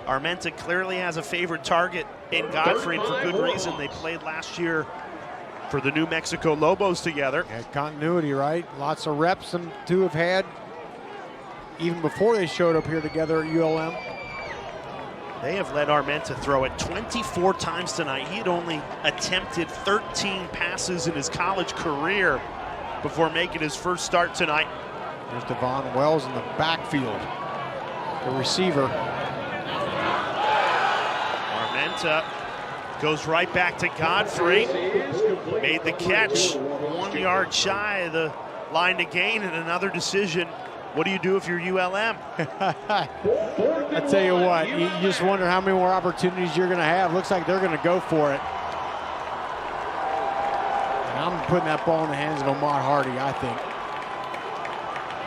Armenta clearly has a favorite target in Godfrey, and for good reason. They played last year for the New Mexico Lobos together. Yeah, continuity, right? Lots of reps them two have had even before they showed up here together at ULM. They have let Armenta throw it 24 times tonight. He had only attempted 13 passes in his college career before making his first start tonight. There's Devon Wells in the backfield, the receiver. Armenta goes right back to Godfrey. Made the catch, 1 yard shy of the line to gain, and another decision. What do you do if you're ULM? I tell you what, you just wonder how many more opportunities you're going to have. Looks like they're going to go for it. And I'm putting that ball in the hands of Ahmad Hardy, I think.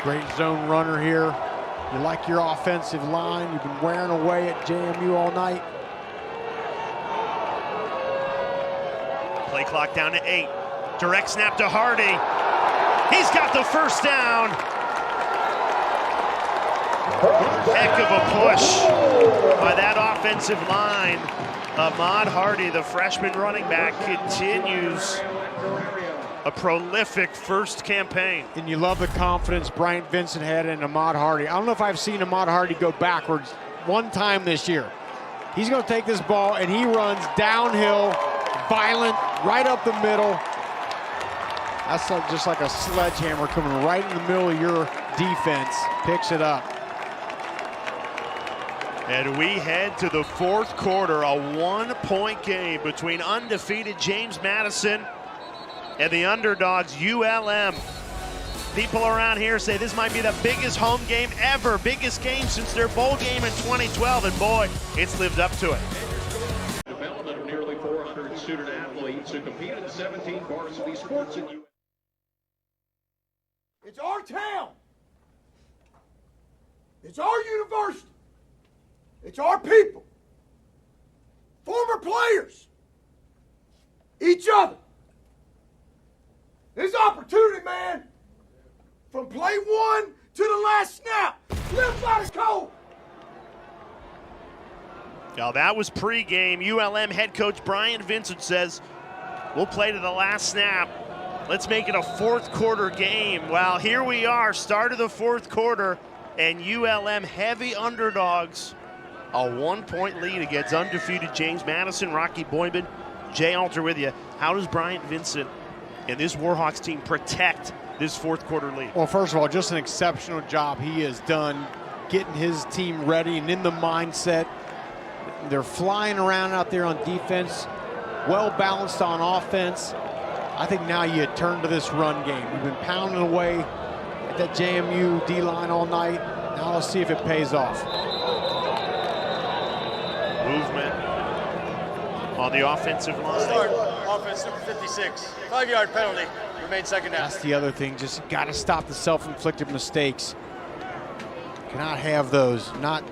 Great zone runner here. You like your offensive line. You've been wearing away at JMU all night. Play clock down to 8. Direct snap to Hardy. He's got the first down. Heck of a push by that offensive line. Ahmad Hardy, the freshman running back, continues a prolific first campaign. And you love the confidence Bryant Vincent had in Ahmad Hardy. I don't know if I've seen Ahmad Hardy go backwards one time this year. He's going to take this ball and he runs downhill, violent, right up the middle. That's just like a sledgehammer coming right in the middle of your defense. Picks it up. And we head to the fourth quarter, a 1-point game between undefeated James Madison and the underdogs ULM. People around here say this might be the biggest home game ever, biggest game since their bowl game in 2012, and boy, it's lived up to it. Development of nearly 400 student athletes who compete in 17 varsity sports in ULM. It's our town. It's our university. It's our people. Former players. Each other. This opportunity, man, from play one to the last snap. Live by the code. Now that was pregame. ULM head coach Bryant Vincent says, we'll play to the last snap. Let's make it a fourth quarter game. Well, here we are, start of the fourth quarter, and ULM heavy underdogs. A 1-point lead against undefeated James Madison. Rocky Boyman, Jay Alter with you. How does Bryant Vincent and this Warhawks team protect this fourth quarter lead? Well, first of all, just an exceptional job he has done getting his team ready and in the mindset. They're flying around out there on defense, well balanced on offense. I think now you turn to this run game. We've been pounding away at that JMU D-line all night. Now let's see if it pays off. Movement on the offensive line. Start offense number 56. 5-yard penalty. Remain second down. That's the other thing. Just got to stop the self-inflicted mistakes. Cannot have those. Not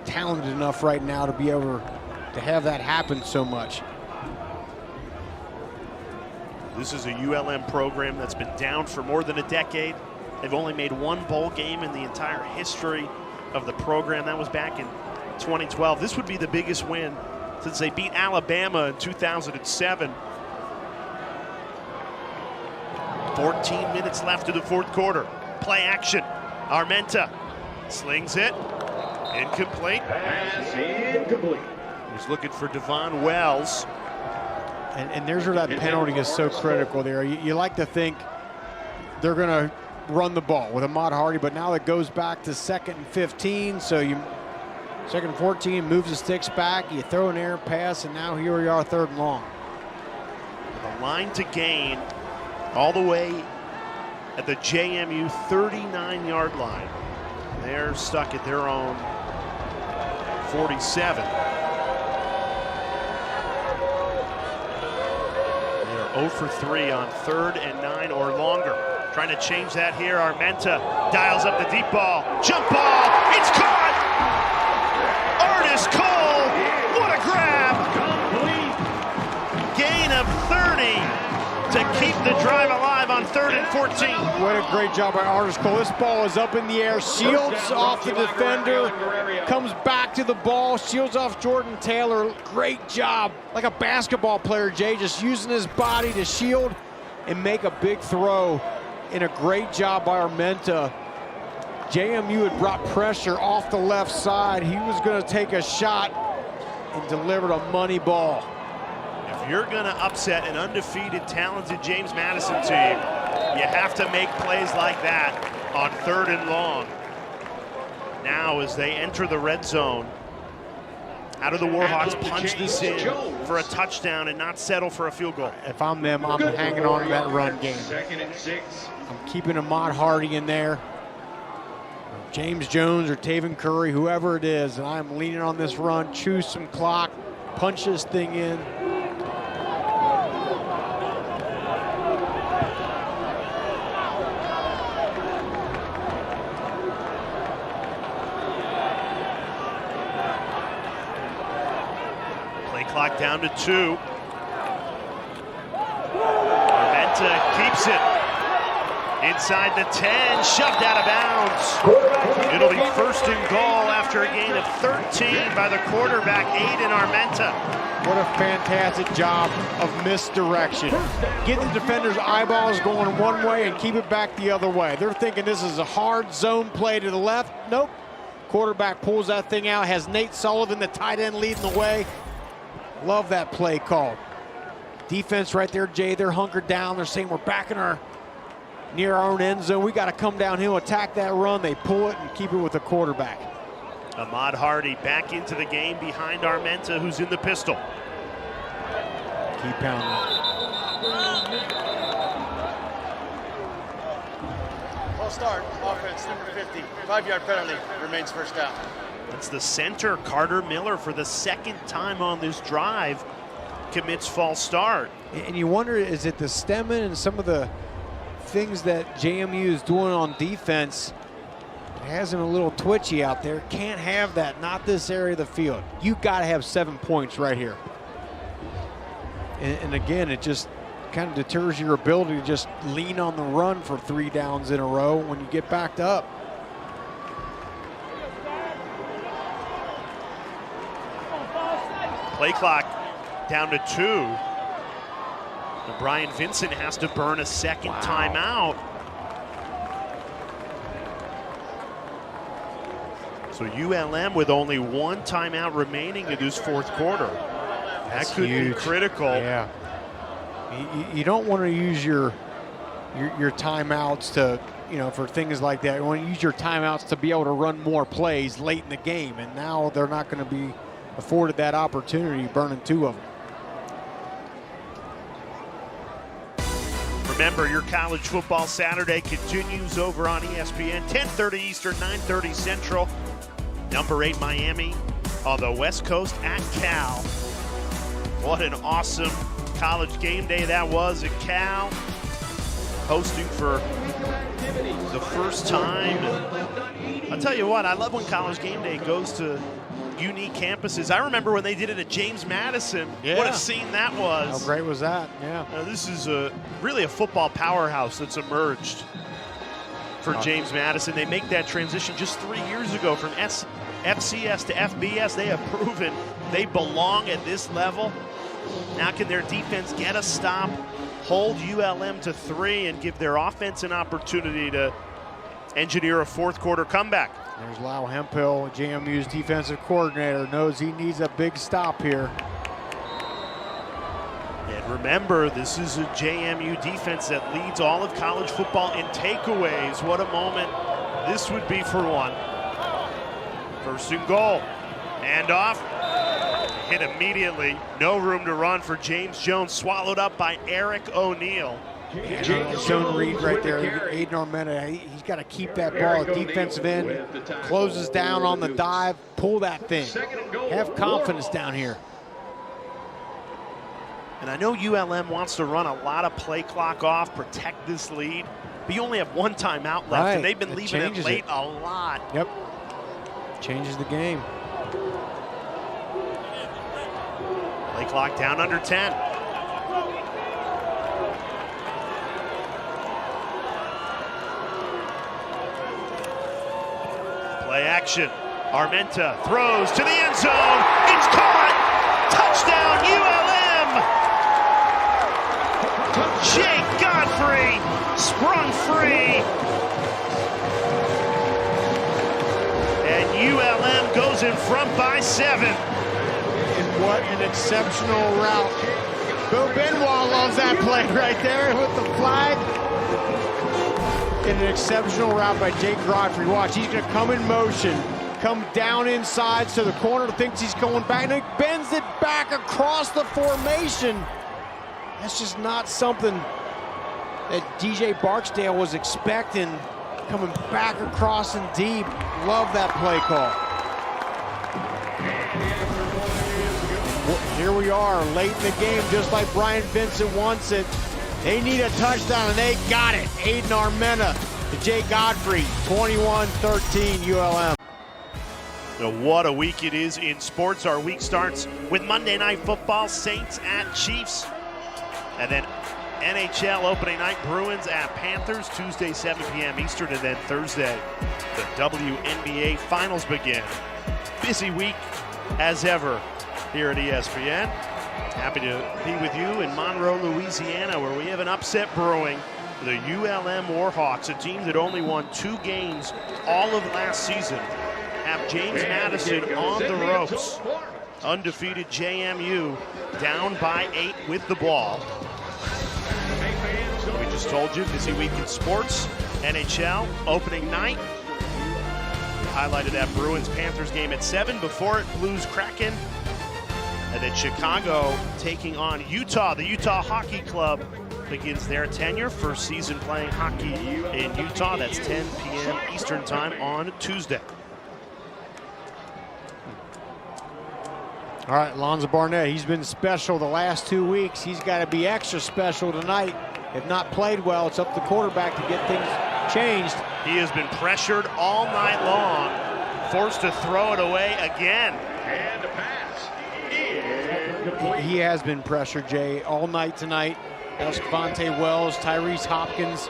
talented enough right now to be able to have that happen so much. This is a ULM program that's been down for more than a decade. They've only made one bowl game in the entire history of the program. That was back in 2012. This would be the biggest win since they beat Alabama in 2007. 14 minutes left of the fourth quarter. Play action. Armenta slings it. Incomplete. Pass incomplete. He's looking for Devon Wells. And there's where that penalty is so critical there. You like to think they're going to run the ball with Ahmad Hardy, but now it goes back to 2nd and 15. So second and 14, moves the sticks back. You throw an air pass, and now here we are, 3rd and long. The line to gain all the way at the JMU 39-yard line. They're stuck at their own 47. They're 0 for 3 on 3rd and 9 or longer. Trying to change that here. Armenta dials up the deep ball. Jump ball. It's caught. Artis Cole. What a grab. Gain of 30 to keep the drive alive on 3rd and 14. What a great job by Artis Cole. This ball is up in the air. Shields off the defender. Comes back to the ball. Shields off Jordan Taylor. Great job. Like a basketball player, Jay, just using his body to shield and make a big throw. And a great job by Armenta. JMU had brought pressure off the left side. He was going to take a shot and delivered a money ball. If you're going to upset an undefeated, talented James Madison team, you have to make plays like that. on 3rd and long. Now as they enter the red zone, how do the Warhawks punch this in for a touchdown and not settle for a field goal? If I'm them, I'm hanging on to that run game. 2nd and 6. I'm keeping Ahmad Hardy in there, James Jones or Taven Curry, whoever it is, and I'm leaning on this run, choose some clock, punch this thing in. Clock down to 2. Armenta keeps it inside the 10, shoved out of bounds. It'll be 1st and goal after a gain of 13 by the quarterback, Aiden Armenta. What a fantastic job of misdirection. Get the defender's eyeballs going one way and keep it back the other way. They're thinking this is a hard zone play to the left. Nope. Quarterback pulls that thing out, has Nate Sullivan, the tight end, leading the way. Love that play call. Defense right there, Jay, they're hunkered down. They're saying we're back in near our own end zone. We got to come downhill, attack that run. They pull it and keep it with the quarterback. Ahmad Hardy back into the game behind Armenta, who's in the pistol. Keep pounding. False start, offense, number 50. 5-yard penalty, remains 1st down. That's the center, Carter Miller, for the 2nd time on this drive, commits false start. And you wonder, is it the stemming and some of the things that JMU is doing on defense? It has him a little twitchy out there. Can't have that, not this area of the field. You got to have 7 points right here. And again, it just kind of deters your ability to just lean on the run for 3 downs in a row when you get backed up. Play clock down to 2. And Brian Vincent has to burn a 2nd timeout. So ULM with only 1 timeout remaining in this 4th quarter. That could be critical. Yeah. You don't want to use your timeouts to, for things like that. You want to use your timeouts to be able to run more plays late in the game. And now they're not going to be afforded that opportunity, burning 2 of them. Remember, your college football Saturday continues over on ESPN, 10:30 Eastern, 9:30 Central. Number 8 Miami on the West Coast at Cal. What an awesome college game day that was at Cal. Hosting for the first time. And I'll tell you what, I love when college game day goes to unique campuses. I remember when they did it at James Madison. Yeah. What a scene that was. How great was that? Yeah. This is really a football powerhouse that's emerged for James Madison. They make that transition just 3 years ago from FCS to FBS. They have proven they belong at this level. Now can their defense get a stop, hold ULM to 3, and give their offense an opportunity to engineer a 4th quarter comeback? There's Lyle Hemphill, JMU's defensive coordinator, knows he needs a big stop here. And remember, this is a JMU defense that leads all of college football in takeaways. What a moment this would be for one. 1st and goal. Handoff. Hit immediately. No room to run for James Jones. Swallowed up by Eric O'Neal. Zone read right there. Aiden Armenta, he's got to keep that ball at defensive end. Closes down on the dive. Pull that thing. Have confidence down here. And I know ULM wants to run a lot of play clock off, protect this lead, but you only have 1 timeout left, and they've been leaving it late a lot. Yep. Changes the game. Play clock down under 10. Play action. Armenta throws to the end zone. It's caught. Touchdown ULM. Jake Godfrey sprung free. And ULM goes in front by 7. And what an exceptional route. Bill Benoit loves that play right there with the flag. And an exceptional route by Jake Godfrey. Watch, he's going to come in motion, come down inside, so the corner thinks he's going back, and he bends it back across the formation. That's just not something that DJ Barksdale was expecting, coming back across and deep. Love that play call. Here we are, late in the game, just like Brian Vincent wants it. They need a touchdown, and they got it. Aiden Armenta to Jake Godfrey, 21-13 ULM. What a week it is in sports. Our week starts with Monday Night Football, Saints at Chiefs. And then NHL opening night, Bruins at Panthers, Tuesday 7 p.m. Eastern, and then Thursday, the WNBA Finals begin. Busy week as ever here at ESPN. Happy to be with you in Monroe, Louisiana, where we have an upset brewing. The ULM Warhawks, a team that only won 2 games all of last season, have James Madison on the ropes. Undefeated JMU down by 8 with the ball. We just told you, busy week in sports. NHL opening night. We highlighted that Bruins-Panthers game at 7. Before it, Blues-Kraken. And then Chicago taking on Utah. The Utah Hockey Club begins their tenure. First season playing hockey in Utah. That's 10 p.m. Eastern time on Tuesday. All right, Alonzo Barnett, he's been special the last 2 weeks. He's got to be extra special tonight. If not played well, it's up to the quarterback to get things changed. He has been pressured all night long, forced to throw it away again. And a pass. He has been pressured, Jay, all night tonight. Devontae Wells, Tyrese Hopkins.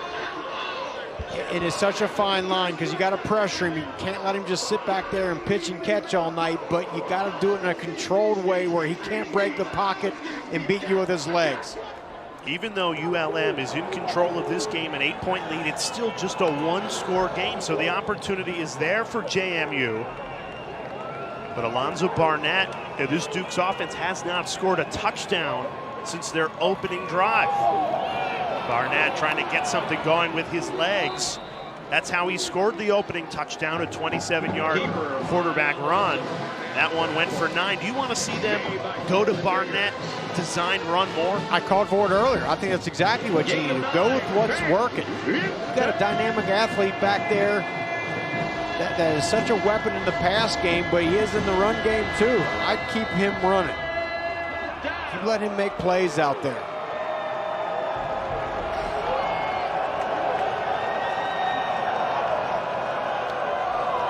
It is such a fine line because you got to pressure him. You can't let him just sit back there and pitch and catch all night, but you got to do it in a controlled way where he can't break the pocket and beat you with his legs. Even though ULM is in control of this game, an 8-point lead, it's still just a 1-score game, so the opportunity is there for JMU. But Alonzo Barnett, this Duke's offense has not scored a touchdown since their opening drive. Barnett trying to get something going with his legs. That's how he scored the opening touchdown, a 27-yard quarterback run. That one went for 9. Do you want to see them go to Barnett, design run more? I called for it earlier. I think that's exactly what you need to do. Go with what's working. You've got a dynamic athlete back there that is such a weapon in the pass game, but he is in the run game too. I'd keep him running. You let him make plays out there.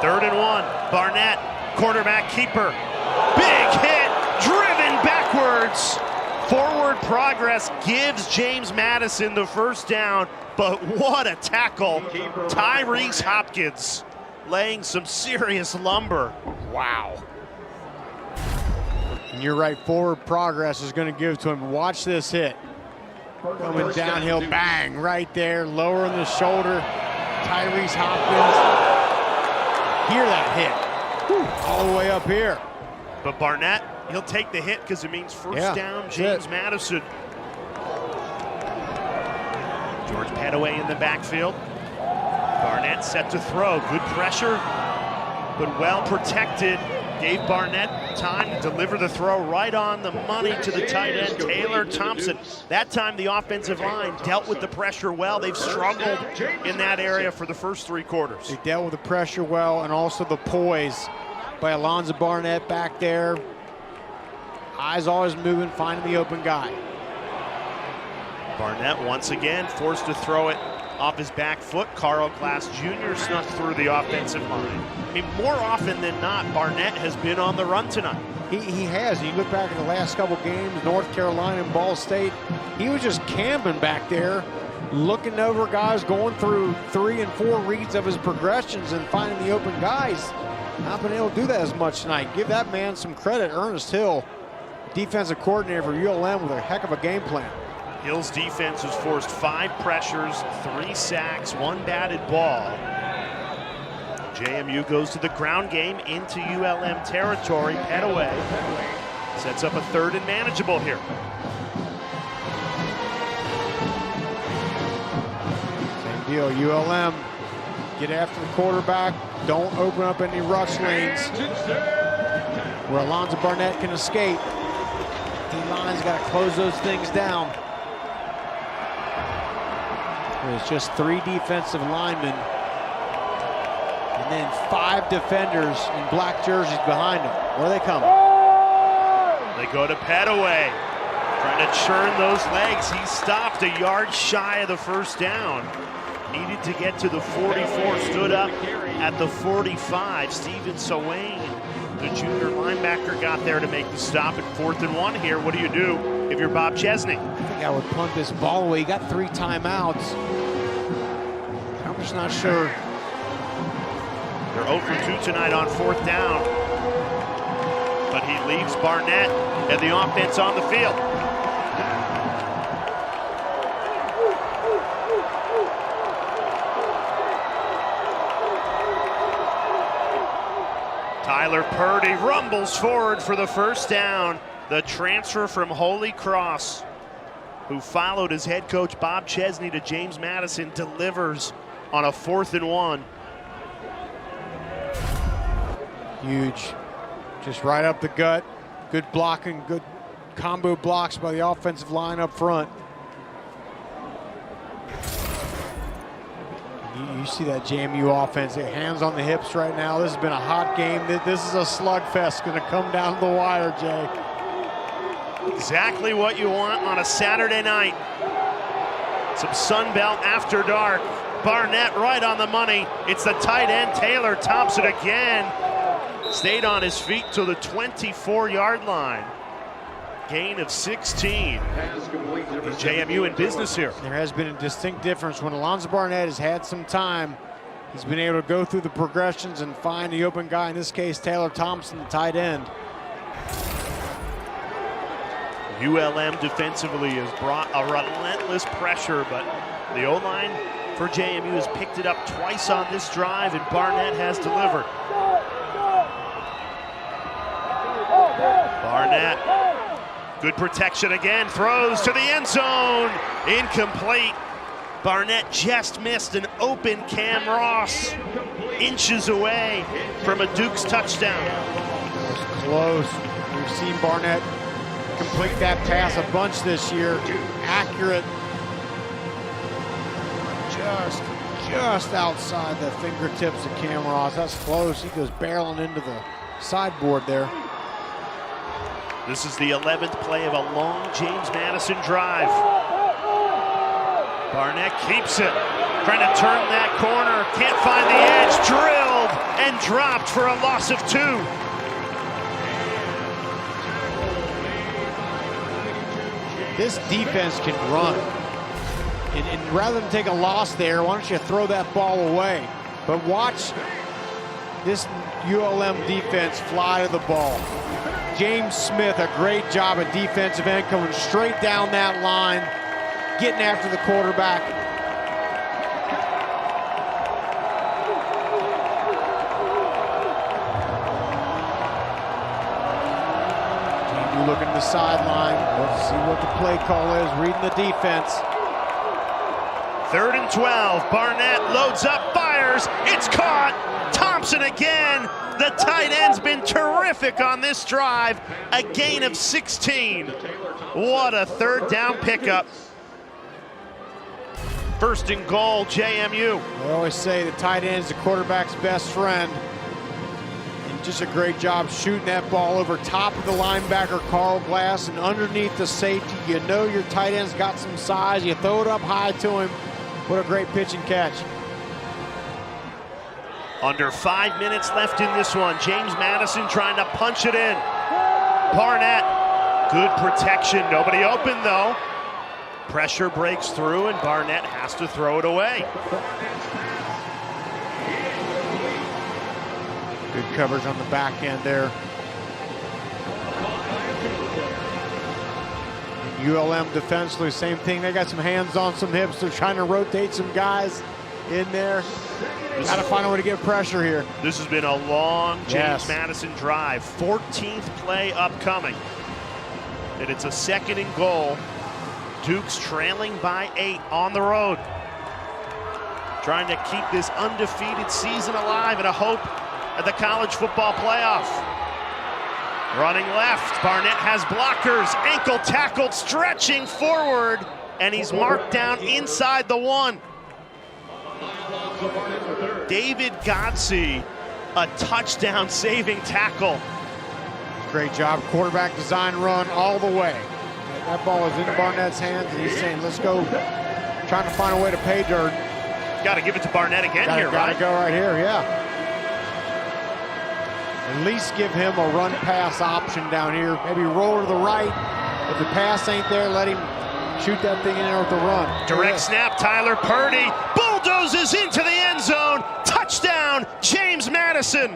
Third and 1, Barnett, quarterback keeper. Big hit, driven backwards. Forward progress gives James Madison the first down, but what a tackle. Tyrese Hopkins laying some serious lumber. Wow. And you're right, forward progress is going to give to him. Watch this hit. Coming downhill, bang, right there, lowering the shoulder. Tyrese Hopkins. Hear that hit. Whew, all the way up here. But Barnett, he'll take the hit because it means first down, James Madison. George Pettaway in the backfield. Barnett set to throw. Good pressure, but well protected. Gave Barnett time to deliver the throw right on the money to the tight end, Taylor Thompson. That time the offensive line dealt with the pressure well. They've struggled in that area for the first 3 quarters. They dealt with the pressure well, and also the poise by Alonzo Barnett back there. Eyes always moving, finding the open guy. Barnett once again forced to throw it off his back foot. Carl Glass Jr. snuck through the offensive line. I mean, more often than not, Barnett has been on the run tonight. He has. You look back at the last couple games, North Carolina and Ball State, he was just camping back there, looking over guys, going through 3 and 4 reads of his progressions and finding the open guys. Not been able to do that as much tonight. Give that man some credit. Ernest Hill, defensive coordinator for ULM, with a heck of a game plan. Hill's defense has forced 5 pressures, 3 sacks, 1 batted ball. JMU goes to the ground game into ULM territory. Pettaway sets up a 3rd and manageable here. Same deal. ULM, get after the quarterback. Don't open up any rush lanes where Alonzo Barnett can escape. D-line's got to close those things down. There's just 3 defensive linemen and then 5 defenders in black jerseys behind them. Where are they coming? They go to Petaway, trying to churn those legs. He stopped a yard shy of the first down. Needed to get to the 44, stood up at the 45. Steven Swain, the junior linebacker, got there to make the stop at 4th and 1 here. What do you do if you're Bob Chesney? I think I would punt this ball away. He got 3 timeouts. I'm just not sure. They're 0 for 2 tonight on 4th down. But he leaves Barnett and the offense on the field. Tyler Purdy rumbles forward for the first down. The transfer from Holy Cross, who followed his head coach Bob Chesney to James Madison, delivers on a 4th and 1. Huge. Just right up the gut. Good blocking, good combo blocks by the offensive line up front. You see that JMU offense, hands on the hips right now. This has been a hot game. This is a slugfest, going to come down to the wire, Jay. Exactly what you want on a Saturday night. Some Sun Belt after dark. Barnett right on the money. It's the tight end, Taylor Thompson again. Stayed on his feet to the 24-yard line. Gain of 16. JMU in business here. There has been a distinct difference. When Alonzo Barnett has had some time, he's been able to go through the progressions and find the open guy, in this case, Taylor Thompson, the tight end. ULM defensively has brought a relentless pressure, but the O-line for JMU has picked it up twice on this drive, and Barnett has delivered. Barnett, good protection again, throws to the end zone, incomplete. Barnett just missed an open Cam Ross, inches away from a Duke's touchdown. It was close. We've seen Barnett complete that pass a bunch this year. Accurate. Just outside the fingertips of Cam Ross. That's close. He goes barreling into the sideboard there. This is the 11th play of a long James Madison drive. Barnett keeps it, trying to turn that corner, can't find the edge, drilled and dropped for a loss of 2. This defense can run. And rather than take a loss there, why don't you throw that ball away? But watch this ULM defense fly to the ball. James Smith, a great job at defensive end, coming straight down that line, getting after the quarterback. JMU looking at the sideline. Let's see what the play call is, reading the defense. 3rd and 12, Barnett loads up, fires, it's caught. Thompson again. The tight end's been terrific on this drive. A gain of 16. What a 3rd down pickup. 1st and goal, JMU. I always say the tight end is the quarterback's best friend. And just a great job shooting that ball over top of the linebacker, Carl Glass, and underneath the safety. You know your tight end's got some size. You throw it up high to him. What a great pitch and catch. Under 5 minutes left in this one. James Madison trying to punch it in. Barnett, good protection. Nobody open though. Pressure breaks through and Barnett has to throw it away. Good coverage on the back end there. ULM defensively, same thing. They got some hands on some hips. They're trying to rotate some guys in there. Got to find a way to get pressure here. This has been a long James Madison drive. 14th play upcoming. And it's a 2nd and goal. Duke's trailing by 8 on the road. trying to keep this undefeated season alive in a hope at the college football playoff. Running left, Barnett has blockers, ankle tackled, stretching forward, and he's marked down inside the 1. David Godsey, a touchdown saving tackle. Great job, quarterback design run all the way. That ball is in Barnett's hands, and he's saying, let's go, trying to find a way to pay dirt. Got to give it to Barnett again here, right? Got to go right here, yeah. At least give him a run-pass option down here. Maybe roll to the right. If the pass ain't there, let him shoot that thing in there with the run. Direct snap, Tyler Purdy bulldozes into the end zone. Touchdown, James Madison.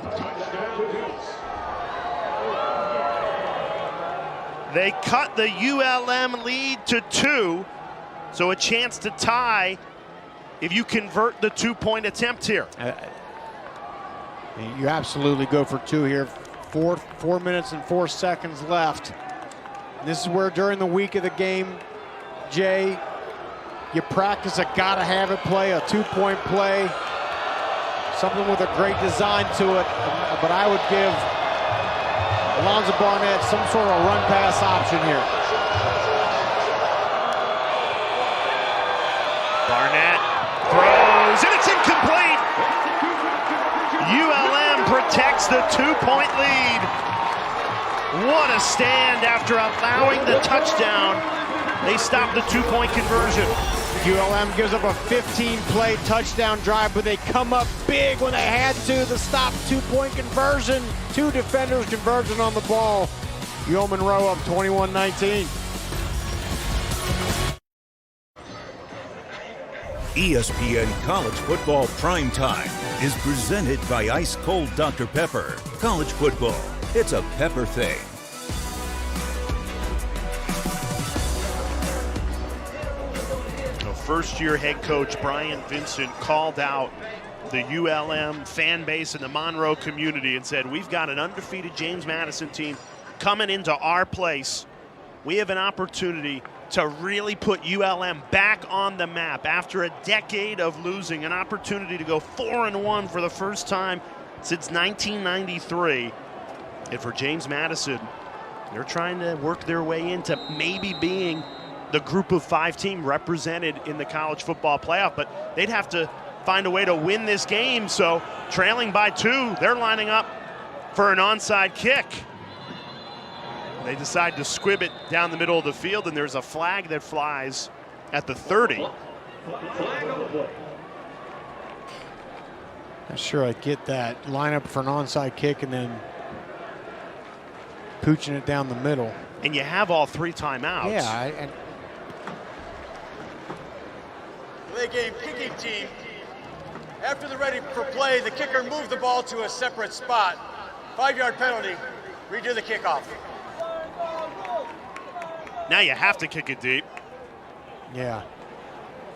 They cut the ULM lead to 2, so a chance to tie if you convert the 2-point attempt here. You absolutely go for 2 here. 4 minutes and 4 seconds left. And this is where during the week of the game, Jay, you practice a gotta have it play, a 2-point play, something with a great design to it. But I would give Alonzo Barnett some sort of run pass option here. Barnett throws, and it's incomplete. ULM protects the 2-point lead. What a stand after allowing the touchdown. They stop the 2-point conversion. ULM gives up a 15-play touchdown drive, but they come up big when they had to. The stop 2-point conversion. 2 defenders converging on the ball. UL Monroe up 21-19. ESPN College Football Primetime is presented by Ice Cold Dr. Pepper. College football, it's a pepper thing. First-year head coach Brian Vincent called out the ULM fan base and the Monroe community and said, we've got an undefeated James Madison team coming into our place. We have an opportunity to really put ULM back on the map after a decade of losing, an opportunity to go 4-1 for the first time since 1993. And for James Madison, they're trying to work their way into maybe being the group of 5 team represented in the college football playoff, but they'd have to find a way to win this game. So trailing by 2, they're lining up for an onside kick. They decide to squib it down the middle of the field, and there's a flag that flies at the 30. Not sure I get that. Line up for an onside kick and then pooching it down the middle. And you have all 3 timeouts. Yeah, Play game kicking team. After they're ready for play, the kicker moved the ball to a separate spot. 5-yard penalty. Redo the kickoff. Now you have to kick it deep. Yeah.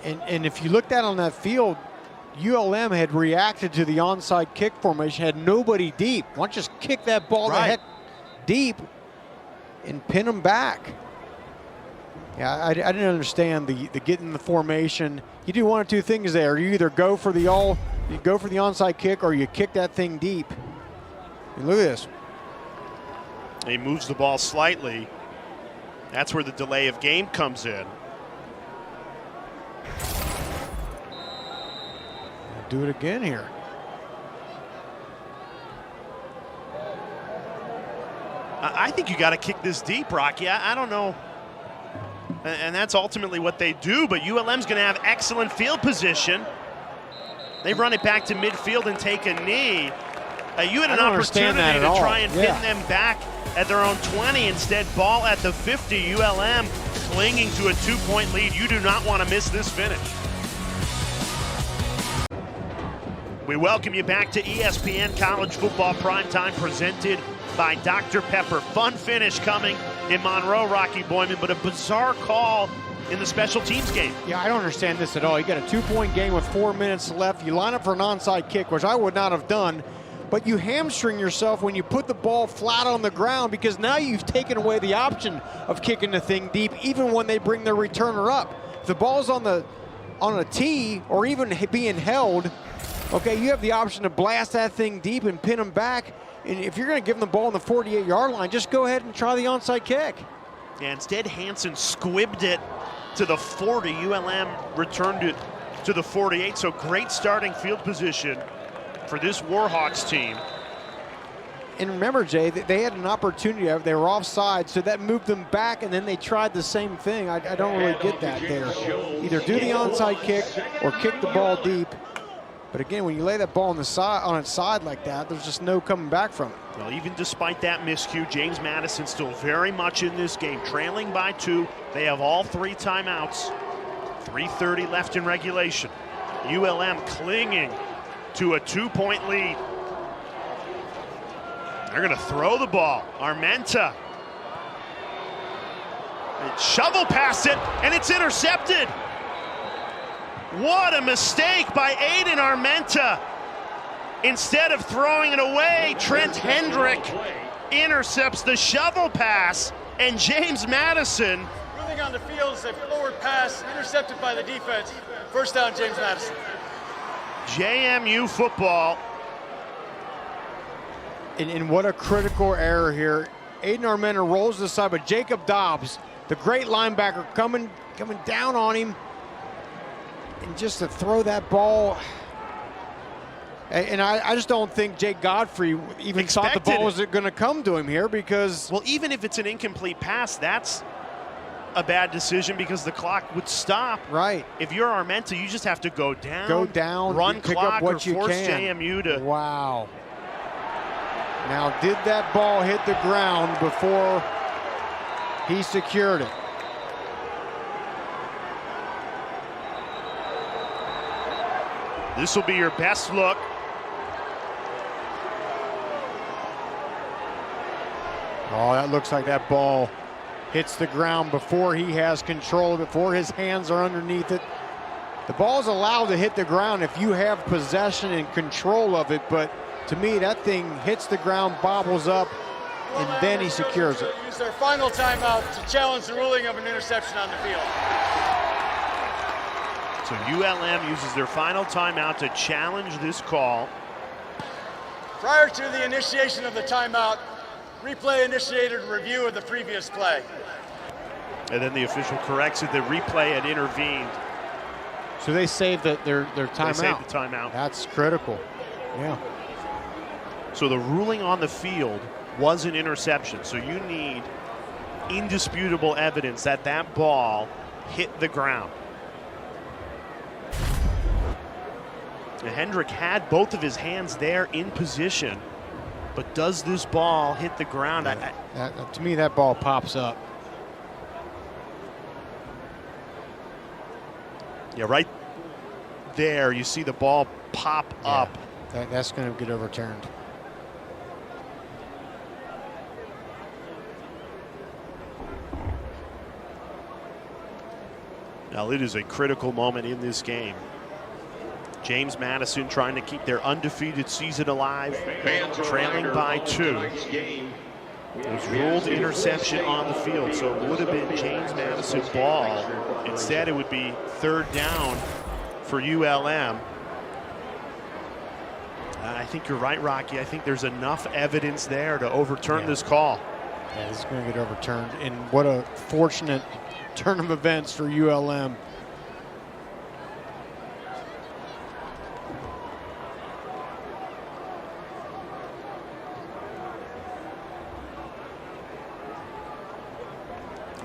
And if you looked at on that field, ULM had reacted to the onside kick formation, had nobody deep. Why don't you just kick that ball the heck deep and pin them back? Yeah, I didn't understand the getting the formation. You do 1 or 2 things there. You either go for the onside kick or you kick that thing deep. And look at this. He moves the ball slightly. That's where the delay of game comes in. Do it again here. I think you got to kick this deep, Rocky. I don't know. And that's ultimately what they do, but ULM's going to have excellent field position. They run it back to midfield and take a knee. You had an opportunity to try and pin them back at their own 20. Instead, ball at the 50. ULM clinging to a 2-point lead. You do not want to miss this finish. We welcome you back to ESPN College Football Primetime, presented by Dr. Pepper. Fun finish coming in Monroe, Rocky Boyman, but a bizarre call in the special teams game. Yeah, I don't understand this at all. You got a 2-point game with 4 minutes left. You line up for an onside kick, which I would not have done, but you hamstring yourself when you put the ball flat on the ground, because now you've taken away the option of kicking the thing deep, even when they bring their returner up. If the ball's on the on a tee or even being held, okay, you have the option to blast that thing deep and pin them back. And if you're going to give them the ball on the 48-yard line, just go ahead and try the onside kick. Yeah, instead, Hansen squibbed it to the 40. ULM returned it to the 48. So great starting field position for this Warhawks team. And remember, Jay, they had an opportunity. They were offside, so that moved them back, and then they tried the same thing. I don't really get that there. Either do the onside kick or kick the ball deep. But again, when you lay that ball on its side like that, there's just no coming back from it. Well, even despite that miscue, James Madison still very much in this game, trailing by 2. They have all 3 timeouts. 3:30 left in regulation. ULM clinging to a 2-point lead. They're going to throw the ball. Armenta. Shovel past it, and it's intercepted. What a mistake by Aiden Armenta. Instead of throwing it away, Trent Hendrick intercepts the shovel pass, and James Madison. Moving on the field is a forward pass intercepted by the defense. First down, James Madison. JMU football. And what a critical error here. Aiden Armenta rolls to the side, but Jacob Dobbs, the great linebacker, coming down on him. And just to throw that ball. And I just don't think Jake Godfrey even thought the ball was going to come to him here, because... Well, even if it's an incomplete pass, that's a bad decision because the clock would stop. Right. If you're Armenta, you just have to go down, run pick clock, up what or you force can. JMU to... Wow. Now, did that ball hit the ground before he secured it? This will be your best look. Oh, that looks like that ball hits the ground before he has control of it, before his hands are underneath it. The ball's allowed to hit the ground if you have possession and control of it, but to me, that thing hits the ground, bobbles up, and then he secures it. Use their final timeout to challenge the ruling of an interception on the field. So ULM uses their final timeout to challenge this call. Prior to the initiation of the timeout, replay initiated a review of the previous play. And then the official corrects it. The replay had intervened. So they saved their timeout. They saved the timeout. That's critical. Yeah. So the ruling on the field was an interception. So you need indisputable evidence that that ball hit the ground. And Hendrick had both of his hands there in position, but does this ball hit the ground? To me, that ball pops up. Yeah, right there, you see the ball pop up. That's going to get overturned. Now, it is a critical moment in this game. James Madison trying to keep their undefeated season alive, trailing by 2. It was ruled interception on the field, so it would have been James Madison ball. Instead, it would be 3rd down for ULM. I think you're right, Rocky. I think there's enough evidence there to overturn this call. Yeah, this is going to get overturned. And what a fortunate turn of events for ULM.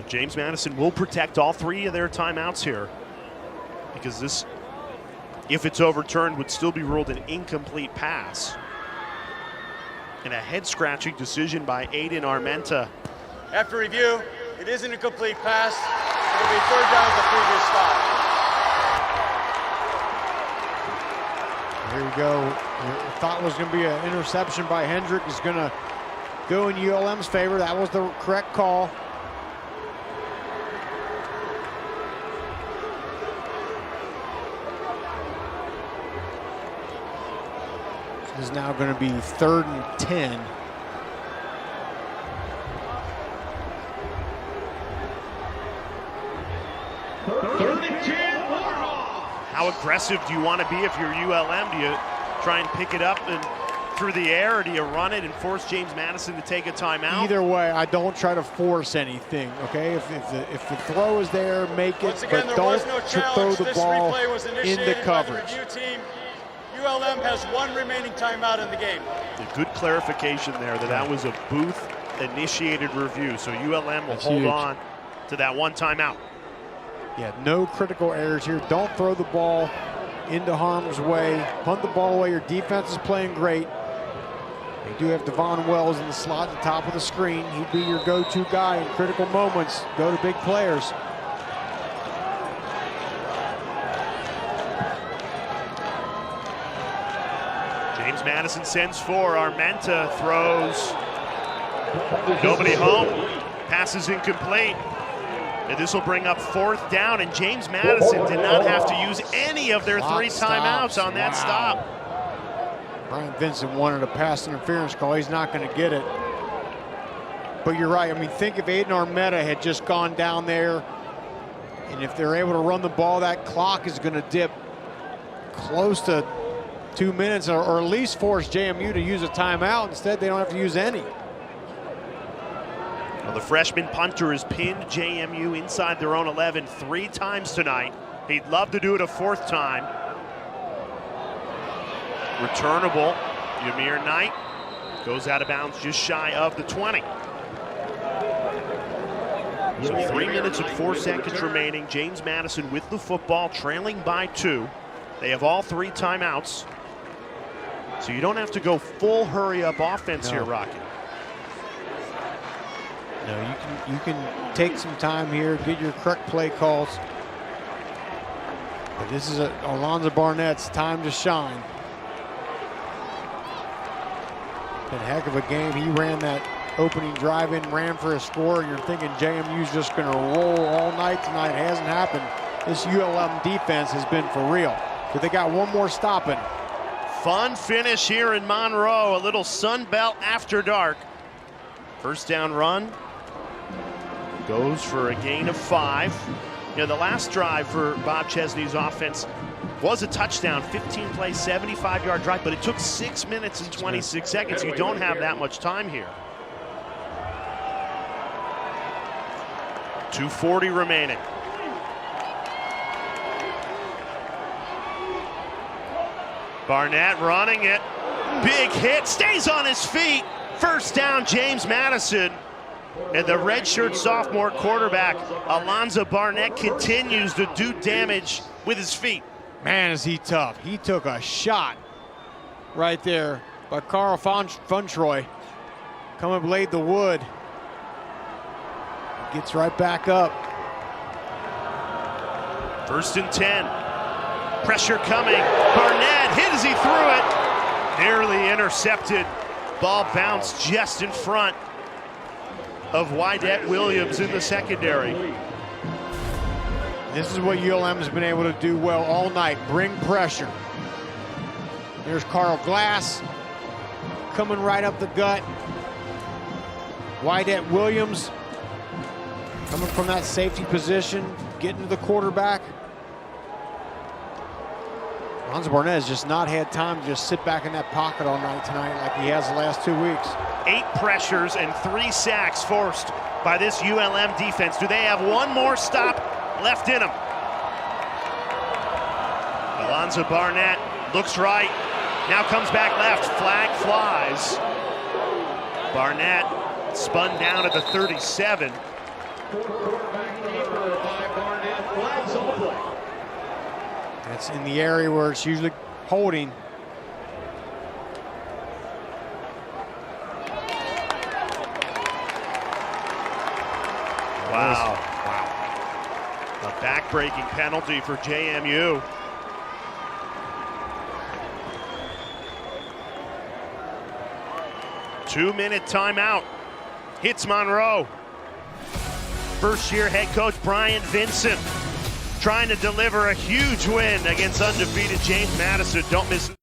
James Madison will protect all 3 of their timeouts here, because this, if it's overturned, would still be ruled an incomplete pass. And a head-scratching decision by Aiden Armenta. After review, it is an incomplete pass. It'll be 3rd down at the previous spot. Here we go. You thought it was going to be an interception by Hendrick. Is going to go in ULM's favor. That was the correct call. Is now going to be 3rd and 10. Third and 10, Warhawks. How aggressive do you want to be if you're ULM? Do you try and pick it up and through the air, or do you run it and force James Madison to take a timeout? Either way, I don't try to force anything, okay? If the throw is there, make it, again, but don't throw the ball into coverage. By the review team. ULM has 1 remaining timeout in the game. A good clarification there that was a booth-initiated review, so ULM will hold on to that 1 timeout. Yeah, no critical errors here. Don't throw the ball into harm's way. Punt the ball away. Your defense is playing great. They do have Devon Wells in the slot at the top of the screen. He'd be your go-to guy in critical moments. Go to big players. James Madison sends 4. Armenta throws. Nobody home. Pass is incomplete. And this will bring up 4th down, and James Madison did not have to use any of their 3 timeouts on that stop. Brian Vincent wanted a pass interference call. He's not going to get it. But you're right. I mean, think if Aiden Armenta had just gone down there, and if they're able to run the ball, that clock is going to dip close to 2 minutes, or at least force JMU to use a timeout. Instead, they don't have to use any. Well, the freshman punter has pinned JMU inside their own 11 3 times tonight. He'd love to do it a 4th time. Returnable, Ymir Knight goes out of bounds just shy of the 20. So 3 minutes and 4 seconds remaining. James Madison with the football, trailing by 2. They have all 3 timeouts. So you don't have to go full hurry-up offense here, Rocky. No, you can take some time here, get your correct play calls. But this is Alonzo Barnett's time to shine. Been a heck of a game. He ran that opening drive in, ran for a score. You're thinking JMU's just going to roll all night tonight. It hasn't happened. This ULM defense has been for real. But they got one more stopping. Fun finish here in Monroe. A little Sun Belt after dark. First down run. Goes for a gain of 5. You know, the last drive for Bob Chesney's offense was a touchdown, 15-play, 75-yard drive, but it took 6 minutes and 26 seconds. You don't have that much time here. 2:40 remaining. Barnett running it. Big hit, stays on his feet. First down, James Madison. And the redshirt sophomore quarterback, Alonzo Barnett, continues to do damage with his feet. Man, is he tough. He took a shot right there by Carl Funtroy. Come up, laid the wood. Gets right back up. 1st and 10. Pressure coming. Barnett hit as he threw it. Nearly intercepted. Ball bounced just in front of Wydett Williams in the secondary. This is what ULM has been able to do well all night, bring pressure. There's Carl Glass coming right up the gut. Wydett Williams coming from that safety position, getting to the quarterback. Alonzo Barnett has just not had time to just sit back in that pocket all night tonight like he has the last 2 weeks. 8 pressures and 3 sacks forced by this ULM defense. Do they have one more stop left in them? Alonzo Barnett looks right, now comes back left, flag flies. Barnett spun down at the 37. That's in the area where it's usually holding. Wow. A back-breaking penalty for JMU. Two-minute timeout. Hits Monroe. First-year head coach Brian Vincent trying to deliver a huge win against undefeated James Madison. Don't miss it.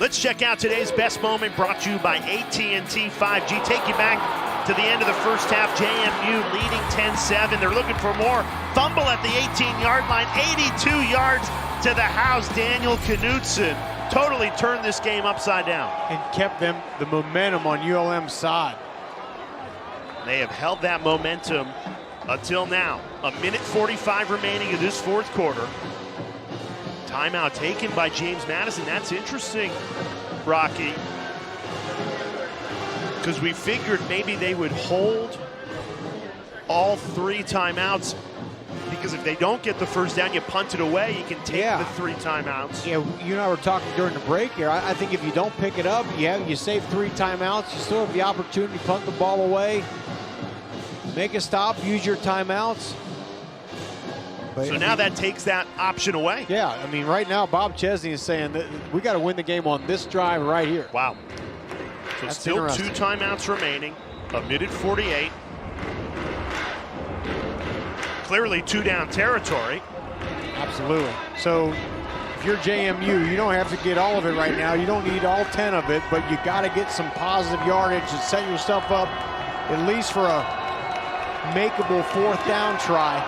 Let's check out today's best moment, brought to you by AT&T 5G. Take you back to the end of the first half. JMU leading 10-7. They're looking for more. Fumble at the 18-yard line. 82 yards to the house. Daniel Knutson totally turned this game upside down. And kept them the momentum on ULM's side. They have held that momentum until now. 1:45 remaining in this fourth quarter. Timeout taken by James Madison. That's interesting, Rocky, because we figured maybe they would hold all 3 timeouts, because if they don't get the first down, you punt it away. You can take the 3 timeouts. Yeah, you and I were talking during the break here. I think if you don't pick it up, you save 3 timeouts. You still have the opportunity to punt the ball away, make a stop, use your timeouts. But, so now that takes that option away. Yeah, I mean, right now, Bob Chesney is saying that we got to win the game on this drive right here. Wow. So that's still 2 timeouts remaining. 1:48. Clearly 2-down territory. Absolutely. So if you're JMU, you don't have to get all of it right now. You don't need all 10 of it, but you got to get some positive yardage and set yourself up at least for a makeable 4th down try.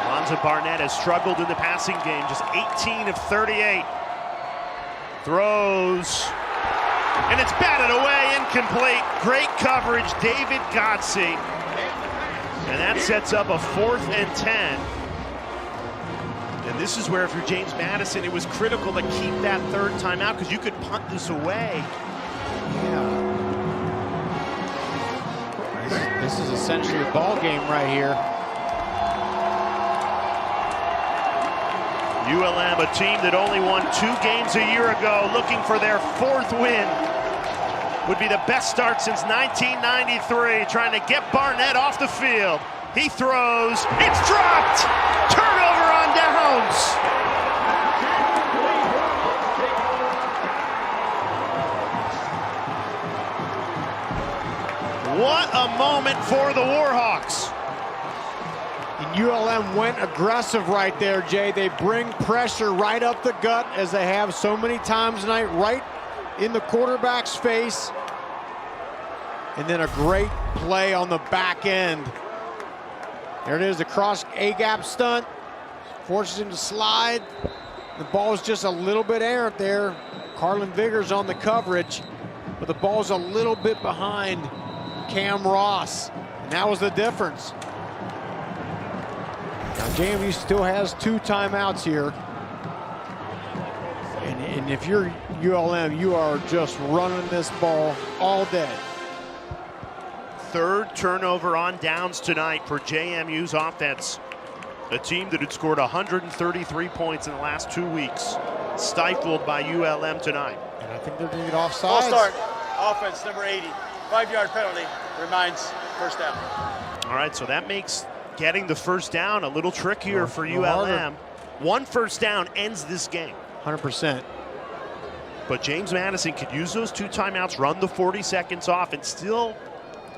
Lonzo Barnett has struggled in the passing game, just 18 of 38. Throws, and it's batted away, incomplete. Great coverage, David Gotze. And that sets up a 4th and 10. And this is where, if you're James Madison, it was critical to keep that 3rd timeout, because you could punt this away. Yeah. This is essentially a ball game right here. ULM, a team that only won 2 games a year ago, looking for their 4th win. Would be the best start since 1993, trying to get Barnett off the field. He throws, it's dropped! Turnover on downs! What a moment for the Warhawks. And ULM went aggressive right there, Jay. They bring pressure right up the gut, as they have so many times tonight, right in the quarterback's face. And then a great play on the back end. There it is, the cross A-gap stunt. Forces him to slide. The ball's just a little bit errant there. Carlin Vigors on the coverage, but the ball's a little bit behind Cam Ross. And that was the difference. Now JMU still has 2 timeouts here. And if you're ULM, you are just running this ball all day. 3rd turnover on downs tonight for JMU's offense. A team that had scored 133 points in the last 2 weeks. Stifled by ULM tonight. And I think they're going to get offsides. Full start. Offense number 80. 5-yard penalty. Remains 1st down. All right, so that makes getting the 1st down a little trickier for ULM. Harder. 1 first down ends this game. 100%. But James Madison could use those 2 timeouts, run the 40 seconds off, and still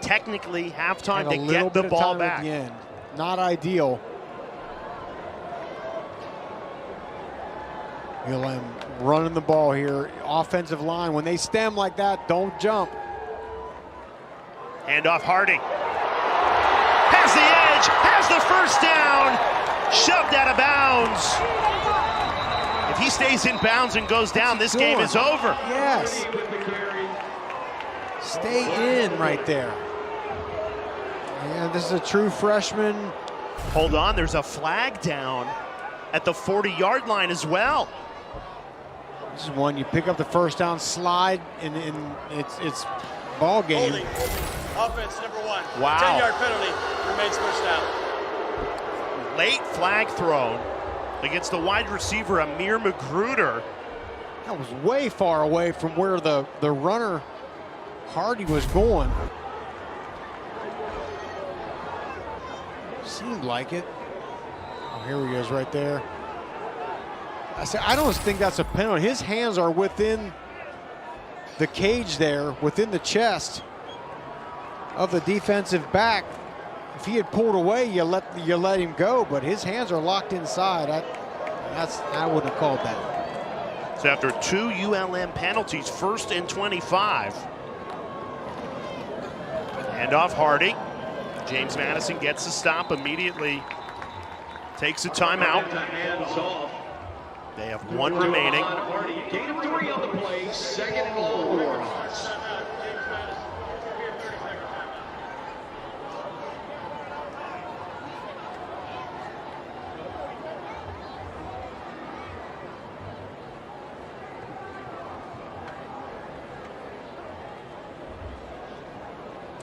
technically have time to get the ball back. At the end. Not ideal. ULM running the ball here. Offensive line, when they stem like that, don't jump. Hand off Harding. Has the edge, has the 1st down. Shoved out of bounds. If he stays in bounds and goes down, this game is over. Yes. Stay in right there. Yeah, this is a true freshman. Hold on, there's a flag down at the 40-yard line as well. This is one you pick up the 1st down, slide, and it's ball game. Holding. Offense number 1. Wow. 10-yard penalty. Remains 1st down. Late flag thrown against the wide receiver Amir Magruder. That was way far away from where the runner Hardy was going. Seemed like it. Oh, here he is right there. I don't think that's a penalty. His hands are within the cage there, within the chest of the defensive back. If he had pulled away, you let him go, but his hands are locked inside. I wouldn't have called that. So after 2 ULM penalties, 1st and 25. Hand off Hardy. James Madison gets the stop immediately. Takes a timeout. They have 1 remaining. Gain of 3 on the play, 2nd and long.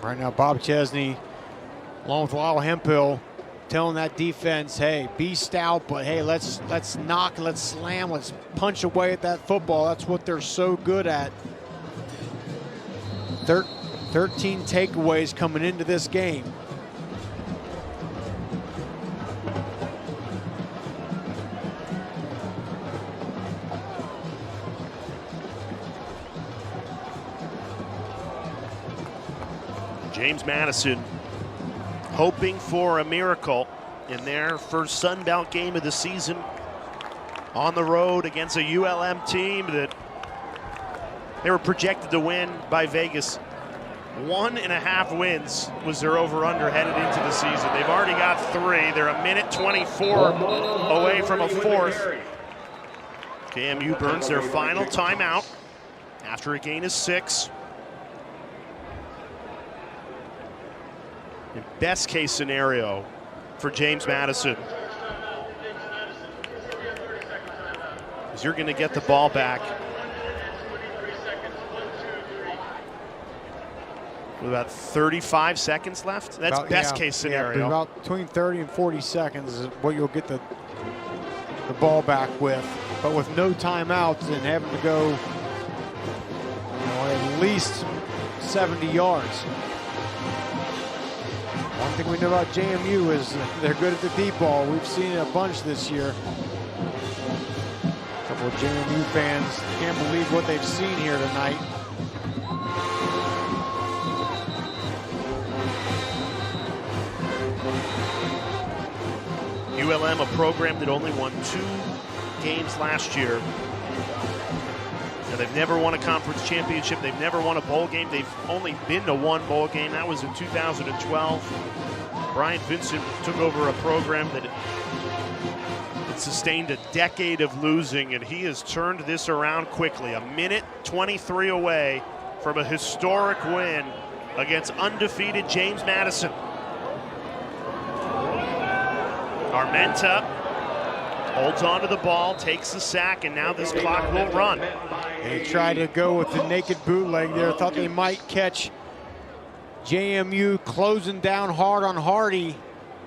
Right now, Bob Chesney, along with Lyle Hemphill, telling that defense, hey, be stout, but hey, let's knock, let's slam, let's punch away at that football. That's what they're so good at. 13 takeaways coming into this game. James Madison hoping for a miracle in their first Sun Belt game of the season on the road against a ULM team that they were projected to win by Vegas. 1.5 wins was their over-under headed into the season. They've already got 3. They're a minute 24 away from a 4th. KMU burns their final timeout after a gain of 6. In best case scenario for James Madison is you're going to get the ball back with about 35 seconds left. That's best case scenario. Yeah, about between 30 and 40 seconds is what you'll get the ball back with. But with no timeouts and having to go at least 70 yards. One thing we know about JMU is they're good at the deep ball. We've seen it a bunch this year. A couple of JMU fans can't believe what they've seen here tonight. ULM, a program that only won 2 games last year. Now, they've never won a conference championship. They've never won a bowl game. They've only been to 1 bowl game. That was in 2012. Brian Vincent took over a program that had sustained a decade of losing, and he has turned this around quickly. A minute 23 away from a historic win against undefeated James Madison. Armenta holds onto the ball, takes the sack, and now this clock will run. They tried to go with the naked bootleg there. Thought they might catch JMU closing down hard on Hardy.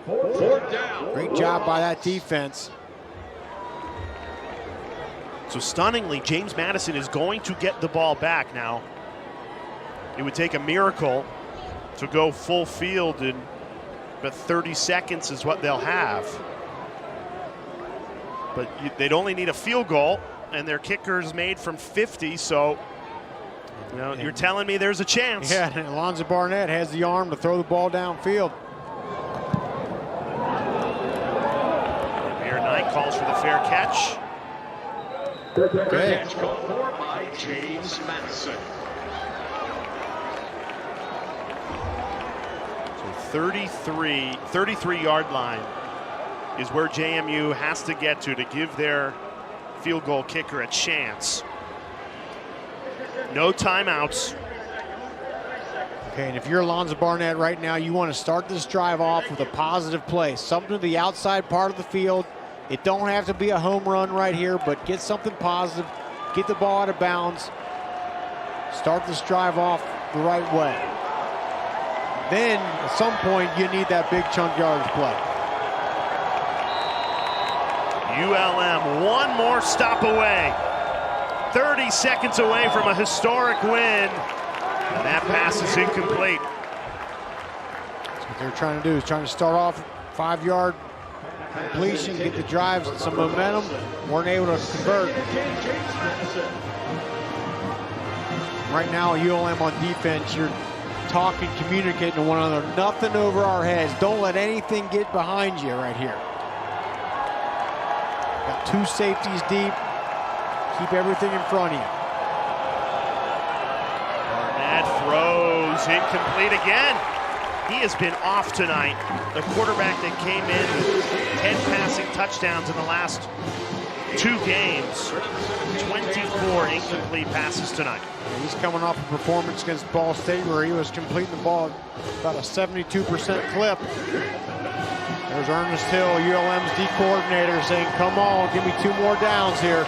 Great job by that defense. So stunningly, James Madison is going to get the ball back now. It would take a miracle to go full field, in but 30 seconds is what they'll have. But they'd only need a field goal, and their kicker's made from 50, so you're telling me there's a chance. Yeah, and Alonzo Barnett has the arm to throw the ball downfield. Mayor Knight calls for the fair catch. Fair catch called for by James Madison. So 33-yard line is where JMU has to get to give their field goal kicker a chance. No timeouts. Okay, and if you're Alonzo Barnett right now, you want to start this drive off with a positive play. Something to the outside part of the field. It don't have to be a home run right here, but get something positive. Get the ball out of bounds. Start this drive off the right way. Then, at some point, you need that big chunk yardage play. ULM one more stop away. 30 seconds away from a historic win. And that pass is incomplete. That's what they're trying to do, is trying to start off 5-yard completion, get the drives, some momentum. Weren't able to convert. Right now, ULM on defense, you're talking, communicating to one another. Nothing over our heads. Don't let anything get behind you right here. Got 2 safeties deep. Keep everything in front of you. Barnett throws incomplete again. He has been off tonight. The quarterback that came in with 10 passing touchdowns in the last 2 games. 24 incomplete passes tonight. He's coming off a performance against Ball State where he was completing the ball about a 72% clip. There's Ernest Hill, ULM's D coordinator, saying, come on, give me 2 more downs here.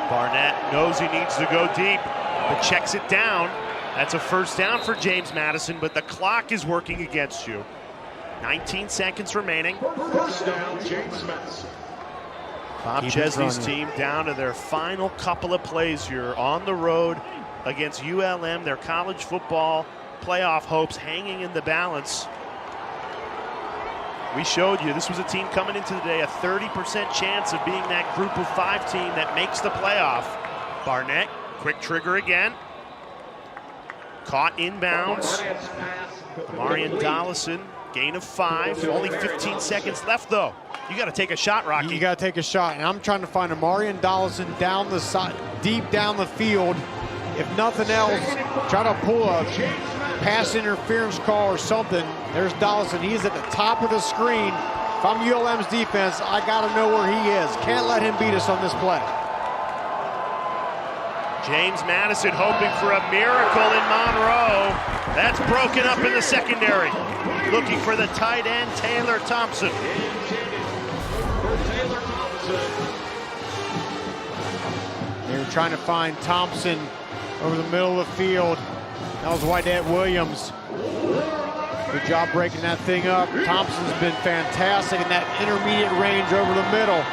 Barnett knows he needs to go deep, but checks it down. That's a first down for James Madison, but the clock is working against you. 19 seconds remaining. First down, James Madison. Bob Chesney's team down to their final couple of plays here on the road against ULM. Their college football playoff hopes hanging in the balance. We showed you this was a team coming into the day, a 30% chance of being that group of 5 team that makes the playoff. Barnett, quick trigger again. Caught inbounds. Marion Dollison, gain of 5. Only 15 seconds left though. You got to take a shot, Rocky. You got to take a shot, and I'm trying to find a Marion Dollison down the side, deep down the field. If nothing else, try to pull a pass interference call or something. There's Dollison. He's at the top of the screen. If I'm ULM's defense, I got to know where he is. Can't let him beat us on this play. James Madison hoping for a miracle in Monroe. That's broken up in the secondary. Looking for the tight end, Taylor Thompson. They were trying to find Thompson over the middle of the field. That was Wydette Williams. Good job breaking that thing up. Thompson's been fantastic in that intermediate range over the middle.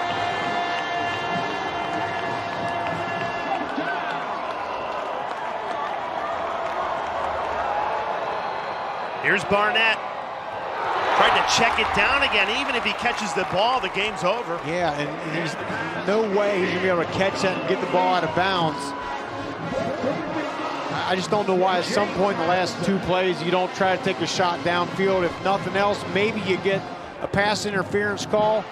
Here's Barnett. Tried to check it down again. Even if he catches the ball, the game's over. Yeah, and there's no way he's going to be able to catch that and get the ball out of bounds. I just don't know why at some point in the last 2 plays you don't try to take a shot downfield. If nothing else, maybe you get a pass interference call,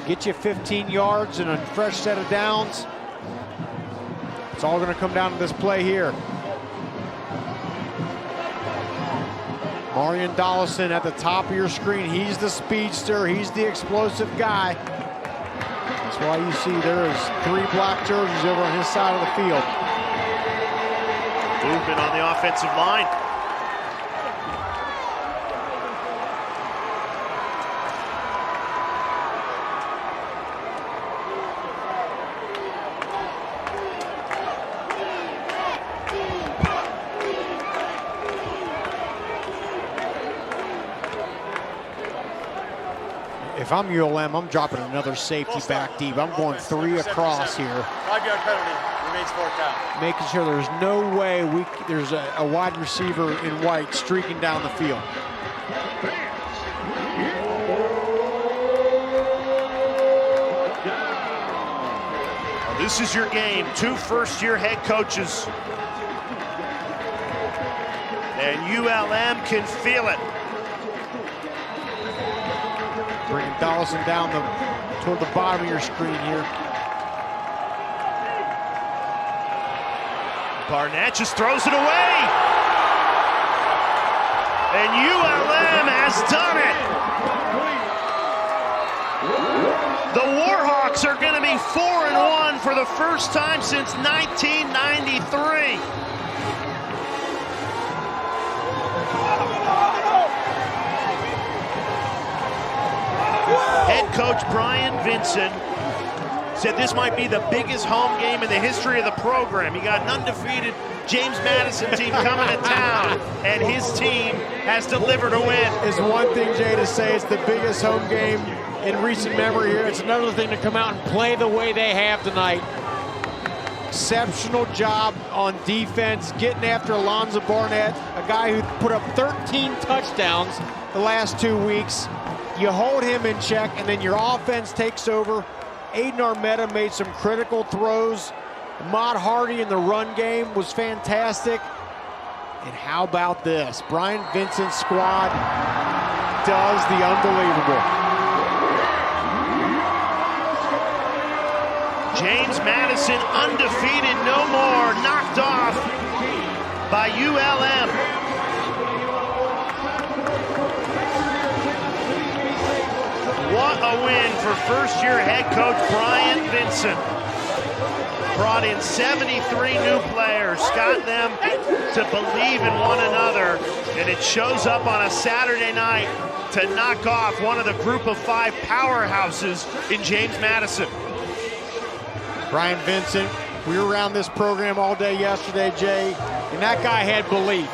get you 15 yards and a fresh set of downs. It's all going to come down to this play here. Marion Dollison at the top of your screen. He's the speedster. He's the explosive guy. That's why you see there is 3 black jerseys over on his side of the field. Movement on the offensive line. If I'm ULM, I'm dropping another safety back deep. I'm going 3 across here. 5-yard penalty, remains 4th down. Making sure there's no way there's a wide receiver in white streaking down the field. Well, this is your game. 2 first-year head coaches. And ULM can feel it. Bringing Dollison down toward the bottom of your screen here. Barnett just throws it away. And ULM has done it. The Warhawks are going to be 4-1 for the first time since 1993. Head coach Brian Vinson said this might be the biggest home game in the history of the program. You got an undefeated James Madison team coming to town, and his team has delivered a win. It's one thing, Jay, to say it's the biggest home game in recent memory here. It's another thing to come out and play the way they have tonight. Exceptional job on defense, getting after Alonzo Barnett, a guy who put up 13 touchdowns the last 2 weeks. You hold him in check, and then your offense takes over. Aiden Armetta made some critical throws. Ahmad Hardy in the run game was fantastic. And how about this? Brian Vincent's squad does the unbelievable. James Madison undefeated no more, knocked off by ULM. What a win for first-year head coach Brian Vincent. Brought in 73 new players, got them to believe in one another, and it shows up on a Saturday night to knock off one of the group of 5 powerhouses in James Madison. Brian Vincent, we were around this program all day yesterday, Jay, and that guy had belief.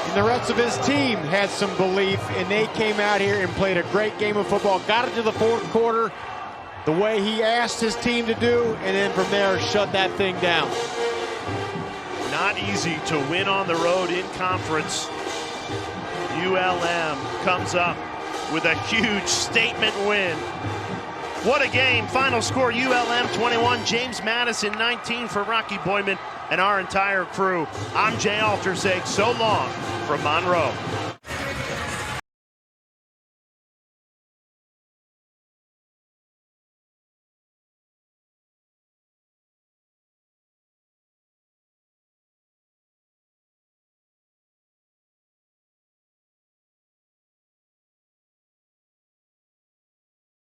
And the rest of his team had some belief, and they came out here and played a great game of football, got it to the fourth quarter the way he asked his team to do, and then from there shut that thing down. Not easy to win on the road in conference. ULM comes up with a huge statement win. What a game. Final score, ULM 21, James Madison 19 for Rocky Boyman and our entire crew. I'm Jay Alter saying so long from Monroe.